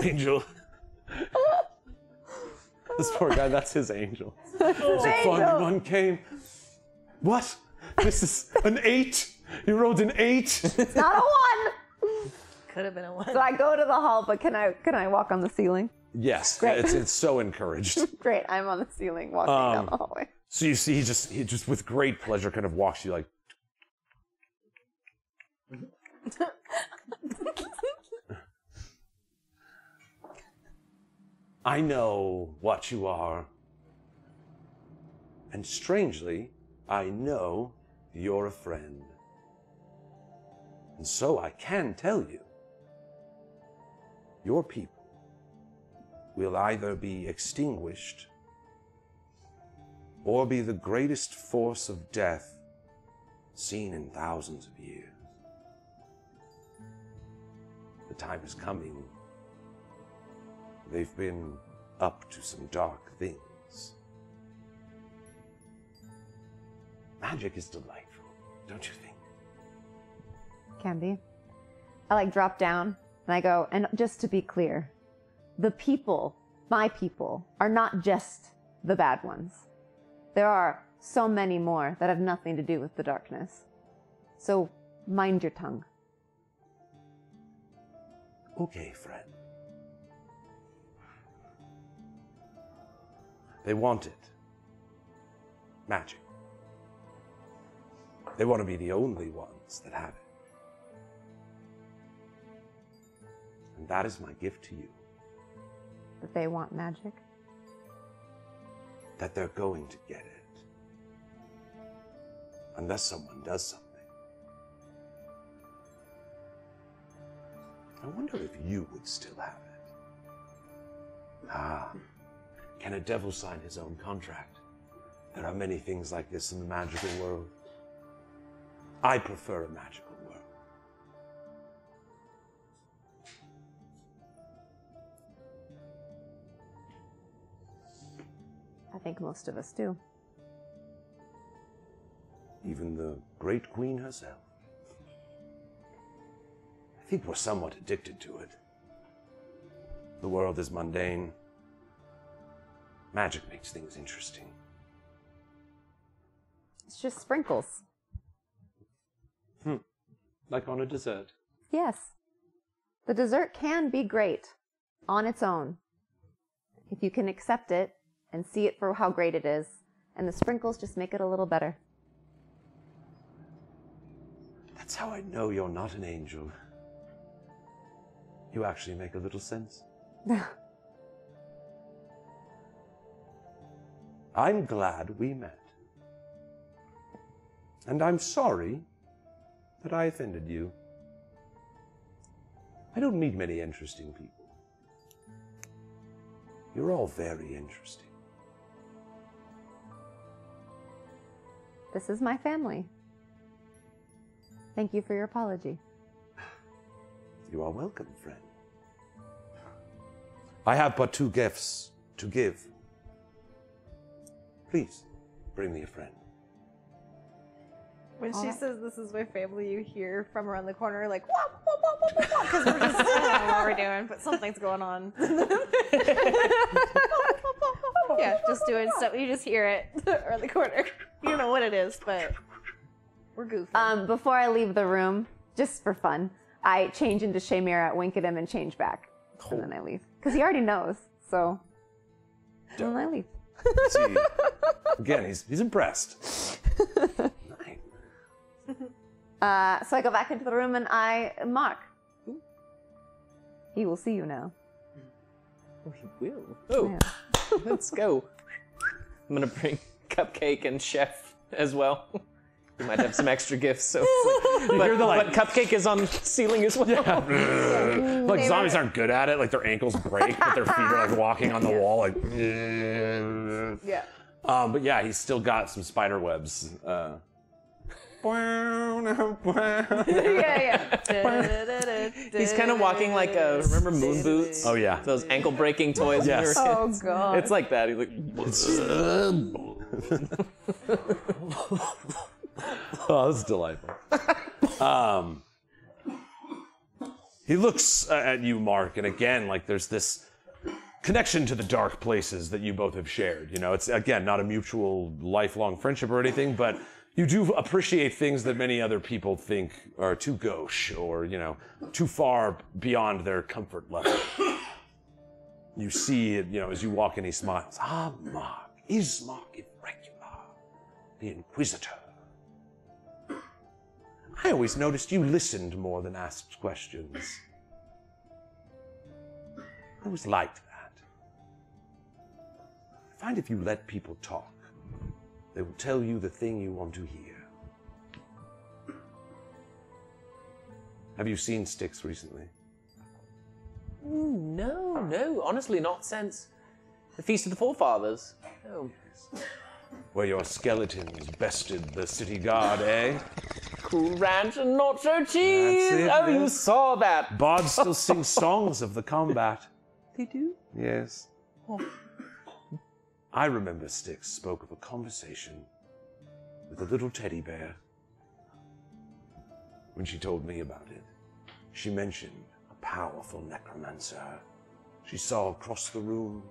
S9: Angel. This poor guy, that's his angel. So fun one came. What? This is an 8? You rolled an 8?
S5: It's not a 1!
S3: Could have been a 1.
S5: So I go to the hall, but can I walk on the ceiling?
S9: Yes,
S5: Great.
S9: it's so encouraged.
S5: Great, I'm on the ceiling walking down the hallway.
S9: So you see, he just with great pleasure kind of walks you like. I know what you are. And strangely, I know you're a friend. And so I can tell you, your people will either be extinguished or be the greatest force of death seen in thousands of years. The time is coming. They've been up to some dark things. Magic is delightful, don't you think?
S5: Can be. I like drop down and I go, and just to be clear, the people, my people, are not just the bad ones. There are so many more that have nothing to do with the darkness. So mind your tongue.
S9: Okay, friend. They want it. Magic. They want to be the only ones that have it. And that is my gift to you.
S5: That they want magic.
S9: That they're going to get it. Unless someone does something. I wonder if you would still have it. Ah, can a devil sign his own contract? There are many things like this in the magical world. I prefer a magical world.
S5: think most of us do.
S9: Even the great queen herself. I think we're somewhat addicted to it. The world is mundane. Magic makes things interesting.
S5: It's just sprinkles.
S2: Like on a dessert.
S5: Yes. The dessert can be great on its own, if you can accept it and see it for how great it is, and the sprinkles just make it a little better.
S9: That's how I know you're not an angel. You actually make a little sense. I'm glad we met. And I'm sorry that I offended you. I don't meet many interesting people. You're all very interesting.
S5: This is my family. Thank you for your apology.
S9: You are welcome, friend. I have but 2 gifts to give. Please, bring me a friend.
S3: When she says this is my family, you hear from around the corner like, wah, wah, wah, wah, wah, because we're just, I don't know what we're doing, but something's going on. Yeah, just doing stuff. You just hear it around the corner. You don't know what it is, but we're goofy.
S5: Before I leave the room, just for fun, I change into Shamira, wink at him, and change back. And then I leave. Because he already knows, so. And then I leave.
S9: See, again, he's impressed.
S5: So I go back into the room and I mark. He will see you now.
S6: Oh, he will. Oh,
S5: Yeah.
S6: let's go. I'm gonna bring Cupcake and Chef as well. You might have some extra gifts, so. But Cupcake is on ceiling as well.
S2: Yeah. Like zombies aren't good at it. Like their ankles break, but their feet are like walking on the wall. Like.
S3: Yeah.
S2: But yeah, he's still got some spider webs.
S3: Yeah.
S6: He's kind of walking like remember Moon Boots?
S2: Oh yeah.
S6: Those ankle breaking toys when we were
S2: Yes.
S6: kids.
S3: Oh god.
S6: It's like that. He's like,
S2: Oh, that's delightful. He looks at you, Mark, and again, like there's this connection to the dark places that you both have shared. You know, it's again not a mutual lifelong friendship or anything, but you do appreciate things that many other people think are too gauche or, you know, too far beyond their comfort level. You see it, you know, as you walk in, he smiles. Ah, Mark, is Mark irregular, the Inquisitor? I always noticed you listened more than asked questions. I always liked that. I find if you let people talk, they will tell you the thing you want to hear. Have you seen Styx recently?
S6: no, honestly, not since the Feast of the Forefathers. No.
S9: Where your skeletons bested the city guard, eh?
S6: Cool Ranch and Nacho Cheese!
S9: That's it,
S6: Oh, you
S9: yes.
S6: saw that!
S9: Bards still sing songs of the combat.
S6: They do?
S9: Yes. I remember Styx spoke of a conversation with a little teddy bear. When she told me about it, she mentioned a powerful necromancer she saw across the room.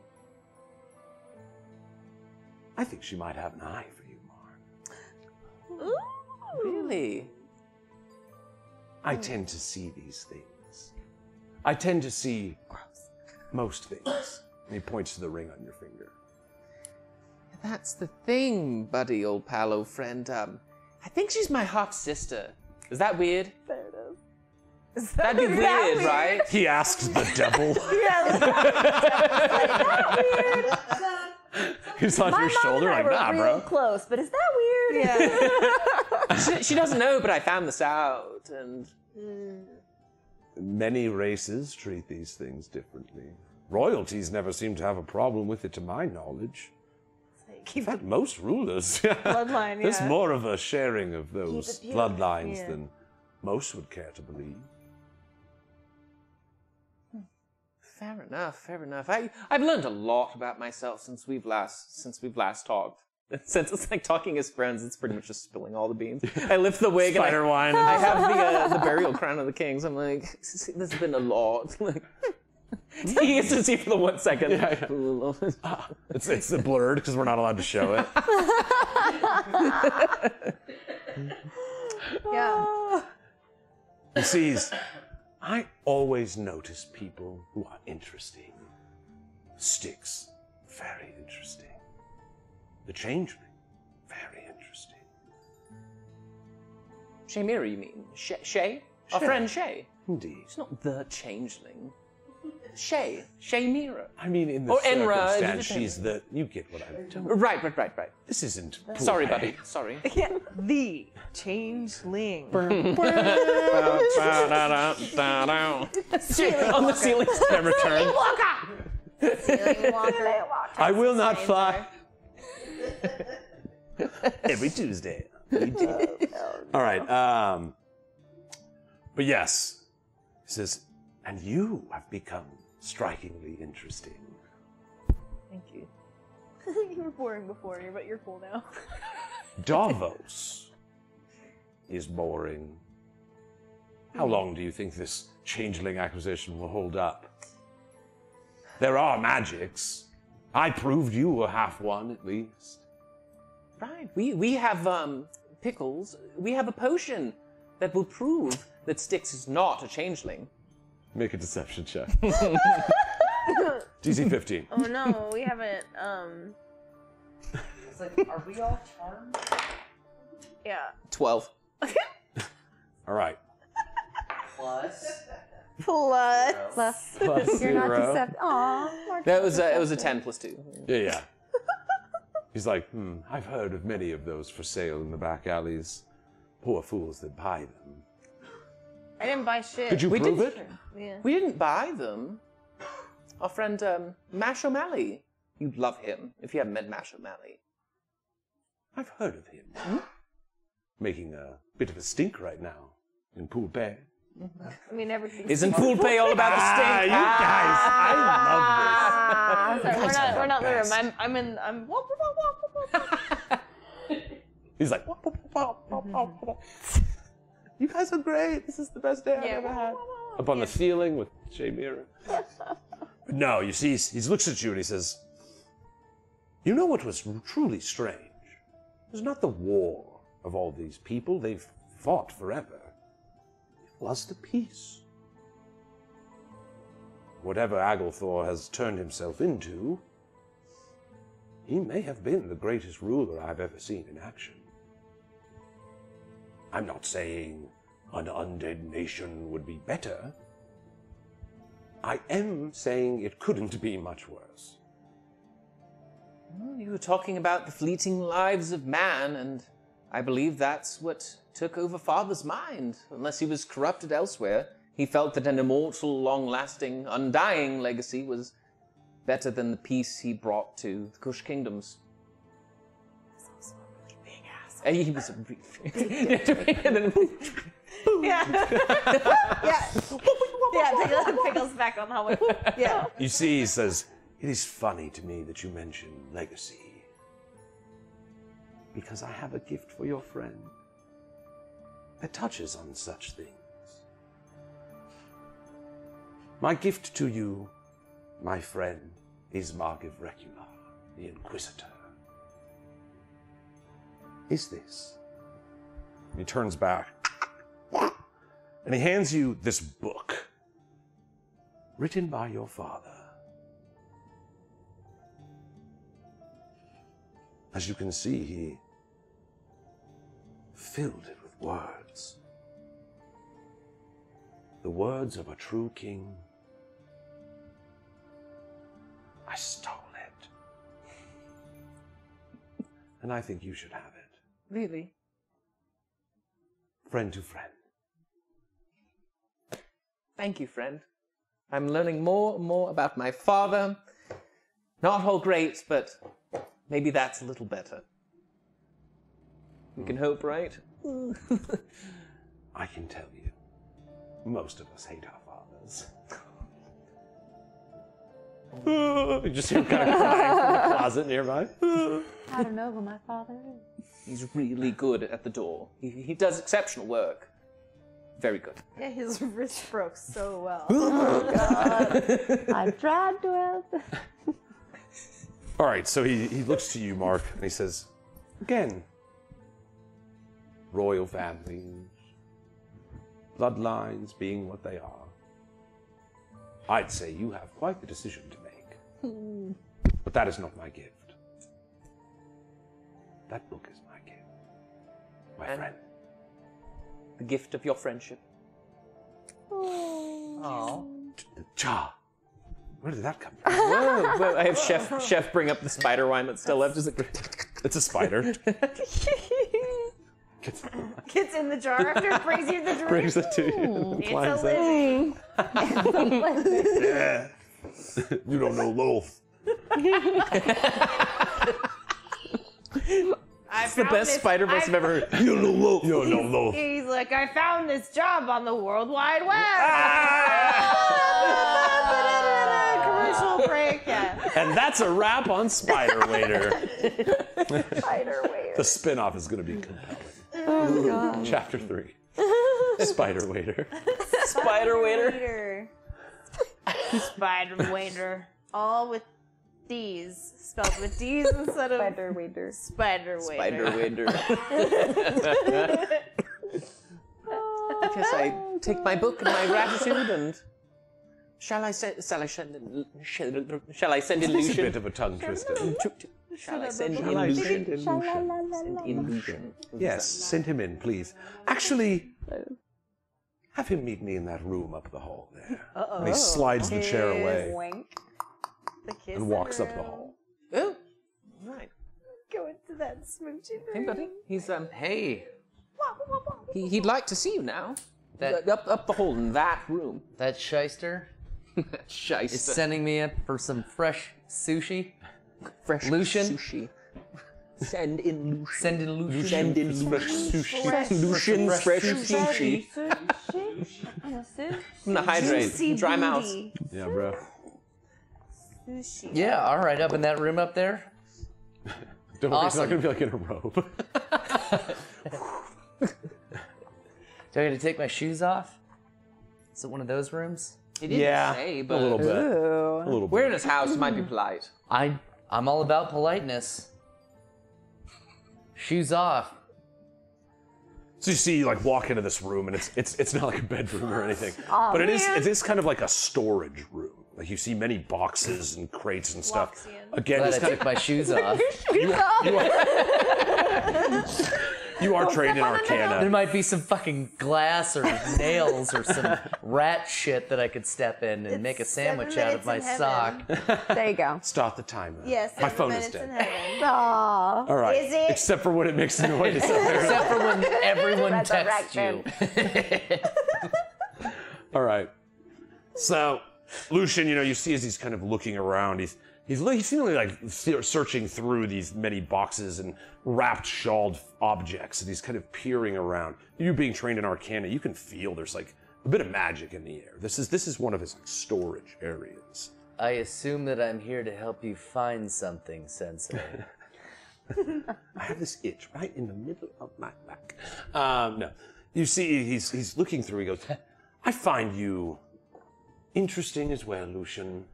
S9: I think she might have an eye for you, Mark.
S3: Ooh.
S6: Really?
S9: I tend to see these things. I tend to see most things. And he points to the ring on your finger.
S6: That's the thing, buddy, old pal, old friend. I think she's my half sister. Is that weird?
S3: There it is.
S6: That'd be weird, right?
S2: He asked the devil. He's on your shoulder like, nah,
S5: real
S2: bro.
S5: close, but is that weird?
S3: Yeah.
S6: She doesn't know, but I found this out, and
S9: Many races treat these things differently. Royalties never seem to have a problem with it, to my knowledge. In fact, most rulers.
S3: Bloodline,
S9: There's
S3: yeah.
S9: more of a sharing of those
S3: Keep it pure.
S9: bloodlines
S3: Yeah.
S9: than most would care to believe.
S6: Fair enough, fair enough. I've learned a lot about myself since we've last talked. Since it's like talking as friends, it's pretty much just spilling all the beans. I lift the wig
S2: Spider
S6: and
S2: wine.
S6: I have the burial crown of the kings. I'm like, this has been a lot. Like, he gets to see for the 1 second.
S2: It's blurred because we're not allowed to show it.
S3: Yeah.
S9: He sees, I always notice people who are interesting. Sticks, very interesting. The changeling, very interesting.
S6: Shaymira, you mean? Shay? Our friend Shay?
S9: Indeed.
S6: It's not the changeling. Shay. Shaymira.
S9: I mean, in the
S6: Or Enra,
S9: circumstance, she's the... You get what I'm doing.
S6: Right.
S9: This isn't...
S6: Sorry,
S9: poor.
S6: buddy. Sorry.
S3: Yeah. The changeling.
S6: On the ceiling. Never turn.
S3: Ceiling walker.
S9: I will not fly. Every Tuesday. All right. But yes, he says, and you have become strikingly interesting.
S3: Thank you. You were boring before, but you're cool now.
S9: Davos is boring. How long do you think this changeling acquisition will hold up? There are magics. I proved you were half one, at least.
S6: Right. We have pickles. We have a potion that will prove that Styx is not a changeling.
S9: Make a deception check. DC 15.
S3: Oh no, we haven't.
S8: It's like, are we all charmed?
S3: Yeah.
S6: 12.
S9: All right.
S8: Plus.
S3: Plus.
S5: You're not
S9: Zero.
S5: deceptive. Aw.
S6: That was it was a 10 plus 2.
S9: Yeah. He's like, I've heard of many of those for sale in the back alleys. Poor fools that buy them.
S3: I didn't buy shit.
S9: Could you
S6: We
S9: prove
S6: did-
S9: it?
S3: Yeah.
S6: We didn't buy them. Our friend Mash O'Malley. You'd love him if you haven't met Mash O'Malley.
S9: I've heard of him. Making a bit of a stink right now in Pool Bay.
S3: I mean, everything.
S6: Isn't Pool Pay all about the stink?
S9: you guys, I love this.
S3: Sorry,
S9: guys are
S3: we're not in the
S9: best.
S3: room. I'm. Whoop, whoop, whoop, whoop, whoop.
S9: He's like, "Wop, wop, wop, wop, wop, wop." You guys are great. This is the best day I've
S3: Yeah.
S9: ever had. Up on the ceiling with Shaymira. But no, you see, he looks at you and he says, you know what was truly strange? It was not the war of all these people. They've fought forever. It was the peace. Whatever Aglethor has turned himself into, he may have been the greatest ruler I've ever seen in action. I'm not saying an undead nation would be better. I am saying it couldn't be much worse.
S6: Well, you were talking about the fleeting lives of man, and I believe that's what took over Father's mind. Unless he was corrupted elsewhere, he felt that an immortal, long-lasting, undying legacy was better than the peace he brought to the Kush kingdoms. And he was a and then,
S3: Yeah. Yeah. Yeah. Pickles back on Hallway. Yeah.
S9: You see, he says, it is funny to me that you mention legacy. Because I have a gift for your friend that touches on such things. My gift to you, my friend, is Margiv Recula, the Inquisitor. Is this? He turns back and he hands you this book written by your father. As you can see, he filled it with words. The words of a true king. I stole it. And I think you should have it.
S6: really?
S9: Friend to friend.
S6: Thank you, friend. I'm learning more and more about my father. Not all great, but maybe that's a little better. We can hope, right?
S9: I can tell you, most of us hate our fathers.
S2: You just hear him kind of crying from the closet nearby.
S5: I don't know who my father is.
S6: He's really good at the door. He does exceptional work. Very good.
S3: Yeah, his wrist broke so well.
S5: I've tried to help.
S2: All right, so he looks to you, Mark, and he says, again, royal families, bloodlines being what they are. I'd say you have quite the decision to make. But that is not my gift. That book is my gift. My
S6: And
S2: friend.
S6: the gift of your friendship.
S4: Oh.
S2: Cha. Where did that come from?
S6: Whoa, well, I have Chef bring up the spider wine that's still left. Is it?
S2: It's a spider.
S3: Gets in the jar after it brings you the drink.
S2: Brings it to you.
S3: It's a living.
S2: Yeah. You don't know loaf.
S6: It's the best spider voice I've ever heard.
S2: You don't know loaf. You don't know loaf.
S3: He's like, I found this job on the World Wide Web. Commercial break. Yeah.
S2: And that's a wrap on Spider Waiter.
S5: Spider waiter.
S2: The spin-off is going to be compelling.
S5: Oh, God.
S2: Chapter 3. Spider Waiter.
S6: Spider waiter.
S3: Spider waiter. All with D's. Spelled with D's instead of
S5: Spider waiter.
S3: spider waiter.
S6: Spider waiter. I guess I take my book and my gratitude and shall I send illusion?
S2: It's a bit of a tongue twister.
S6: Shall I send illusion?
S5: Sha-la-la-la-la.
S6: Send illusion.
S2: Yes, send him in, please. Actually, have him meet me in that room up the hall there. And he slides the chair away
S5: Wink.
S3: The kiss
S2: and walks up the hall.
S6: Oh, right.
S3: Go into that smooching
S6: Hey,
S3: room.
S6: buddy. He's
S4: Hey,
S6: he'd like to see you now.
S4: That-
S6: Up the hole in that room.
S4: that shyster
S6: Shyster.
S4: is sending me up for some fresh sushi.
S6: Fresh
S4: Lucian?
S6: sushi. Send in Lucian.
S4: Send in Lucian.
S6: Send in Lucian. Lucian's fresh sushi. I'm gonna hydrate.
S3: Juicy
S6: Dry mouth.
S3: booty.
S2: Yeah, bro.
S3: Sushi.
S4: Yeah, all right, up in that room up there.
S2: Don't worry,
S4: Awesome.
S2: he's not going to be like in a robe.
S4: Do I get to take my shoes off? Is it one of those rooms?
S6: He didn't say, but
S2: a little bit.
S5: Ooh.
S2: A little bit.
S6: we're in his house. It might be polite.
S4: I'm all about politeness. Shoes off.
S2: So you see, you like walk into this room, and it's not like a bedroom or anything, but it is kind of like a storage room. Like you see many boxes and crates and stuff.
S3: Walks in.
S2: Again,
S4: Glad
S2: it's
S4: I
S2: kind
S4: took my shoes off.
S2: you are trained in
S4: There
S2: Arcana.
S4: might be some fucking glass or nails or some rat shit that I could step in and make a sandwich out of my sock.
S5: There you go.
S2: Start the timer.
S3: Yes,
S2: my phone is
S3: minutes in
S2: dead.
S3: heaven.
S5: Aww.
S2: All right,
S3: Is it?
S2: except for when it makes noise.
S4: Except for when everyone texts you.
S2: All right. So, Lucian, you see as he's kind of looking around, he's seemingly like searching through these many boxes and wrapped, shawled objects, and he's kind of peering around. You being trained in Arcana, you can feel there's like a bit of magic in the air. This is one of his like, storage areas.
S4: I assume that I'm here to help you find something, Sensei.
S2: I have this itch right in the middle of my back. No, you see, he's looking through. He goes, "I find you interesting as well, Lucian.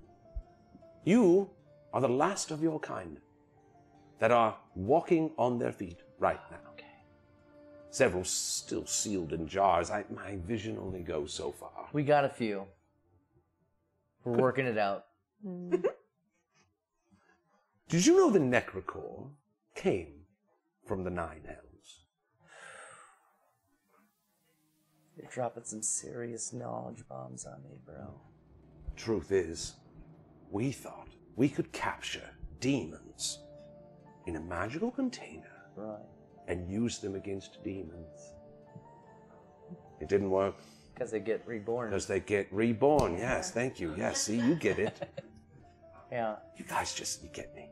S2: You are the last of your kind that are walking on their feet right now. Several still sealed in jars. My vision only goes so far.
S4: We got a few. We're working it out.
S2: Did you know the Necrocore came from the Nine Hells?
S4: You're dropping some serious knowledge bombs on me, bro.
S2: Truth is, we thought we could capture demons in a magical container
S4: Right.
S2: and use them against demons. It didn't work.
S4: Because they get reborn.
S2: Because they get reborn. Yes, thank you. Yes, see, you get it.
S4: Yeah.
S2: You guys you get me.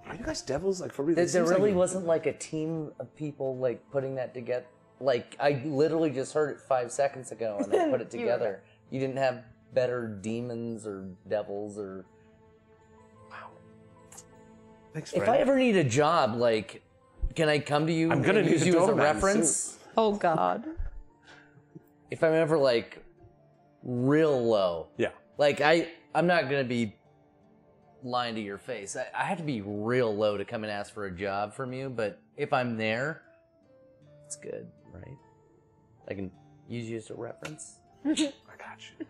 S2: Are you guys devils? Like, for real?
S4: There
S2: It seems
S4: really
S2: like-
S4: wasn't like a team of people like putting that together. Like, I literally just heard it 5 seconds ago and I put it together. You didn't have better demons or devils or...
S2: Thanks,
S4: If
S2: friend.
S4: I ever need a job, like, can I come to you
S2: I'm gonna
S4: and
S2: need
S4: use
S2: a
S4: you as a
S2: doorman
S4: reference?
S2: soon.
S5: Oh God.
S4: If I'm ever, like, real low.
S2: Yeah.
S4: Like, I'm not going to be lying to your face. I have to be real low to come and ask for a job from you, but if I'm there, it's good, right? I can use you as a reference.
S2: I got you.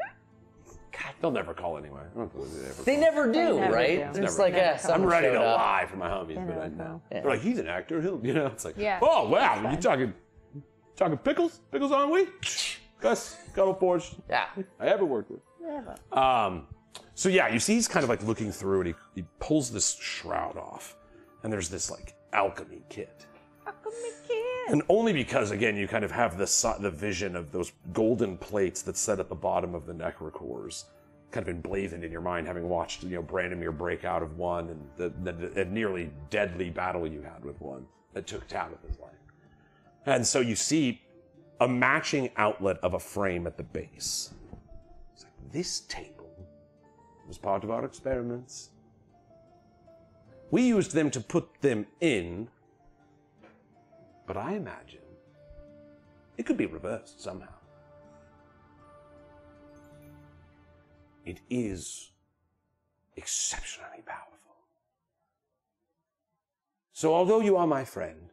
S2: God, they'll never call anyway. I don't believe they ever
S4: They
S2: call.
S4: never do,
S5: never
S4: right?
S5: do.
S4: It's
S2: Never.
S4: like, yeah,
S2: I'm
S4: someone
S2: ready to
S4: showed up.
S2: lie for my homies, but I
S5: never
S2: know.
S5: call.
S4: Yeah.
S2: They're like, he's an actor. He'll, it's like,
S3: Yeah.
S2: oh wow, you talking pickles? Pickles on weed? Gus, Scuttle Forge.
S4: Yeah.
S2: I ever worked with.
S5: Never.
S2: So yeah, you see he's kind of like looking through and he pulls this shroud off, and there's this like alchemy kit. And only because, again, you kind of have the vision of those golden plates that set at the bottom of the necrocores, kind of emblazoned in your mind, having watched, Brandomir break out of one and the nearly deadly battle you had with one that took Tabitha's life. And so you see a matching outlet of a frame at the base. It's like, this table was part of our experiments. We used them to put them in, but I imagine it could be reversed somehow. It is exceptionally powerful. So although you are my friend,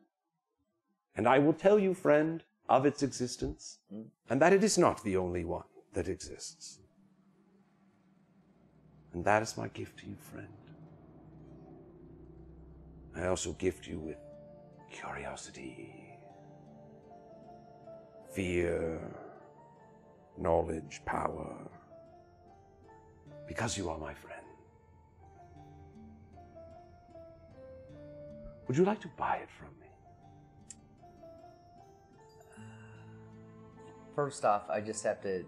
S2: and I will tell you, friend, of its existence, and that it is not the only one that exists. And that is my gift to you, friend. I also gift you with curiosity, fear, knowledge, power, because you are my friend. Would you like to buy it from me?
S4: First off, I just have to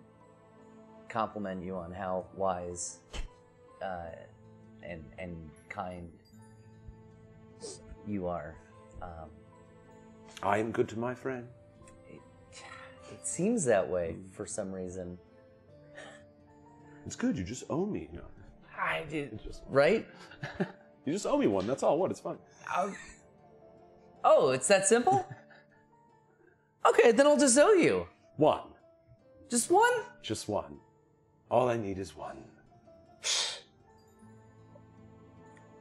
S4: compliment you on how wise and kind you are.
S2: I am good to my friend.
S4: It seems that way for some reason.
S2: It's good, you just owe me. No.
S4: I did, right?
S2: You just owe me one, that's all. What? It's fine.
S4: Oh, it's that simple? Okay, then I'll just owe you.
S2: One.
S4: Just one?
S2: Just one. All I need is one.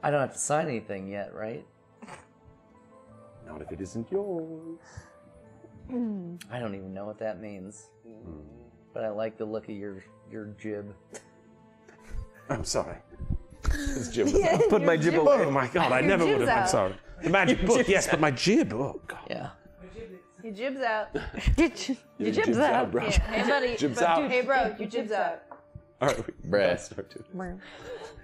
S4: I don't have to sign anything yet, right?
S2: Not if it isn't yours.
S4: I don't even know what that means. But I like the look of your jib.
S2: I'm sorry. His jib was out.
S6: Put my jib away.
S2: Oh my god, I
S3: Your
S2: never would
S3: jib's
S2: have. I'm
S3: out.
S2: sorry. The magic book, yes, but my jib. Oh god.
S4: Yeah.
S3: Your jib's out.
S2: Your
S5: jib's out.
S2: bro.
S3: Yeah. Hey, buddy.
S2: Jib's
S3: but-
S2: out.
S3: Hey, bro, your jib's out.
S2: All right, we
S4: Bruh.
S2: gotta start to.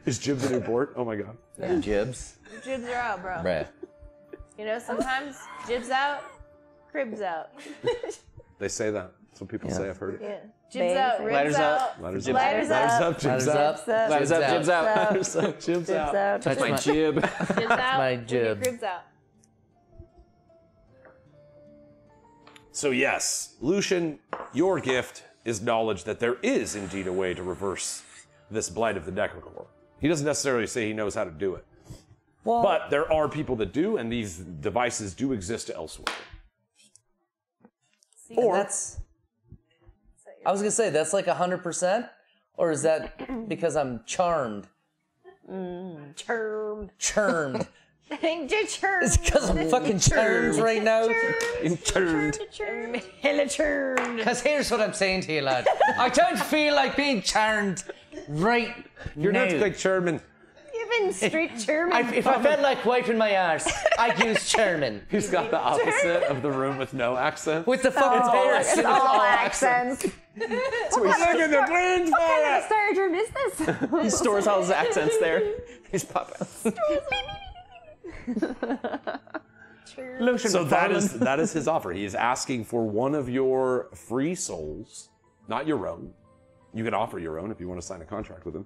S2: Is jib the new board? Oh my god.
S4: Your jibs?
S3: Your jibs are out, bro.
S4: Bruh.
S3: Sometimes jibs out, cribs out.
S2: They say that. That's what people say. I've heard it.
S3: Yeah. Jibs out, ribs
S6: Ladders
S3: out.
S6: up.
S2: Ladders
S6: Jibs
S2: up.
S3: Ladders
S2: Ladders
S3: up.
S2: up. Jibs
S4: Ladders
S2: out.
S4: up.
S6: Ladders up, jibs out.
S2: Ladders up. Jibs out.
S5: out.
S6: Touch my jib.
S3: Jibs out.
S4: my
S3: and your
S4: jib.
S3: cribs out.
S2: So yes, Lucian, your gift is knowledge that there is indeed a way to reverse this blight of the Necrocore. He doesn't necessarily say he knows how to do it.
S4: Well,
S2: But there are people that do, and these devices do exist elsewhere.
S4: or that's. I was gonna say that's like 100%, or is that because I'm charmed?
S3: Churm.
S4: Churned.
S3: Churm.
S4: It's because I'm fucking churned right now.
S2: Turned.
S3: Churm. Hella churm.
S4: Because here's what I'm saying to you, lad. I don't feel like being churned right
S2: You're
S4: now.
S2: not like Sherman.
S3: Even straight churm.
S4: If I felt like wiping my arse, I'd use Sherman.
S2: He's got the opposite of the room with no accent.
S4: With the fucking bears.
S5: It's all accents.
S2: Look at the brains
S5: What kind of storage room is this?
S6: He stores all his accents there. He's popping.
S2: So that is his offer. He is asking for one of your free souls, not your own. You can offer your own if you want to sign a contract with him.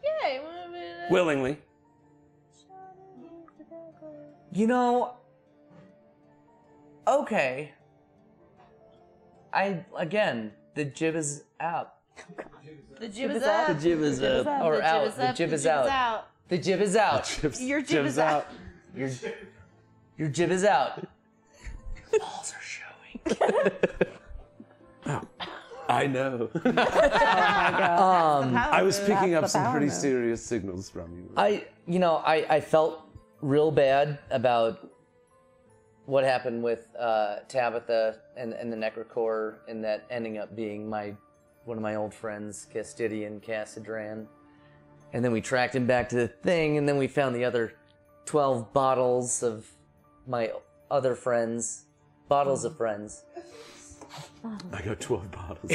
S3: Yeah, you wanna be the-
S2: Willingly.
S4: You know, okay. Again, the jib is out.
S3: The jib is up.
S4: The jib is up. Or
S3: The
S4: out.
S3: jib is
S4: The
S3: up.
S4: jib is out. The jib is out.
S3: Your jib is out.
S4: Your jib is out. Balls are showing.
S2: I know.
S5: Oh my god.
S2: I was picking up
S5: That's the
S2: some
S5: power
S2: pretty
S5: move.
S2: serious signals from you.
S4: I felt real bad about what happened with Tabitha and the Necrocore, and that ending up being one of my old friends, Castidian Cassidran. And then we tracked him back to the thing, and then we found the other 12 bottles of my other friends. Bottles of friends.
S2: I got 12 bottles.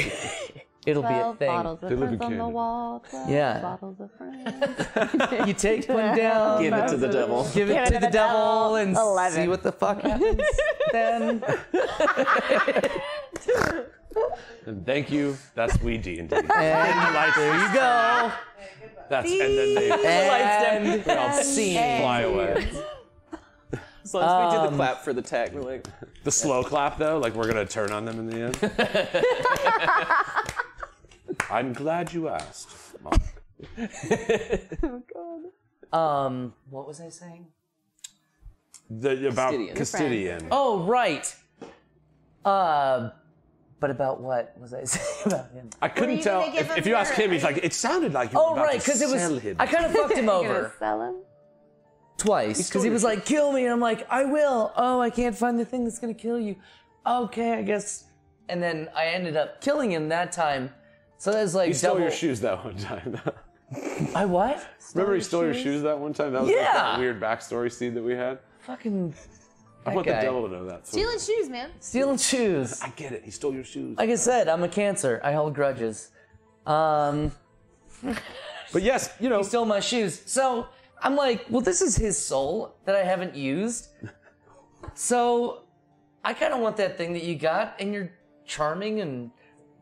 S4: It'll be a
S5: 12
S4: thing.
S5: bottles of
S2: They live in
S5: friends on the
S2: Canada.
S5: wall. 12
S4: Yeah.
S5: bottles of friends.
S4: You take one down,
S6: Give it to the devil.
S4: give it to the devil, and
S5: 11.
S4: see what the fuck happens then.
S2: And thank you. That's Weed&d.
S4: And there you go.
S2: That's and then they
S4: And
S2: they all fly away.
S6: As long as we do the clap for the tag, we're like,
S2: The slow clap though, like we're gonna turn on them in the end. I'm glad you asked, Mark.
S4: What was I saying?
S2: About
S6: Castidian.
S2: Castidian.
S4: Oh, right. But about what was I saying about him?
S2: I couldn't
S3: you
S2: tell.
S3: gonna give
S2: If
S3: him
S2: you ask
S3: your-
S2: him, he's like, it sounded like you were
S4: Oh,
S2: about
S4: right,
S2: to
S4: because it was.
S2: sell him.
S4: I kind of fucked him
S5: You
S4: over
S5: gonna sell him?
S4: twice because he was like, "Kill me," and I'm like, "I will." Oh, I can't find the thing that's gonna kill you. Okay, I guess. And then I ended up killing him that time. So that's like
S2: He stole
S4: double.
S2: your shoes that one time.
S4: I what?
S2: Remember he stole your shoes that one time? That was like
S4: Yeah.
S2: that weird backstory scene that we had.
S4: Fucking
S2: I
S4: that
S2: want
S4: guy.
S2: the devil to know that. So
S3: Stealing shoes, man.
S4: Stealing shoes.
S2: I get it. He stole your shoes.
S4: Like I said, I'm a Cancer. I hold grudges.
S2: But yes, you know.
S4: He stole my shoes. So I'm like, well, this is his soul that I haven't used. So I kind of want that thing that you got, and you're charming, and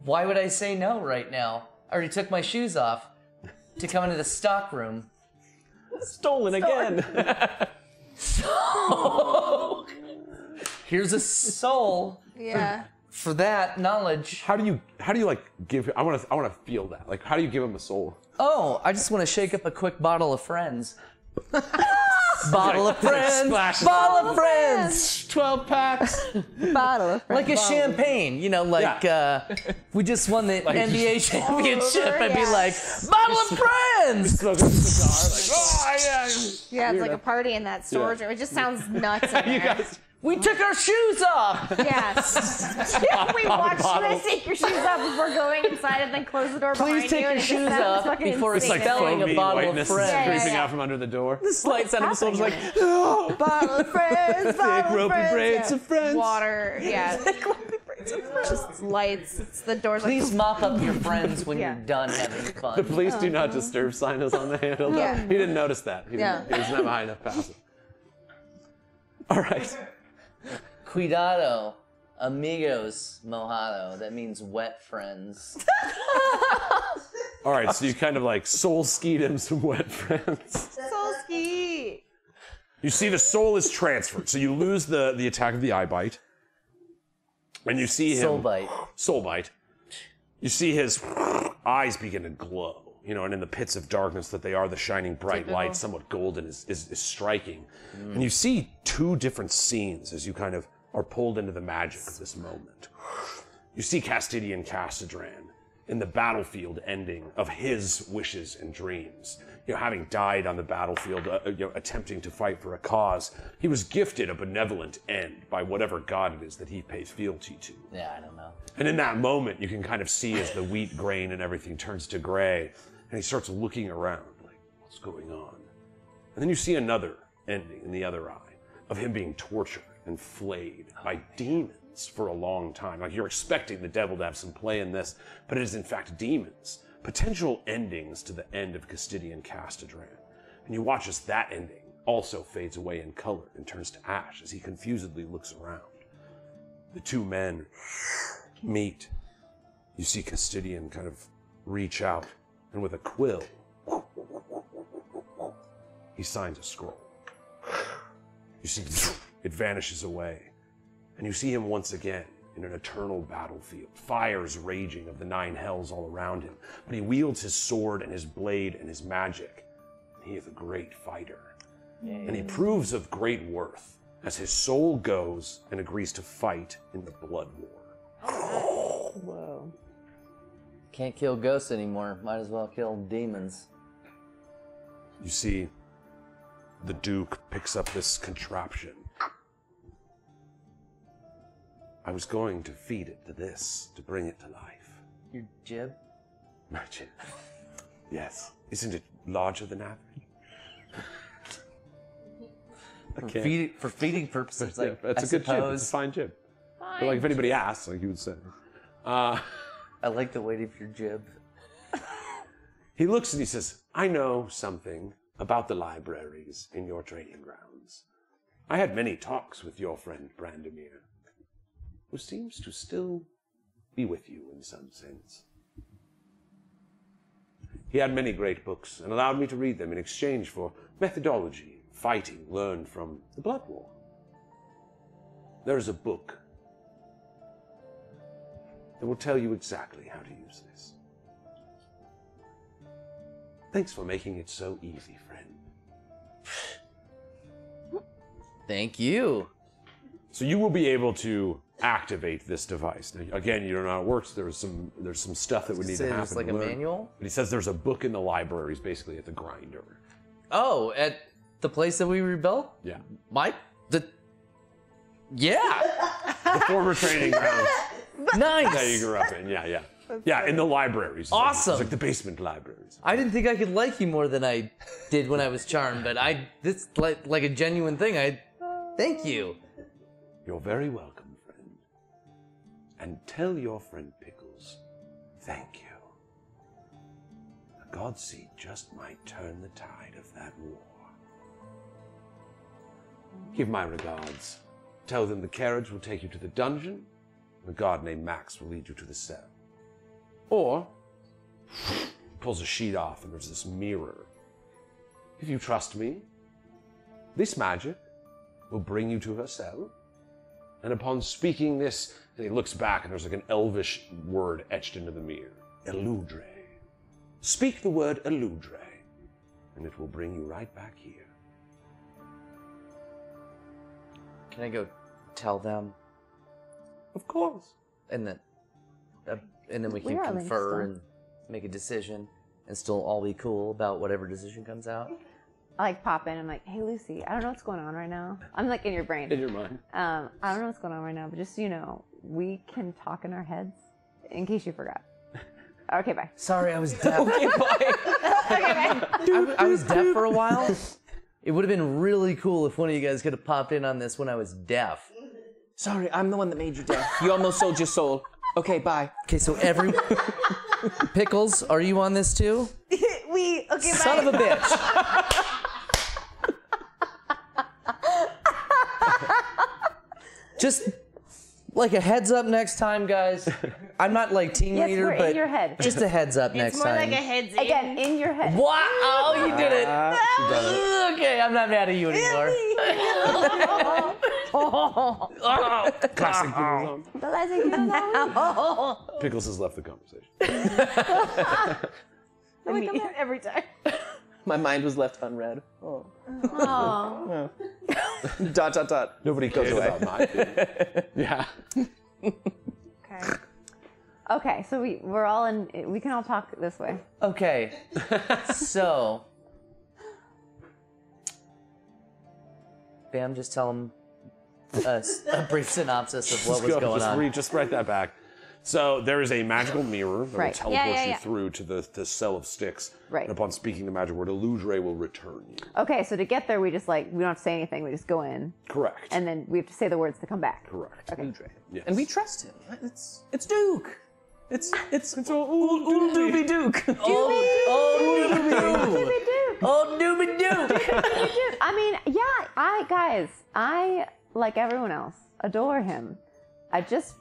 S4: why would I say no right now? I already took my shoes off to come into the stock room.
S6: stolen again.
S4: So here's a soul
S3: Yeah.
S4: for that knowledge.
S2: How do you like give? I want to feel that. Like, how do you give him a soul?
S4: Oh, I just want to shake up a quick bottle of friends. Bottle of friends.
S2: Splashes.
S4: Bottle of friends.
S6: 12 packs.
S5: Bottle of
S4: Like a champagne, you know, like we just won the NBA championship. I'd be
S3: yeah.
S4: like, bottle of friends.
S2: Smoking a cigar, like, oh yeah.
S3: Yeah, it's like a party in that storage room. It just sounds nuts in
S2: You
S3: there.
S2: guys,
S4: We took our shoes off.
S3: Yes. we watched you guys take your shoes off before going inside and then close the door
S4: Please
S3: behind
S4: take
S3: you.
S4: your
S3: and it just
S4: shoes
S3: sounds
S4: off
S3: fucking
S4: before
S3: insane.
S2: it's like
S4: Selling a
S2: foamy
S4: bottle of
S2: whiteness is
S4: Friends.
S3: Yeah,
S2: creeping
S3: yeah.
S2: out from under the door.
S6: This light sound of the soul was like,
S3: Bottle of friends, bottle of
S6: ropey
S3: friends.
S6: braids
S3: yeah.
S6: of friends.
S3: Water, yeah. Just lights. It's the doors.
S4: Please
S3: like,
S4: mop up your friends when
S3: Yeah.
S4: you're done having fun.
S2: The please do not disturb sign is on the handle.
S3: Yeah.
S2: He didn't notice that. He
S3: Yeah.
S2: doesn't have a high enough passive. All right.
S4: Cuidado, amigos, mojado. That means wet friends.
S2: All right. So you kind of like soul skied him some wet friends.
S3: Solski.
S2: You see the soul is transferred. So you lose the attack of the eye bite. And you see him.
S4: Soul bite.
S2: Soul bite. You see his eyes begin to glow. You know, and in the pits of darkness that they are, the shining bright light, somewhat golden, is striking. And you see two different scenes as you kind of are pulled into the magic of this moment. You see Castidian Cassidran in the battlefield ending of his wishes and dreams. You know, having died on the battlefield, attempting to fight for a cause, he was gifted a benevolent end by whatever god it is that he pays fealty to.
S4: Yeah, I don't know.
S2: And in that moment, you can kind of see as the wheat grain and everything turns to gray, and he starts looking around, like, what's going on? And then you see another ending in the other eye of him being tortured and flayed by demons for a long time. Like, you're expecting the devil to have some play in this, but it is in fact demons. Potential endings to the end of Castidian Castidran. And you watch as that ending also fades away in color and turns to ash as he confusedly looks around. The two men meet. You see Castidian kind of reach out, and with a quill, he signs a scroll. You see it vanishes away, and you see him once again
S9: in an eternal battlefield, fires raging of the 9 hells all around him. But he wields his sword and his blade and his magic. He is a great fighter. And he proves of great worth as his soul goes and agrees to fight in the blood war.
S4: Whoa. Can't kill ghosts anymore. Might as well kill demons.
S9: You see, the Duke picks up this contraption. I was going to feed it to this, to bring it to life.
S4: Your jib?
S9: My jib. Yes. Isn't it larger than average?
S4: For feeding purposes, like,
S9: That's a good jib. It's a fine jib. But like if anybody asks, like you would say.
S4: I like the weight of your jib.
S9: He looks and he says, I know something about the libraries in your training grounds. I had many talks with your friend Brandomir, who seems to still be with you in some sense. He had many great books and allowed me to read them in exchange for methodology, fighting learned from the Blood War. There is a book that will tell you exactly how to use this. Thanks for making it so easy, friend.
S4: Thank you.
S9: So you will be able to activate this device. Now, again, you don't know how it works. There's some stuff that would need to happen.
S4: It's like a manual?
S9: But he says there's a book in the libraries, basically at the grinder.
S4: Oh, at the place that we rebuilt?
S9: Yeah.
S4: Yeah.
S9: The former training ground
S4: Nice.
S9: that you grew up in. Yeah. Yeah, in the libraries.
S4: Awesome.
S9: It's like the basement libraries.
S4: I didn't think I could like you more than I did when I was charmed, but this like a genuine thing. Thank you.
S9: You're very welcome, friend. And tell your friend Pickles, thank you. The God's Seed just might turn the tide of that war. Give my regards. Tell them the carriage will take you to the dungeon, and a guard named Max will lead you to the cell. Or, pulls a sheet off and there's this mirror. If you trust me, this magic will bring you to her cell. And upon speaking this, he looks back and there's like an elvish word etched into the mirror. Eludre. Speak the word Eludre, and it will bring you right back here.
S4: Can I go tell them?
S9: Of course.
S4: And then we can
S5: are
S4: confer
S5: linked
S4: and make a decision and still all be cool about whatever decision comes out.
S5: I like pop in. I'm like, hey Lucy, I don't know what's going on right now. I'm like in your brain.
S9: In your mind.
S5: I don't know what's going on right now, but just so you know, we can talk in our heads. In case you forgot. Okay, bye.
S4: Sorry, I was deaf.
S5: Okay, bye.
S4: I was deaf for a while. It would have been really cool if one of you guys could have popped in on this when I was deaf.
S6: Sorry, I'm the one that made you deaf. You almost sold your soul. Okay, bye.
S4: Okay, so Pickles, are you on this too?
S3: Okay, bye.
S4: Son of a bitch. Just like a heads up next time, guys. I'm not like team
S5: Yes,
S4: leader,
S5: we're
S4: but
S5: in your head.
S4: just a heads up
S3: It's
S4: next
S3: more
S4: time.
S3: like a heads in.
S5: Again, in your head.
S4: Wow, oh, you did it. Okay, I'm not mad at you anymore.
S9: Classic Pickles on.
S5: The last thing you know,
S9: Pickles has left the conversation.
S3: I mean, every time.
S6: My mind was left unread. Oh.
S5: oh.
S6: Dot.
S9: Nobody cares about my feelings. Yeah.
S5: Okay. Okay, so we're all in. We can all talk this way.
S4: Okay, so Bam, just tell him a brief synopsis of what was going on.
S9: Just write that back. So there is a magical mirror that
S5: Right.
S9: will teleport
S5: Yeah.
S9: you through to the cell of sticks.
S5: Right.
S9: And upon speaking the magic word, Eludre will return you.
S5: Okay, so to get there, we just we don't have to say anything. We just go in,
S9: Correct.
S5: and then we have to say the words to come back.
S9: Correct.
S5: Okay.
S9: Yes.
S6: And we trust him. It's Duke. It's old Doobie Duke.
S4: Oh, Doobie Doo!
S5: I mean, yeah, guys, I, like everyone else, adore him. I just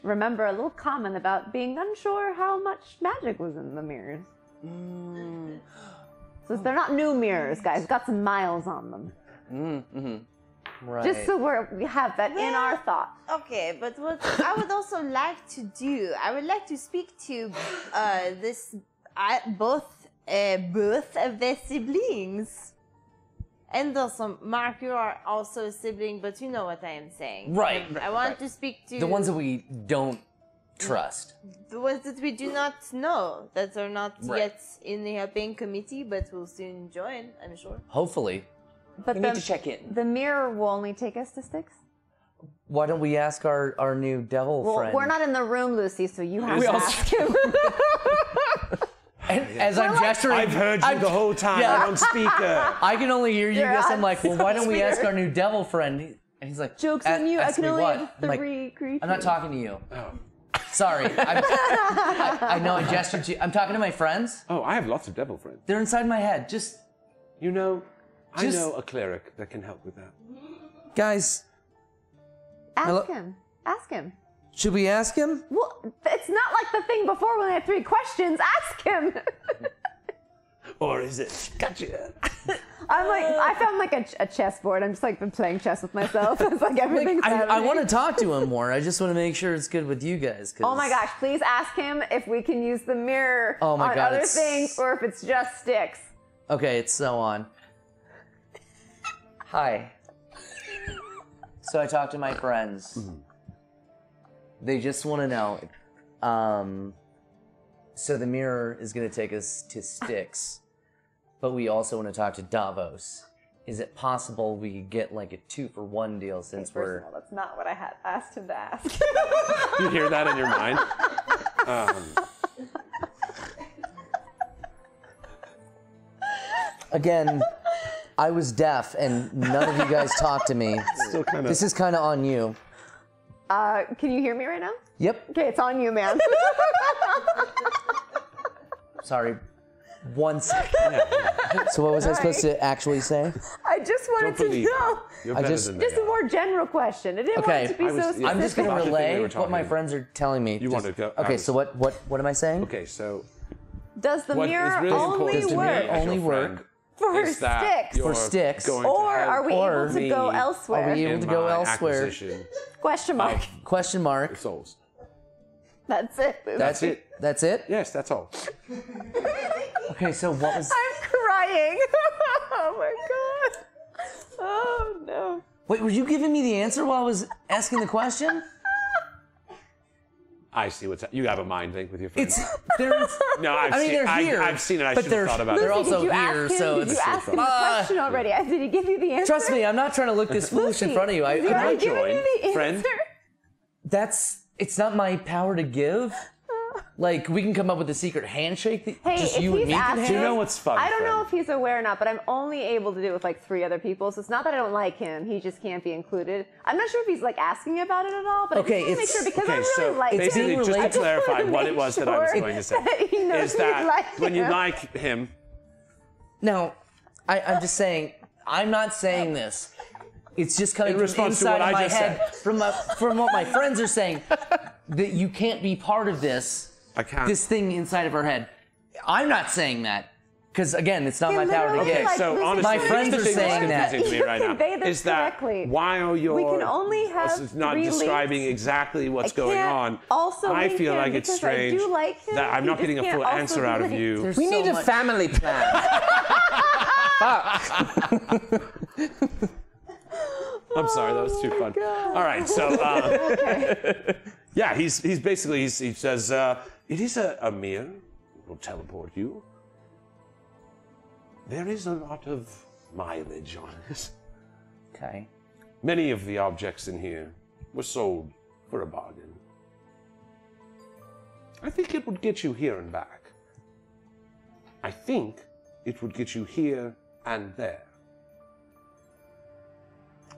S5: remember a little comment about being unsure how much magic was in the mirrors. So they're not new mirrors, guys. Got some miles on them.
S4: Right.
S5: Just so we have that in our thought.
S3: Okay, but what I would also like to do, I would like to speak to both of their siblings. And also, Mark, you are also a sibling, but you know what I am saying.
S4: Right.
S3: I want to speak to
S4: The ones that we don't trust.
S3: the ones that we do not know, that are not
S4: Right.
S3: yet in the helping committee, but will soon join, I'm sure.
S4: Hopefully.
S5: But
S6: We need to check in.
S5: the mirror will only take us to Styx.
S4: Why don't we ask our new devil
S5: Well,
S4: friend?
S5: we're not in the room, Lucy, so you have
S6: We
S5: to
S6: also-
S5: ask him.
S4: And as I'm gesturing,
S9: I've heard you the whole time
S4: Yeah.
S9: on speaker.
S4: I can only hear you
S5: You're
S4: guys.
S5: on
S4: I'm like, well, why don't we ask
S5: speaker.
S4: our new devil friend? And he's like,
S5: Joke's on you, I
S4: ask
S5: can
S4: me
S5: only
S4: what?
S5: have
S4: I'm like,
S5: 3 creatures.
S4: I'm not talking to you.
S9: Oh.
S4: Sorry. I know I gestured to you. I'm talking to my friends.
S9: Oh, I have lots of devil friends.
S4: They're inside my head. Just,
S9: You know, I
S4: Just-
S9: know a cleric that can help with that.
S4: guys, Hello?
S5: Ask him. Ask him.
S4: should we ask him?
S5: Well, it's not like the thing before when I had 3 questions. Ask him.
S9: Or is it? Gotcha.
S5: I'm like, I found like a chessboard. I'm just like been playing chess with myself. It's like everything's
S4: I
S5: happening.
S4: want to talk to him more. I just want to make sure it's good with you guys. 'Cause
S5: Oh my gosh, please ask him if we can use the mirror
S4: Oh my
S5: on
S4: God,
S5: other
S4: it's-
S5: things or if it's just Styx.
S4: Okay, it's so on. Hi. So I talked to my friends. They just want to know. So the mirror is going to take us to Styx, but we also want to talk to Davos. Is it possible we could get like a 2-for-1 deal since
S5: First
S4: we're...
S5: of all, that's not what I had asked him to ask.
S9: You hear that in your mind?
S4: Again, I was deaf and none of you guys talked to me.
S9: Still kind of.
S4: This is kind of on you.
S5: Can you hear me right now?
S4: Yep.
S5: Okay, it's on you, man.
S4: Sorry. 1 second. So what was I supposed to actually say?
S5: I just wanted to
S9: believe
S5: know.
S9: You're
S4: I
S9: better
S4: just-
S9: than they
S5: Just a
S9: are.
S5: more general question. I didn't want
S4: Okay,
S5: it to be
S9: I was-
S5: so
S9: yeah.
S5: specific.
S4: I'm just going to
S9: About the thing we
S4: relay
S9: were
S4: what my
S9: talking.
S4: friends are telling me.
S9: You want to go- I
S4: Okay,
S9: was-
S4: so what am I saying?
S9: Okay, so
S5: Does the
S9: what is
S5: mirror
S9: really
S5: only
S9: important to me
S5: work
S9: as
S4: Only
S9: your
S4: work
S9: friend
S5: for
S9: is that
S5: Styx?
S9: you're
S4: For Styx.
S9: going to
S5: Or
S9: help
S5: are we
S4: Or
S5: able to go
S9: me
S5: elsewhere?
S4: Are we able
S9: in
S4: to go
S9: my
S4: elsewhere?
S9: acquisition
S5: Question mark.
S9: of
S4: Question mark.
S9: souls.
S5: That's it.
S4: That's
S9: it.
S4: That's it?
S9: Yes, that's all.
S4: Okay, so what was...
S5: I'm crying. Oh my god. Oh no.
S4: Wait, were you giving me the answer while I was asking the question?
S9: I see what's you have a mind link with your friends.
S4: It's... There's...
S9: No, I've
S4: I mean,
S9: seen,
S4: they're here.
S9: I've seen it. I
S4: but
S9: should have
S4: they're,
S9: thought about
S4: they're
S9: it.
S4: also
S5: Did you
S4: here,
S5: ask him?
S4: so
S5: Did
S4: it's...
S5: you ask him the question already? Did he give you the answer?
S4: Trust me, I'm not trying to look this foolish in
S5: Lucy,
S4: front of you.
S5: did
S9: Can I
S5: I give
S9: join,
S5: you the
S9: friend?
S5: answer?
S4: That's... It's not my power to give. Like, we can come up with a secret handshake that
S5: Hey,
S4: just
S5: if
S4: you and
S5: he's
S4: me can
S5: asking-
S4: have.
S9: Do you know what's fun?
S5: I don't know
S9: friend?
S5: if he's aware or not, but I'm only able to do it with like 3 other people. So it's not that I don't like him; he just can't be included. I'm not sure if he's like asking about it at all, but
S4: Okay,
S5: I just want to make sure because
S9: Okay,
S5: I really
S9: so
S5: like
S9: basically,
S5: him.
S9: just to
S4: related-
S9: clarify
S5: I just
S9: what
S5: wanna
S9: it was
S5: make
S9: that I was
S5: sure
S9: going to say,
S5: that he knows
S9: is
S5: we
S9: that
S5: like
S9: when you
S5: him.
S9: like him,
S4: Now, I'm just saying, I'm not saying this. It's just coming
S9: In
S4: from
S9: response to
S4: inside
S9: what
S4: of
S9: I
S4: my
S9: just
S4: head,
S9: said.
S4: from what my friends are saying, that you can't be part of this.
S9: I can't.
S4: This thing inside of our head. I'm not saying that. Because again, it's not
S5: He
S4: my power to
S5: literally,
S4: give.
S5: like,
S9: so
S5: listen,
S9: honestly,
S4: My
S9: here's
S4: friends
S9: the
S4: are
S9: thing that's
S4: saying that.
S9: confusing to me right
S5: Convey
S9: now
S5: this
S9: is that
S5: correctly.
S9: while you're
S5: We can only have
S9: not
S5: 3
S9: describing
S5: links.
S9: exactly what's
S5: I
S9: going
S5: can't
S9: on,
S5: also
S9: I
S5: link
S9: feel
S5: him
S9: like it's
S5: because I do
S9: strange
S5: like him.
S9: that I'm
S5: He
S9: not
S5: just
S9: getting a
S5: can't
S9: full
S5: also
S9: answer
S5: be
S9: out of
S5: linked.
S9: you.
S4: There's
S6: We
S4: so
S6: need a
S4: much-
S6: family plan.
S9: I'm sorry, that was too fun. All right, so yeah, he's basically he says it is a mirror. It will teleport you. There is a lot of mileage on it.
S4: Okay.
S9: Many of the objects in here were sold for a bargain. I think it would get you here and back. I think it would get you here and there.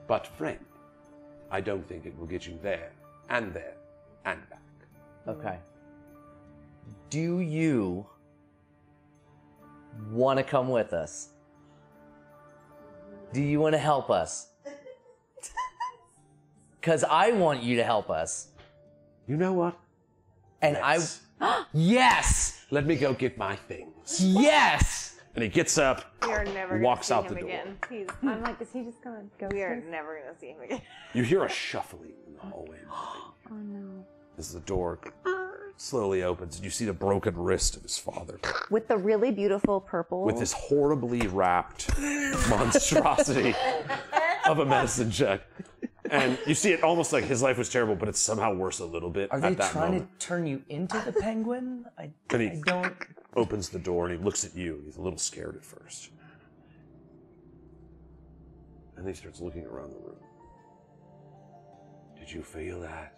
S9: But friend, I don't think it will get you there and back.
S4: Okay. Do you want to come with us? Do you want to help us? Because I want you to help us.
S9: You know what?
S4: And
S9: Let's.
S4: Yes!
S9: Let me go get my things.
S4: Yes!
S9: And he gets up
S3: We are never
S2: walks
S3: gonna
S2: out
S3: see
S2: the
S3: him
S2: door.
S3: again. He's,
S5: I'm like, is he just gonna go?
S3: we are never gonna see him again.
S2: You hear a shuffling in the hallway.
S5: Oh no.
S2: As the door slowly opens, and you see the broken wrist of his father
S5: With the really beautiful purple.
S2: with this horribly wrapped monstrosity of a medicine check. And you see it almost like his life was terrible, but it's somehow worse a little bit
S4: Are
S2: at
S4: they
S2: that
S4: trying
S2: moment.
S4: to turn you into the penguin? I
S2: And he
S4: don't.
S2: opens the door and he looks at you. He's a little scared at first. And then he starts looking around the room. Did you feel that?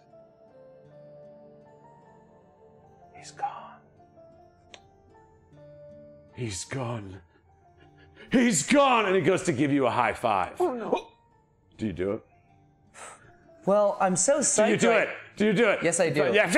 S2: He's gone. He's gone. He's gone! And he goes to give you a high five.
S5: Oh no.
S2: Do you do it?
S4: Well, I'm so psyched.
S2: Do you do it? Do you do it?
S4: Yes, I do.
S2: Yeah.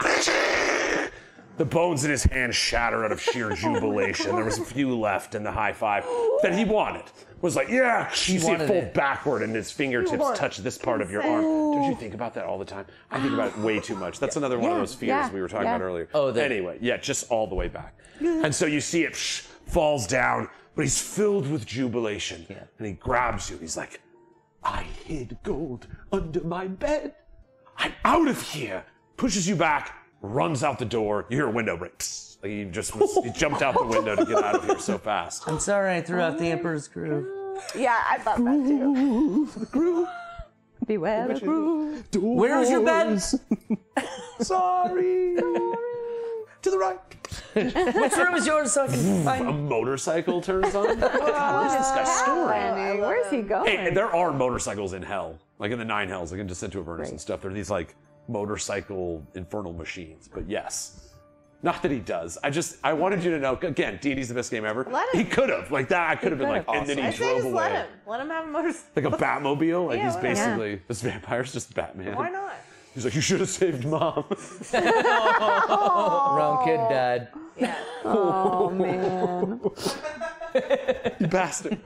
S2: Shatter! The bones in his hand shatter out of sheer jubilation. There was a few left in the high five that he wanted. Was like, yeah. You see it
S4: wanted
S2: fold
S4: it.
S2: backward and his fingertips touch this part of your arm. Don't you think about that all the time? I think about it way too much. That's another one of those fears we were talking about earlier.
S4: Oh,
S2: anyway, yeah, just all the way back. And so you see it falls down, but he's filled with jubilation.
S4: Yeah.
S2: And he grabs you. He's like, I hid gold under my bed. I'm out of here. Pushes you back, runs out the door. You hear a window break. Psst. Like he jumped out the window to get out of here so fast.
S4: I'm sorry I threw out the Emperor's Groove.
S5: Yeah, I thought that too. Beware the groove.
S4: Where's your bed?
S2: Sorry. To the right.
S4: Which room is yours so I can
S2: A
S4: find
S2: motorcycle turns on. What is this guy's story?
S5: Where's he going?
S2: Hey, there are motorcycles in hell, like in the 9 hells, like in Descent to Avernus and stuff. There are these like motorcycle infernal machines. But yes. Not that he does. I wanted you to know, again, D&D's the best game ever.
S3: Let him.
S2: He could have. Like that, I could have been like, and then he
S3: I say
S2: drove
S3: just
S2: away.
S3: let him. Let him have a motorcycle.
S2: Like a Batmobile? Like
S3: Yeah,
S2: he's
S3: why not?
S2: basically, this vampire's just Batman.
S3: Why not?
S2: He's like, you should have saved Mom.
S4: wrong kid died.
S3: Yeah.
S5: Oh man.
S2: You bastard.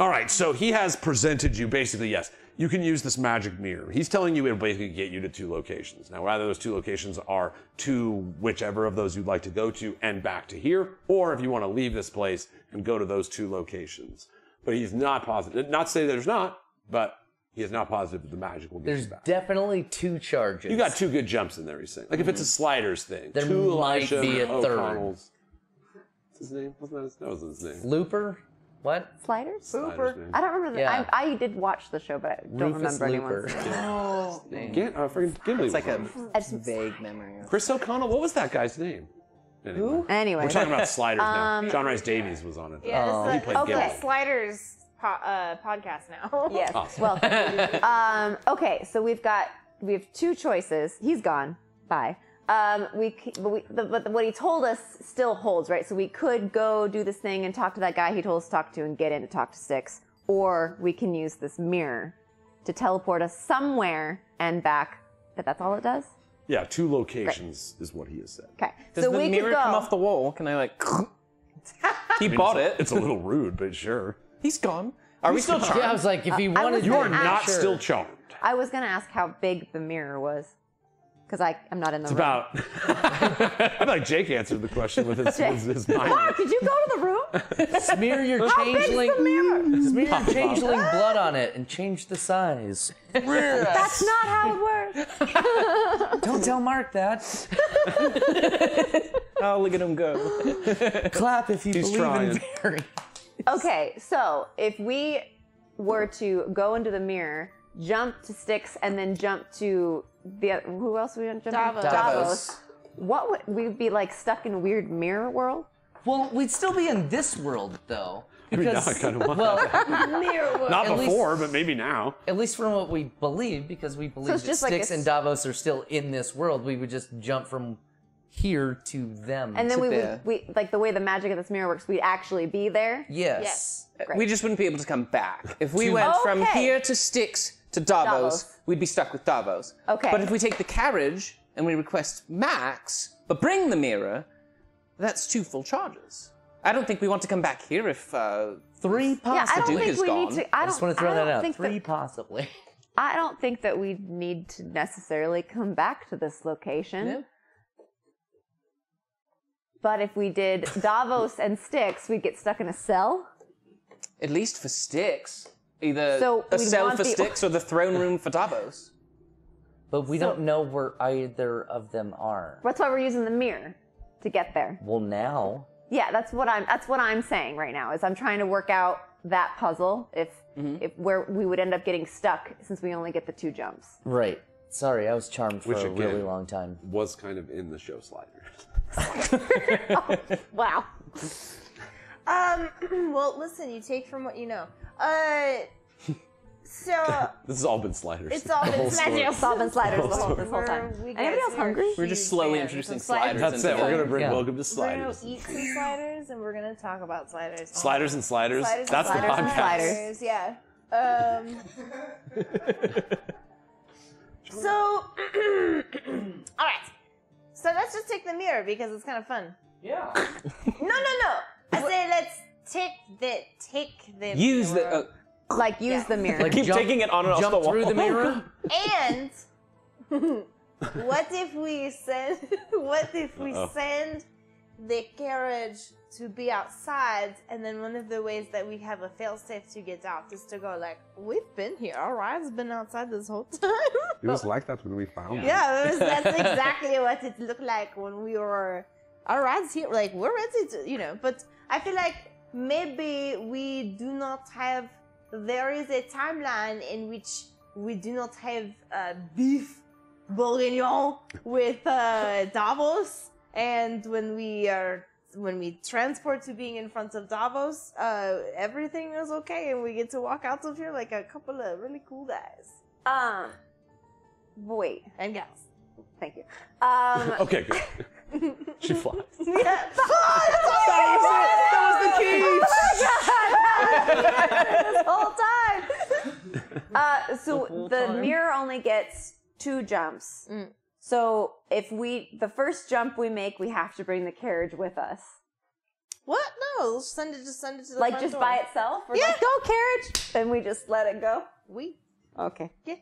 S2: All right, so he has presented you basically, yes, you can use this magic mirror. He's telling you it'll basically get you to 2 locations. Now, either those 2 locations are to whichever of those you'd like to go to and back to here, or if you want to leave this place and go to those 2 locations. But he's not positive. Not to say there's not, but he is not positive that the magic will get
S4: There's
S2: you back.
S4: definitely 2 charges.
S2: You got 2 good jumps in there, he's saying. Like if it's a sliders thing.
S4: There
S2: 2
S4: might
S2: Elijah
S4: be a third.
S2: O'Connells. What's his name? That wasn't his name.
S4: Looper? What?
S5: Sliders?
S2: Sliders, man.
S5: I don't remember.
S4: Yeah.
S5: I did watch the show, but I don't
S4: Rufus
S5: remember
S4: Looper.
S5: anyone's name.
S2: Friggin' Gimli.
S6: It's like a
S5: It's-
S6: vague memory.
S2: Chris O'Connell? What was that guy's name? Anyway.
S5: Anyway.
S2: We're talking about sliders now. John Rice Davies was on it.
S3: Yeah,
S2: He
S3: this is
S2: played
S3: a
S2: Gimli.
S3: Sliders podcast now.
S5: Yes.
S2: Awesome.
S5: Well, okay, so we have 2 choices. He's gone. Bye. But what he told us still holds, right? So we could go do this thing and talk to that guy he told us to talk to and get in to talk to Styx, or we can use this mirror to teleport us somewhere and back. But that's all it does.
S2: Yeah, 2 locations is what he has said.
S5: Okay.
S6: Does
S5: so
S6: the
S5: we
S6: mirror
S5: could go.
S6: come off the wall? Can I like? He
S2: I mean,
S6: bought
S2: it's,
S6: it.
S2: It's a little rude, but sure.
S6: He's gone. Are we still charmed?
S4: Yeah, I was like, if he
S5: I
S4: wanted
S5: was
S2: You
S5: gonna
S2: are
S5: ask-
S2: not
S4: sure.
S2: still charmed.
S5: I was gonna ask how big the mirror was, because I'm not in the
S2: It's
S5: room.
S2: about. I feel like Jake answered the question with his mind.
S5: Mark, did you go to the room?
S4: Smear your
S5: How big's
S4: changeling,
S5: the mirror?
S4: smear your changeling blood on it and change the size.
S5: That's not how it works.
S4: Don't tell Mark that.
S6: Oh, look at him go.
S4: Clap if you
S2: He's
S4: believe
S2: trying.
S4: in fairy.
S5: Okay, so if we were to go into the mirror, jump to Styx, and then jump to who else we jump to?
S3: Davos.
S5: What would we be like stuck in a weird mirror world?
S4: Well, we'd still be in this world though.
S2: I mean, now
S4: Because,
S2: I kind of want
S4: well,
S2: Not
S4: at least-
S2: before, but maybe now.
S4: at least from what we believe, because we believe
S5: it's
S4: that
S5: just like
S4: Styx
S5: a
S4: and Davos are still in this world, we would just jump from here to them.
S5: And then
S6: there.
S5: we like the way the magic of this mirror works, we'd actually be there.
S4: yes.
S5: Great.
S6: We just wouldn't be able to come back. If we went from
S5: Okay.
S6: here to Styx to Davos,
S5: Davos.
S6: we'd be stuck with Davos.
S5: Okay.
S6: But if we take the carriage and we request Max, but bring the mirror, that's 2 full charges. I don't think we want to come back here if
S4: 3
S5: Yeah, I
S4: possibly.
S5: don't
S6: Duke
S5: think
S6: is
S5: we
S6: gone.
S5: need to.
S4: I just want to throw
S5: I
S4: that
S5: don't
S4: out.
S5: think
S4: 3 possibly.
S5: I don't think that we need to necessarily come back to this location.
S6: Yeah.
S5: But if we did Davos and Styx, we'd get stuck in a cell.
S6: At least for Styx. Either
S5: So
S6: a
S5: we'd
S6: cell
S5: want
S6: for
S5: the-
S6: Styx or the throne room for Davos.
S4: But we don't know where either of them are.
S5: That's why we're using the mirror to get there.
S4: Well, now.
S5: Yeah, that's what I'm saying right now. Is I'm trying to work out that puzzle. If where we would end up getting stuck since we only get the 2 jumps.
S4: Right. Sorry, I was charmed for
S2: Which,
S4: a really
S2: again,
S4: long time.
S2: Was kind of in the show Sliders.
S5: Wow.
S3: Well, listen, you take from what you know. So
S2: This has all been Sliders.
S3: it's all been sliders.
S5: It's all been sliders this whole time. Anybody else hungry?
S6: We're just slowly introducing sliders.
S2: That's it.
S6: into
S2: We're
S6: the-
S2: gonna bring
S4: Yeah.
S2: welcome to
S3: We're
S2: Sliders.
S3: gonna eat some sliders and we're gonna talk about sliders.
S2: Sliders and Sliders.
S3: Sliders and
S2: That's
S3: sliders
S2: the
S3: and
S2: podcast.
S3: sliders, yeah. So, all right. So let's just take the mirror because it's kind of fun.
S6: Yeah.
S3: No. I say let's take the
S6: Use
S3: mirror.
S6: the.
S5: Like use the mirror.
S4: Like
S6: Keep
S4: jump-
S6: taking it on and off
S4: Jump
S6: the wall.
S4: through the mirror?
S3: And what if we send send the carriage to be outside, and then one of the ways that we have a failsafe to get out is to go like, we've been here, our ride's been outside this whole time.
S2: It was like that when we found it.
S3: Yeah, that's exactly what it looked like when we were, our ride's here, like we're ready to, but I feel like maybe we do not have, there is a timeline in which we do not have beef bourguignon with Davos, and when we transport to being in front of Davos, everything is okay, and we get to walk out of here like a couple of really cool guys
S5: Wait.
S3: and gals.
S5: Thank you.
S2: Okay, good. She flies.
S3: Yeah.
S5: This whole time. So the mirror only gets 2 jumps. So if the first jump we make, we have to bring the carriage with us.
S3: What? No, just send it to the
S5: Like
S3: front
S5: just
S3: door.
S5: by itself? We're like, go carriage! And we just let it go? Okay.
S3: Yeah.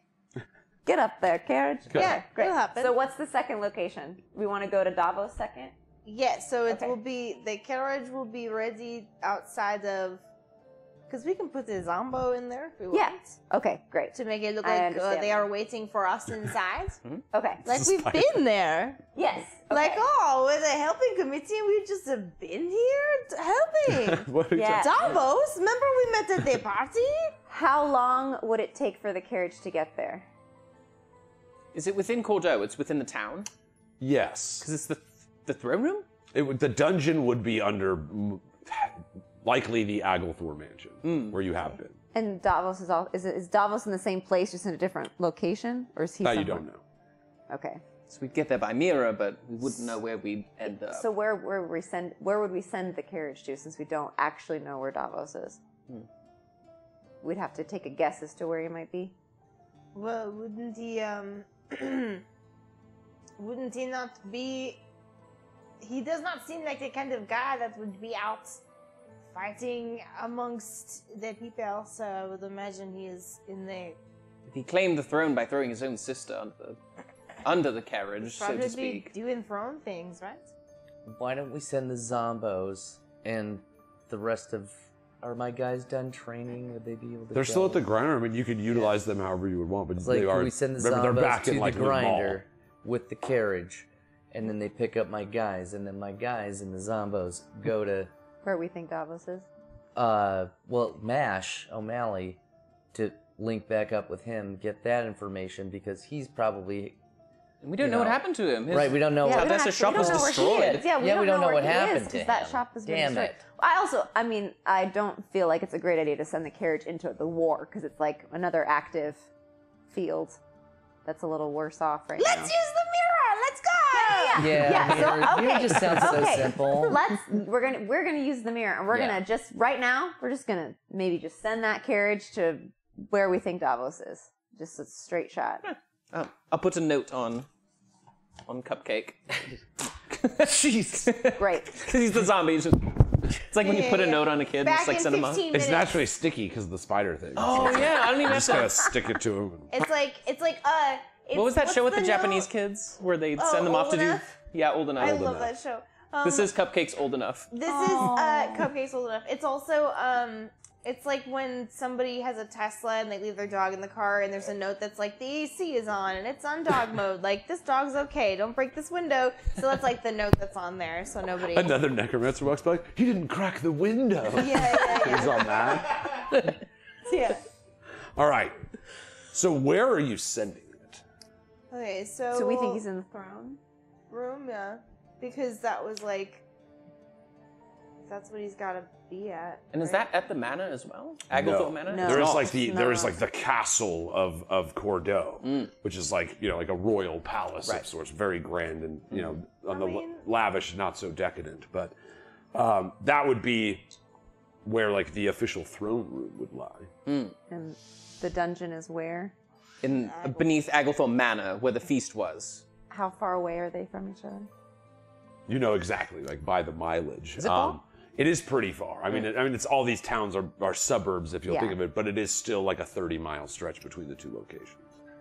S5: Get up there, carriage.
S2: Good.
S3: Yeah,
S5: Great.
S3: it'll happen.
S5: So what's the second location? We want to go to Davos second?
S3: Yeah, so it
S5: Okay.
S3: will be, the carriage will be ready outside of, because we can put the Zombo in there if we
S5: Yeah.
S3: want.
S5: Okay, great.
S3: To make it look
S5: I
S3: like
S5: understand
S3: they
S5: that.
S3: are waiting for us inside.
S5: Okay.
S3: Like we've been there.
S5: Yes.
S3: Like,
S5: okay.
S3: oh, we're the helping committee and we've just been here helping.
S2: What are you
S5: Yeah.
S3: Davos, remember we met at the party?
S5: How long would it take for the carriage to get there?
S6: Is it within Cordeaux? It's within the town?
S2: Yes.
S6: Because it's the throne room?
S2: The dungeon would be under likely the Aglethor mansion, where you have been.
S5: And Davos is Davos in the same place, just in a different location, or is he?
S2: That you
S5: somewhere?
S2: don't know.
S5: Okay.
S6: So we'd get there by mirror, but we wouldn't know where we'd end up.
S5: So where would we send the carriage to, since we don't actually know where Davos is? We'd have to take a guess as to where he might be.
S3: Well, wouldn't he not be, he does not seem like the kind of guy that would be out fighting amongst the people, so I would imagine he is in there.
S6: If he claimed the throne by throwing his own sister under the carriage, so to
S3: Probably
S6: speak.
S3: doing throne things, right?
S4: Why don't we send the Zombos and the rest of... Are my guys done training? Would they be able to
S2: They're
S4: go?
S2: still at the grinder. I mean, you could utilize them however you would want, but
S4: It's like,
S2: they are.
S4: we send the
S2: remember,
S4: Zombos
S2: they're back
S4: to
S2: in like
S4: the
S2: the mall.
S4: grinder with the carriage, and then they pick up my guys, and then my guys and the Zombos go to...
S5: Where we think Davos is?
S4: Mash O'Malley to link back up with him, get that information, because he's probably...
S6: And we don't know what happened to him.
S4: Right, we don't know.
S5: Yeah, we don't
S6: Tabessa shop
S5: we
S6: was
S5: don't know where he
S6: destroyed.
S5: is. Yeah, we
S4: don't know
S5: where
S4: what
S5: he
S4: happened
S5: is,
S4: to
S5: 'cause that
S4: him.
S5: shop has been
S4: Damn
S5: destroyed.
S4: it.
S5: I don't feel like it's a great idea to send the carriage into the war, because it's like another active field that's a little worse off right now.
S3: Let's use the mirror. Let's go.
S4: Yeah, mirror just sounds so
S5: okay.
S4: simple.
S5: We're gonna use the mirror, and we're
S4: Yeah.
S5: gonna just right now we're just gonna maybe just send that carriage to where we think Davos is. Just a straight shot.
S6: I'll put a note on Cupcake.
S4: Jeez.
S5: Great.
S6: Because he's the zombie. It's like when you put a note on a kid and
S3: Back
S6: just like
S3: in
S6: send him
S3: 15
S6: off.
S3: minutes.
S2: It's naturally sticky because of the spider thing.
S6: Oh yeah, I don't even have
S2: Just gotta
S6: to.
S2: stick it to him.
S3: It's like
S6: What was that
S3: what's
S6: show with the
S3: note?
S6: Japanese kids where they send them off
S3: Old
S6: to do?
S3: Enough?
S6: Yeah, old enough.
S3: I
S6: Old
S3: love
S6: enough.
S3: that show.
S6: This is Cupcake's old enough.
S3: This is Cupcake's old enough. It's also it's like when somebody has a Tesla and they leave their dog in the car and there's a note that's like the AC is on and it's on dog mode. Like this dog's okay. Don't break this window. So that's like the note that's on there. So nobody.
S2: Another necromancer walks by. He didn't crack the window.
S3: Yeah.
S2: He's all mad.
S3: Yeah.
S2: All right. So where are you sending it?
S3: Okay, so.
S5: So we think he's in the throne
S3: room, yeah, because that was like. That's what he's got to be at.
S6: And is that at the manor as well? Aglethorpe Manor?
S3: No.
S2: There is
S3: No,
S2: like there is
S3: no.
S2: like the castle of Cordeaux, which is like like a royal palace of sorts, very grand and on the lavish, not so decadent. But that would be where like the official throne room would lie.
S5: and the dungeon is where?
S6: In beneath Aglethorpe Manor, where the feast was.
S5: How far away are they from each other?
S2: You know exactly, like by the mileage.
S6: Is it far?
S2: It is pretty far. I mean, it's all these towns are suburbs if you'll think of it, but it is still like a 30-mile stretch between the two locations.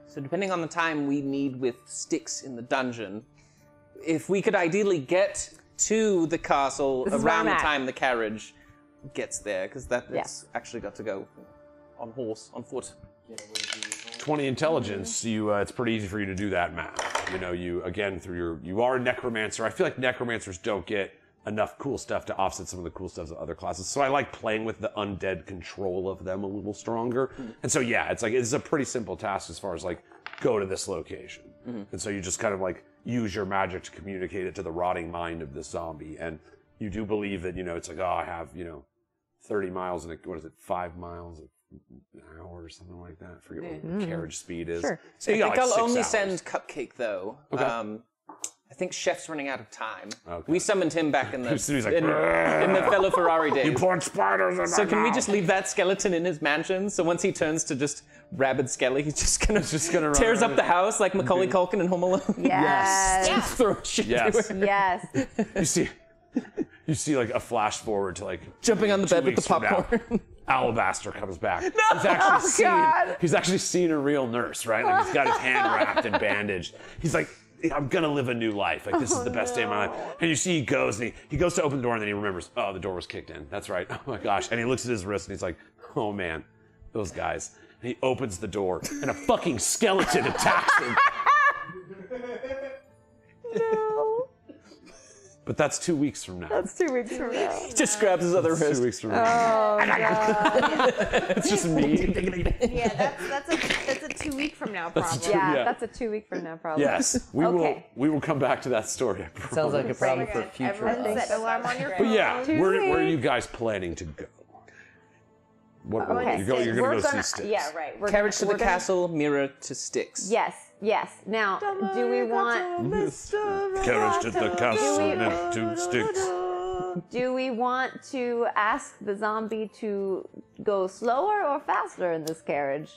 S6: So depending on the time we need with sticks in the dungeon, if we could ideally get to the castle
S5: This is where
S6: around
S5: I'm
S6: the
S5: at.
S6: time the carriage gets there, because that's actually got to go on horse, on foot.
S2: 20 intelligence, it's pretty easy for you to do that math. You again through you are a necromancer. I feel like necromancers don't get enough cool stuff to offset some of the cool stuff of other classes. So I like playing with the undead control of them a little stronger. And so it's a pretty simple task as far as like go to this location. And so you just kind of like use your magic to communicate it to the rotting mind of this zombie. And you do believe that it's like, I have 30 miles and 5 miles an hour or something like that. I forget what the carriage speed is.
S5: Sure.
S2: So
S6: I
S2: you got
S6: think
S2: like
S6: I'll
S2: 6
S6: only
S2: hours.
S6: send Cupcake though.
S2: Okay.
S6: I think Chef's running out of time.
S2: Okay.
S6: We summoned him back in the
S2: He's like,
S6: in the fellow Ferrari days.
S2: You put spiders in
S6: So
S2: my
S6: can we
S2: mouth.
S6: just leave that skeleton in his mansion? So once he turns to just rabid skelly, he's just gonna
S2: run
S6: tears
S2: around
S6: up the house like Macaulay Culkin in Home Alone.
S5: Yes.
S6: Throw shit
S2: Yes.
S6: everywhere.
S5: Yes.
S2: You see like a flash forward to like
S6: Jumping on the
S2: 2
S6: bed with the
S2: weeks from now.
S6: popcorn.
S2: Alabaster comes back.
S6: No!
S2: He's actually seen a real nurse, right? Like he's got his hand wrapped and bandaged. He's like, I'm gonna live a new life. Like this is the best day of my life. And you see he goes and he goes to open the door and then he remembers, oh, the door was kicked in. That's right. Oh my gosh. And he looks at his wrist and he's like, oh man, those guys. And he opens the door and a fucking skeleton attacks him.
S5: No.
S2: But that's 2 weeks from now.
S5: That's 2 weeks from now.
S6: He just grabs his other
S2: That's
S6: wrist.
S2: 2 weeks from now.
S5: Oh, God.
S2: It's just me.
S3: Yeah, that's a 2 week from now problem.
S5: Yeah, that's a 2 week from now, probably.
S2: Yes, we will come back to that story. I
S4: Sounds like a
S2: promise.
S4: problem for future
S3: Everyone
S4: us.
S3: set alarm on your
S2: But
S3: phone.
S2: yeah,
S5: 2
S2: where are you
S5: weeks.
S2: guys planning to go? What
S5: Okay,
S2: you're
S5: we're
S2: gonna go see
S5: gonna-
S2: Sticks.
S5: Yeah, right. We're
S6: Carriage to
S5: we're
S6: the
S5: gonna-
S6: castle, mirror to Sticks.
S5: Yes. Now, do we want?
S2: Carriage to the castle,
S5: we-
S2: and 2 sticks.
S5: Do we want to ask the zombie to go slower or faster in this carriage?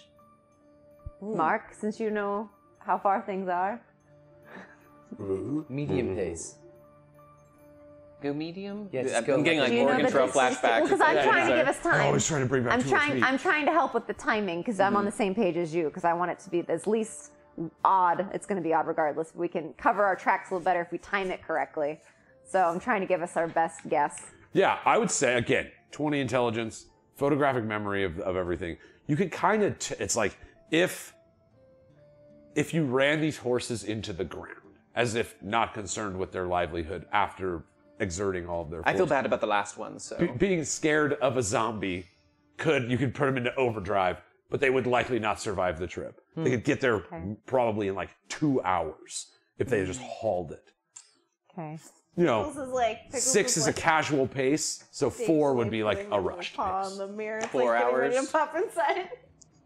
S5: Mark, since you know how far things are.
S4: Medium pace.
S6: Go medium?
S4: Yeah, just
S6: I'm
S4: go
S6: getting
S4: like-
S6: like
S5: Do you know
S6: Morgan
S5: the
S6: Trail
S5: distance?
S6: flashback.
S5: Because I'm trying to give us time.
S2: Always trying to bring back
S5: I'm
S2: 2 or 3.
S5: trying. I'm trying to help with the timing because I'm on the same page as you. Because I want it to be at least odd. It's going to be odd regardless. We can cover our tracks a little better if we time it correctly. So I'm trying to give us our best guess.
S2: Yeah, I would say again, 20 intelligence, photographic memory of everything. You could kind of. It's like if you ran these horses into the ground, as if not concerned with their livelihood after exerting all of their
S6: I feel
S2: force.
S6: bad about the last one, so.
S2: Being scared of a zombie you could put them into overdrive, but they would likely not survive the trip. They could get there probably in like 2 hours if they just hauled it.
S5: Okay.
S2: You
S3: Pickles
S2: know,
S3: is like
S2: 6 is a casual pace, so 4 would be like a rushed
S3: paw
S2: pace.
S3: on the mirror. It's
S6: 4
S3: like getting ready
S6: hours.
S3: to pop inside.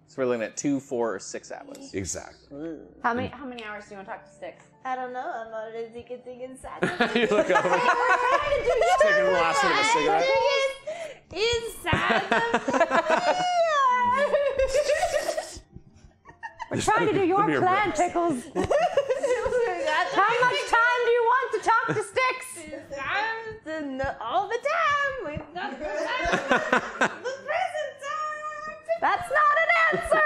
S6: So we're looking at 2, 4, or 6 hours.
S2: Exactly.
S5: How many hours do you want to talk to Sticks?
S3: I don't know. I'm not a dig inside.
S2: You look over, taking the last one of a cigarette.
S3: Inside the
S5: We're trying to do your
S2: Give me your
S5: plan,
S2: breath.
S5: Pickles. How much time do you want to talk to Sticks?
S3: all the time. We've got the present time.
S5: That's not an answer.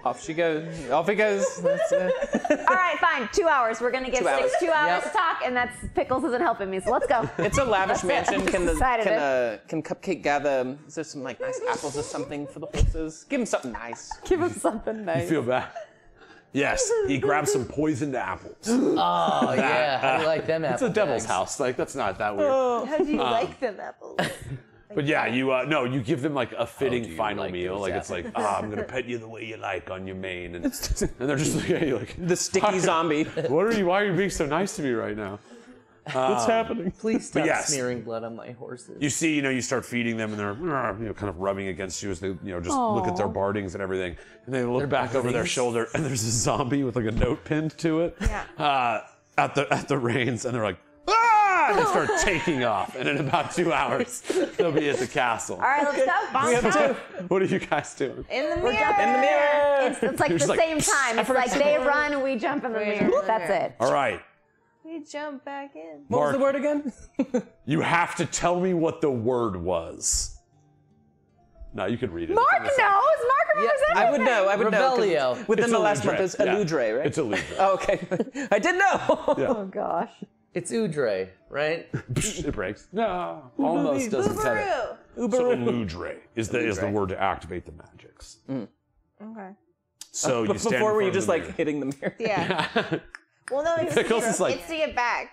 S6: Off she goes. Off he goes. That's it.
S5: All right, fine. 2 hours. We're gonna get
S6: 2 hours.
S5: 2 hours
S4: Yep.
S5: to talk, and that's Pickles isn't helping me. So let's go.
S6: It's a lavish
S5: That's it.
S6: mansion.
S5: I
S6: Can
S5: just decided
S6: can Cupcake gather? Is there some like nice apples or something for the horses? Give him something nice.
S5: Give him something
S2: You
S5: nice.
S2: feel bad? Yes, he grabs some poisoned apples.
S4: Oh yeah, how do you like them apples?
S2: It's a devil's house. Like that's not that weird.
S3: How do you like them apples?
S2: But yeah, you no, you give them like a fitting
S4: do you
S2: final
S4: like
S2: meal.
S4: those
S2: Like it's like, I'm gonna pet you the way you like on your mane, and they're just looking at you like
S6: The sticky zombie.
S2: What are you? Why are you being so nice to me right now?
S6: What's happening?
S4: Please stop
S2: yes.
S4: smearing blood on my horses.
S2: You see, you start feeding them, and they're kind of rubbing against you as they just look at their bardings and everything, and they look back over their shoulder, and there's a zombie with like a note pinned to it at the reins, and they're like. Ah! And they start taking off, and in about 2 hours, they'll be at the castle.
S5: All right, let's go.
S6: We have two.
S2: What are you guys doing?
S3: In the
S5: We're
S3: mirror.
S5: jumping
S6: In the mirror.
S5: It's like
S2: You're
S5: the
S2: just like,
S5: same time. It's like they run and we jump in the mirror. That's it.
S2: All right,
S3: We jump back in.
S6: What was
S2: Mark.
S6: the word again?
S2: you have to tell me what the word was. No, you could read it.
S5: Mark
S2: It's on
S5: knows.
S2: the side.
S5: Mark remembers everything.
S6: I would know. I would know. 'cause
S4: Revelio.
S6: Within
S2: It's
S6: the last month,
S2: Eludre,
S6: it's
S2: yeah.
S6: Eludre, right?
S2: It's Eludre.
S6: Oh, okay. I did know.
S2: Yeah.
S5: Oh gosh.
S4: It's Udre, right?
S2: It breaks. No, almost doesn't cut it.
S3: Ubaru.
S2: So Eludre is the word to activate the magics.
S3: Okay.
S2: So you
S6: But
S2: stand
S6: before
S2: in
S6: were you
S2: front of
S6: just
S2: the
S6: like
S2: mirror.
S6: hitting the mirror?
S3: Yeah. Well, no, it's
S2: Pickles is like-
S3: it's to get back.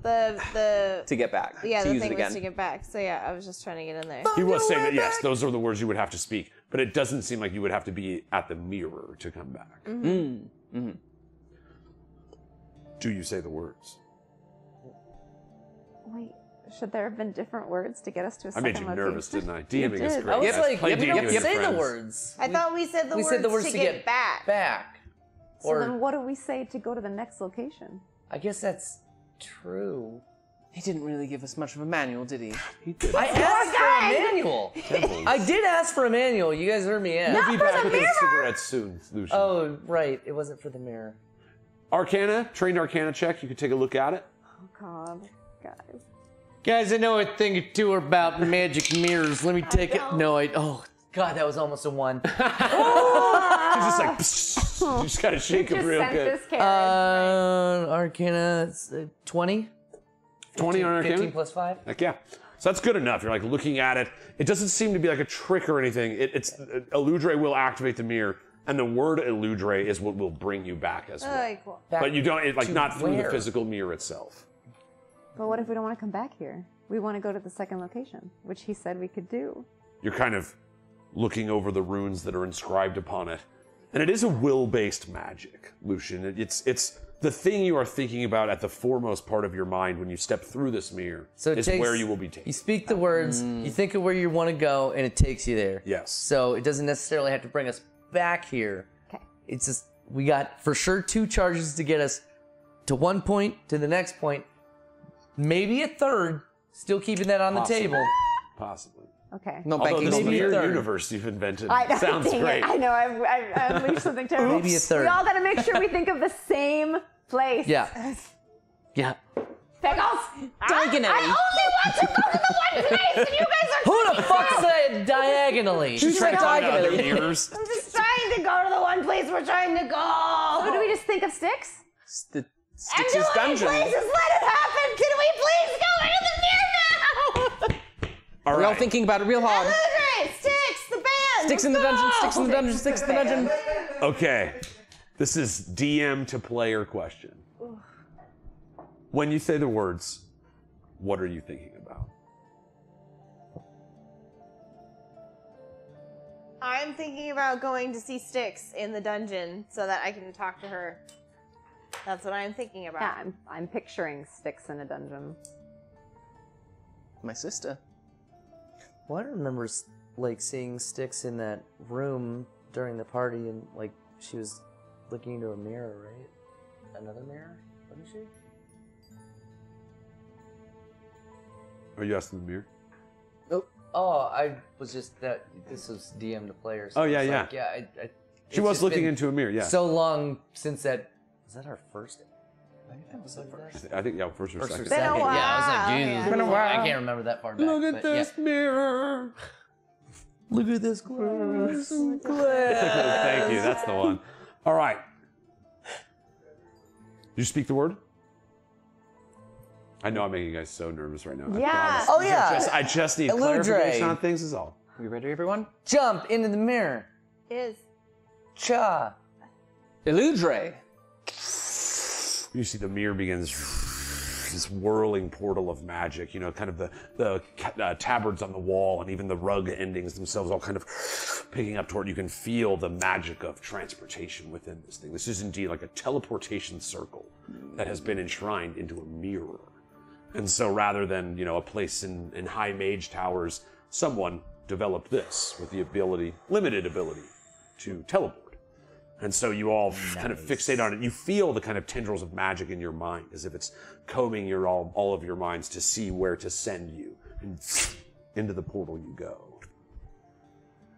S3: The
S6: To get back.
S3: yeah,
S6: to
S3: the
S6: use
S3: thing
S6: it again.
S3: was to get back. So yeah, I was just trying to get in there.
S2: He was saying that yes, those are the words you would have to speak, but it doesn't seem like you would have to be at the mirror to come back. Do you say the words?
S5: Wait, should there have been different words to get us to a
S2: I
S5: second
S2: made you
S5: location?
S2: nervous, didn't I? DMing is
S5: did.
S2: great.
S4: I was
S2: guys.
S4: like,
S2: Play
S4: we
S2: D&D
S4: don't
S2: with
S4: say the
S2: friends.
S4: words.
S3: I thought we said the
S4: we
S3: words
S4: said the words
S3: to get back.
S4: Back.
S5: So
S4: Or
S5: then what do we say to go to the next location?
S4: I guess that's true.
S6: He didn't really give us much of a manual, did he?
S4: I asked for a manual.
S2: Temples.
S4: I did ask for a manual. You guys heard me ask.
S2: We'll be back with those cigarettes soon, Lucian.
S4: Oh, right. It wasn't for the mirror.
S2: Arcana, trained Arcana check. You can take a look at it.
S5: Oh God, guys.
S4: Guys, I know a thing or two about magic mirrors. Let me take it. No, oh, God, that was almost a 1.
S2: He's just like, you just gotta shake him
S5: Just
S2: real
S5: sent
S2: good.
S5: this carriage.
S4: Arcana, it's 20.
S2: 20 on Arcana?
S4: 15 plus 5.
S2: Heck yeah. So that's good enough. You're like looking at it. It doesn't seem to be like a trick or anything. It's Eludre will activate the mirror, and the word Eludre is what will bring you back as well.
S3: Okay, cool.
S2: But you don't
S4: to
S2: not through the
S4: where?
S2: physical mirror itself.
S5: But what if we don't want to come back here? We want to go to the second location, which he said we could do.
S2: You're kind of looking over the runes that are inscribed upon it, and it is a will-based magic, Lucian. It's the thing you are thinking about at the foremost part of your mind when you step through this mirror.
S4: So it
S2: is
S4: takes,
S2: where you will be taken.
S4: You speak the words, you think of where you want to go, and it takes you there.
S2: Yes.
S4: So it doesn't necessarily have to bring us back here.
S5: Okay.
S4: It's just, we got for sure 2 charges to get us to one point, to the next point, maybe a third, still keeping that on
S2: Possibly.
S4: the table.
S2: Possibly.
S5: Okay.
S6: No
S2: Although
S6: banking
S2: this
S6: on the
S4: maybe a
S2: mirror
S4: third.
S2: universe you've invented
S5: I
S2: sounds
S5: dang
S2: great.
S5: It. I know. I unleashed something terrible.
S4: Maybe a third.
S5: We all got to make sure we think of the same place.
S4: Yeah. Yeah.
S5: Pickles.
S6: Diagonally.
S5: I only want to go to the one place, and you guys are.
S4: Who the fuck said diagonally?
S6: She's trying diagonally.
S2: Mirrors.
S3: I'm just trying to go to the one place we're trying to go.
S5: So do we just think of sticks?
S6: The
S3: I'm
S6: Styx's
S3: doing
S6: dungeon.
S3: places. Let it happen. Can we please go into the mirror now?
S2: All
S6: We're all
S2: right.
S6: thinking about it real hard.
S3: Eludre, Sticks, the band.
S6: Sticks in the dungeon, sticks in the dungeon, sticks in the dungeon.
S2: Okay. This is DM to player question. When you say the words, what are you thinking about?
S3: I'm thinking about going to see Styx in the dungeon so that I can talk to her. That's what I'm thinking about.
S5: Yeah, I'm picturing sticks in a dungeon.
S6: My sister.
S4: Well, I remember like seeing Styx in that room during the party, and like she was looking into a mirror, right? Another mirror, wasn't she?
S2: Are you asking the mirror?
S4: Oh, I was just that. This was DM to player. So
S2: Oh, yeah,
S4: it's
S2: yeah.
S4: like, yeah.
S2: She
S4: it's
S2: was
S4: just
S2: looking
S4: been
S2: into a mirror, yeah.
S4: So long since that. Was that our first?
S2: I think, yeah, first or
S4: First or
S2: second.
S3: Been a
S4: second? Yeah, I was like,
S3: while,
S4: Jesus.
S3: yeah.
S6: Been a while.
S4: I can't remember that far back.
S2: Look at
S4: but yeah.
S2: this mirror.
S4: Look at this glass.
S2: Thank you. That's the one. All right. Did you speak the word? I know I'm making you guys so nervous right now. I
S5: Yeah.
S2: promise.
S4: Oh, yeah.
S2: I just need
S4: Eludre.
S2: clarification on things is all.
S6: Are you ready, everyone?
S4: Jump into the mirror.
S3: Is.
S4: Cha.
S6: Eludre.
S2: You see the mirror begins this whirling portal of magic, you know, kind of the tabards on the wall and even the rug endings themselves all kind of picking up toward. You can feel the magic of transportation within this thing. This is indeed like a teleportation circle that has been enshrined into a mirror. And so rather than, you know, a place in high mage towers, someone developed this with the ability, limited ability, to teleport. And so you all kind of fixate on it. You feel the kind of tendrils of magic in your mind, as if it's combing all of your minds to see where to send you. And into the portal you go.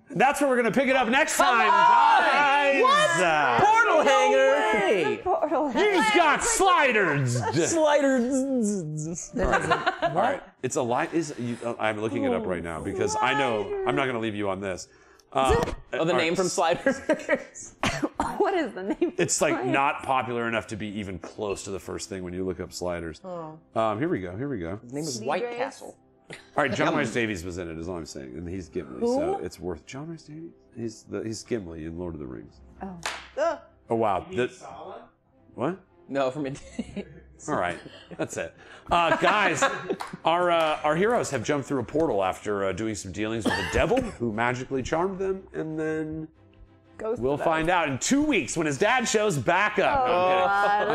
S2: And that's where we're going to pick it up next time, guys.
S4: What? Portal hanger.
S5: Portal.
S2: He's got sliders.
S4: Sliders.
S2: All right. It's a light. I'm looking it up right now because I know I'm not going to leave you on this.
S6: The name from Sliders.
S5: What is the name?
S2: It's like not popular enough to be even close to the first thing when you look up Sliders. Here we go.
S6: His name is White Castle.
S2: All right, John Rhys Davies was in it, is all I'm saying, and he's Gimli, so it's worth. John Rhys Davies? He's Gimli in Lord of the Rings.
S5: Oh.
S2: Oh wow. What?
S6: No, from
S2: All right, that's it. Guys, our heroes have jumped through a portal after doing some dealings with a devil who magically charmed them, and then we'll find out in 2 weeks when his dad shows back up. No,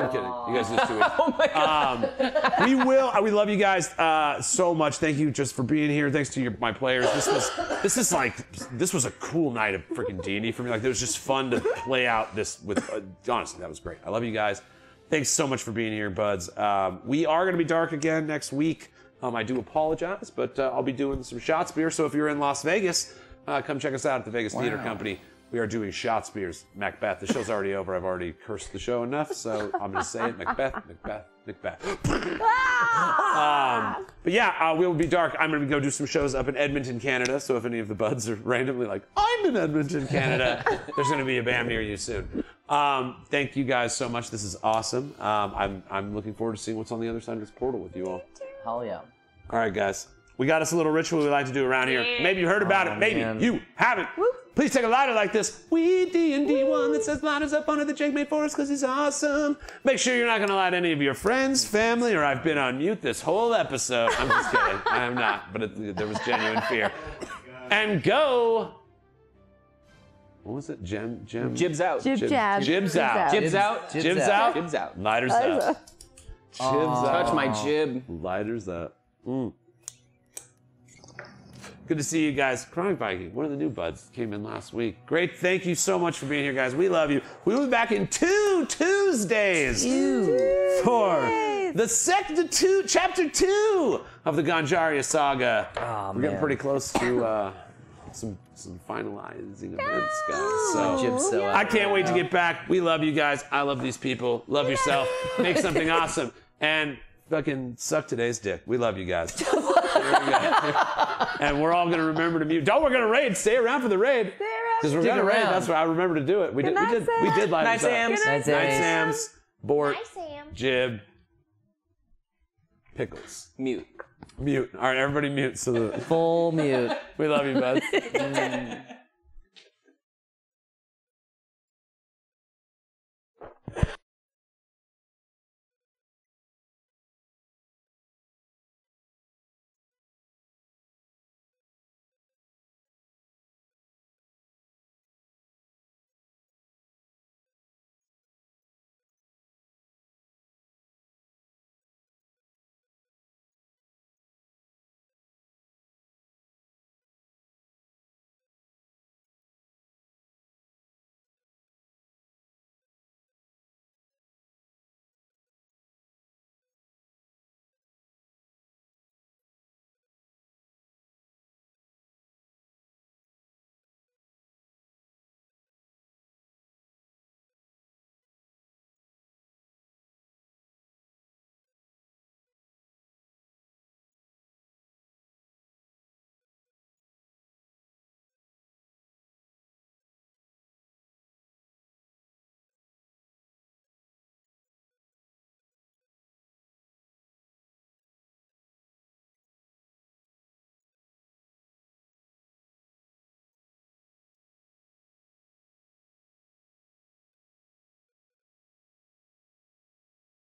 S2: I'm kidding. You guys just 2 weeks.
S6: Oh my God.
S2: We love you guys so much. Thank you just for being here. Thanks to my players. This was a cool night of freaking D&D for me. Like, it was just fun to play out this with. Honestly, that was great. I love you guys. Thanks so much for being here, buds. We are going to be dark again next week. I do apologize, but I'll be doing some shot spears. So if you're in Las Vegas, come check us out at the Vegas Theater Company. We are doing shot spears. Macbeth. The show's already over. I've already cursed the show enough, so I'm going to say it. Macbeth. But yeah, we will be dark. I'm going to go do some shows up in Edmonton, Canada. So if any of the buds are randomly like, I'm in Edmonton, Canada, there's going to be a BAM near you soon. Thank you guys so much. This is awesome. I'm looking forward to seeing what's on the other side of this portal with you all.
S4: Hell yeah.
S2: All right, guys. We got us a little ritual we like to do around here. Maybe you heard about it. Maybe you haven't. Please take a lighter like this. WeeDnD one that says lighters up under the Jake made for us because he's awesome. Make sure you're not going to light any of your friends, family, or I've been on mute this whole episode. I'm just kidding. I am not, but there was genuine fear. And go. What was it?
S6: Jibs out.
S5: Jib jab.
S2: Jibs out.
S6: Jibs out.
S2: Jibs out.
S6: Jibs out.
S2: Lighters up. Jibs out.
S6: Touch my jib.
S2: Lighters up. Good to see you guys. Chronic Viking, one of the new buds, came in last week. Great. Thank you so much for being here, guys. We love you. We will be back in 2 Tuesdays for the chapter 2 of the Ganjaria saga. We're getting pretty close to some finalizing events, guys. So I can't wait to get back. We love you guys. I love these people. Love yourself. Make something awesome. And fucking suck today's dick. We love you guys. There we go. And we're all gonna remember to mute. We're gonna raid. Stay around for the raid. Because we're gonna raid. That's what I remember to do it. We did light
S6: Night Sams.
S2: Night Sams. Bort.
S3: Night Sam.
S2: Jib. Pickles.
S6: Mute.
S2: All right, everybody mute. So
S4: Full mute.
S2: we love you, buds.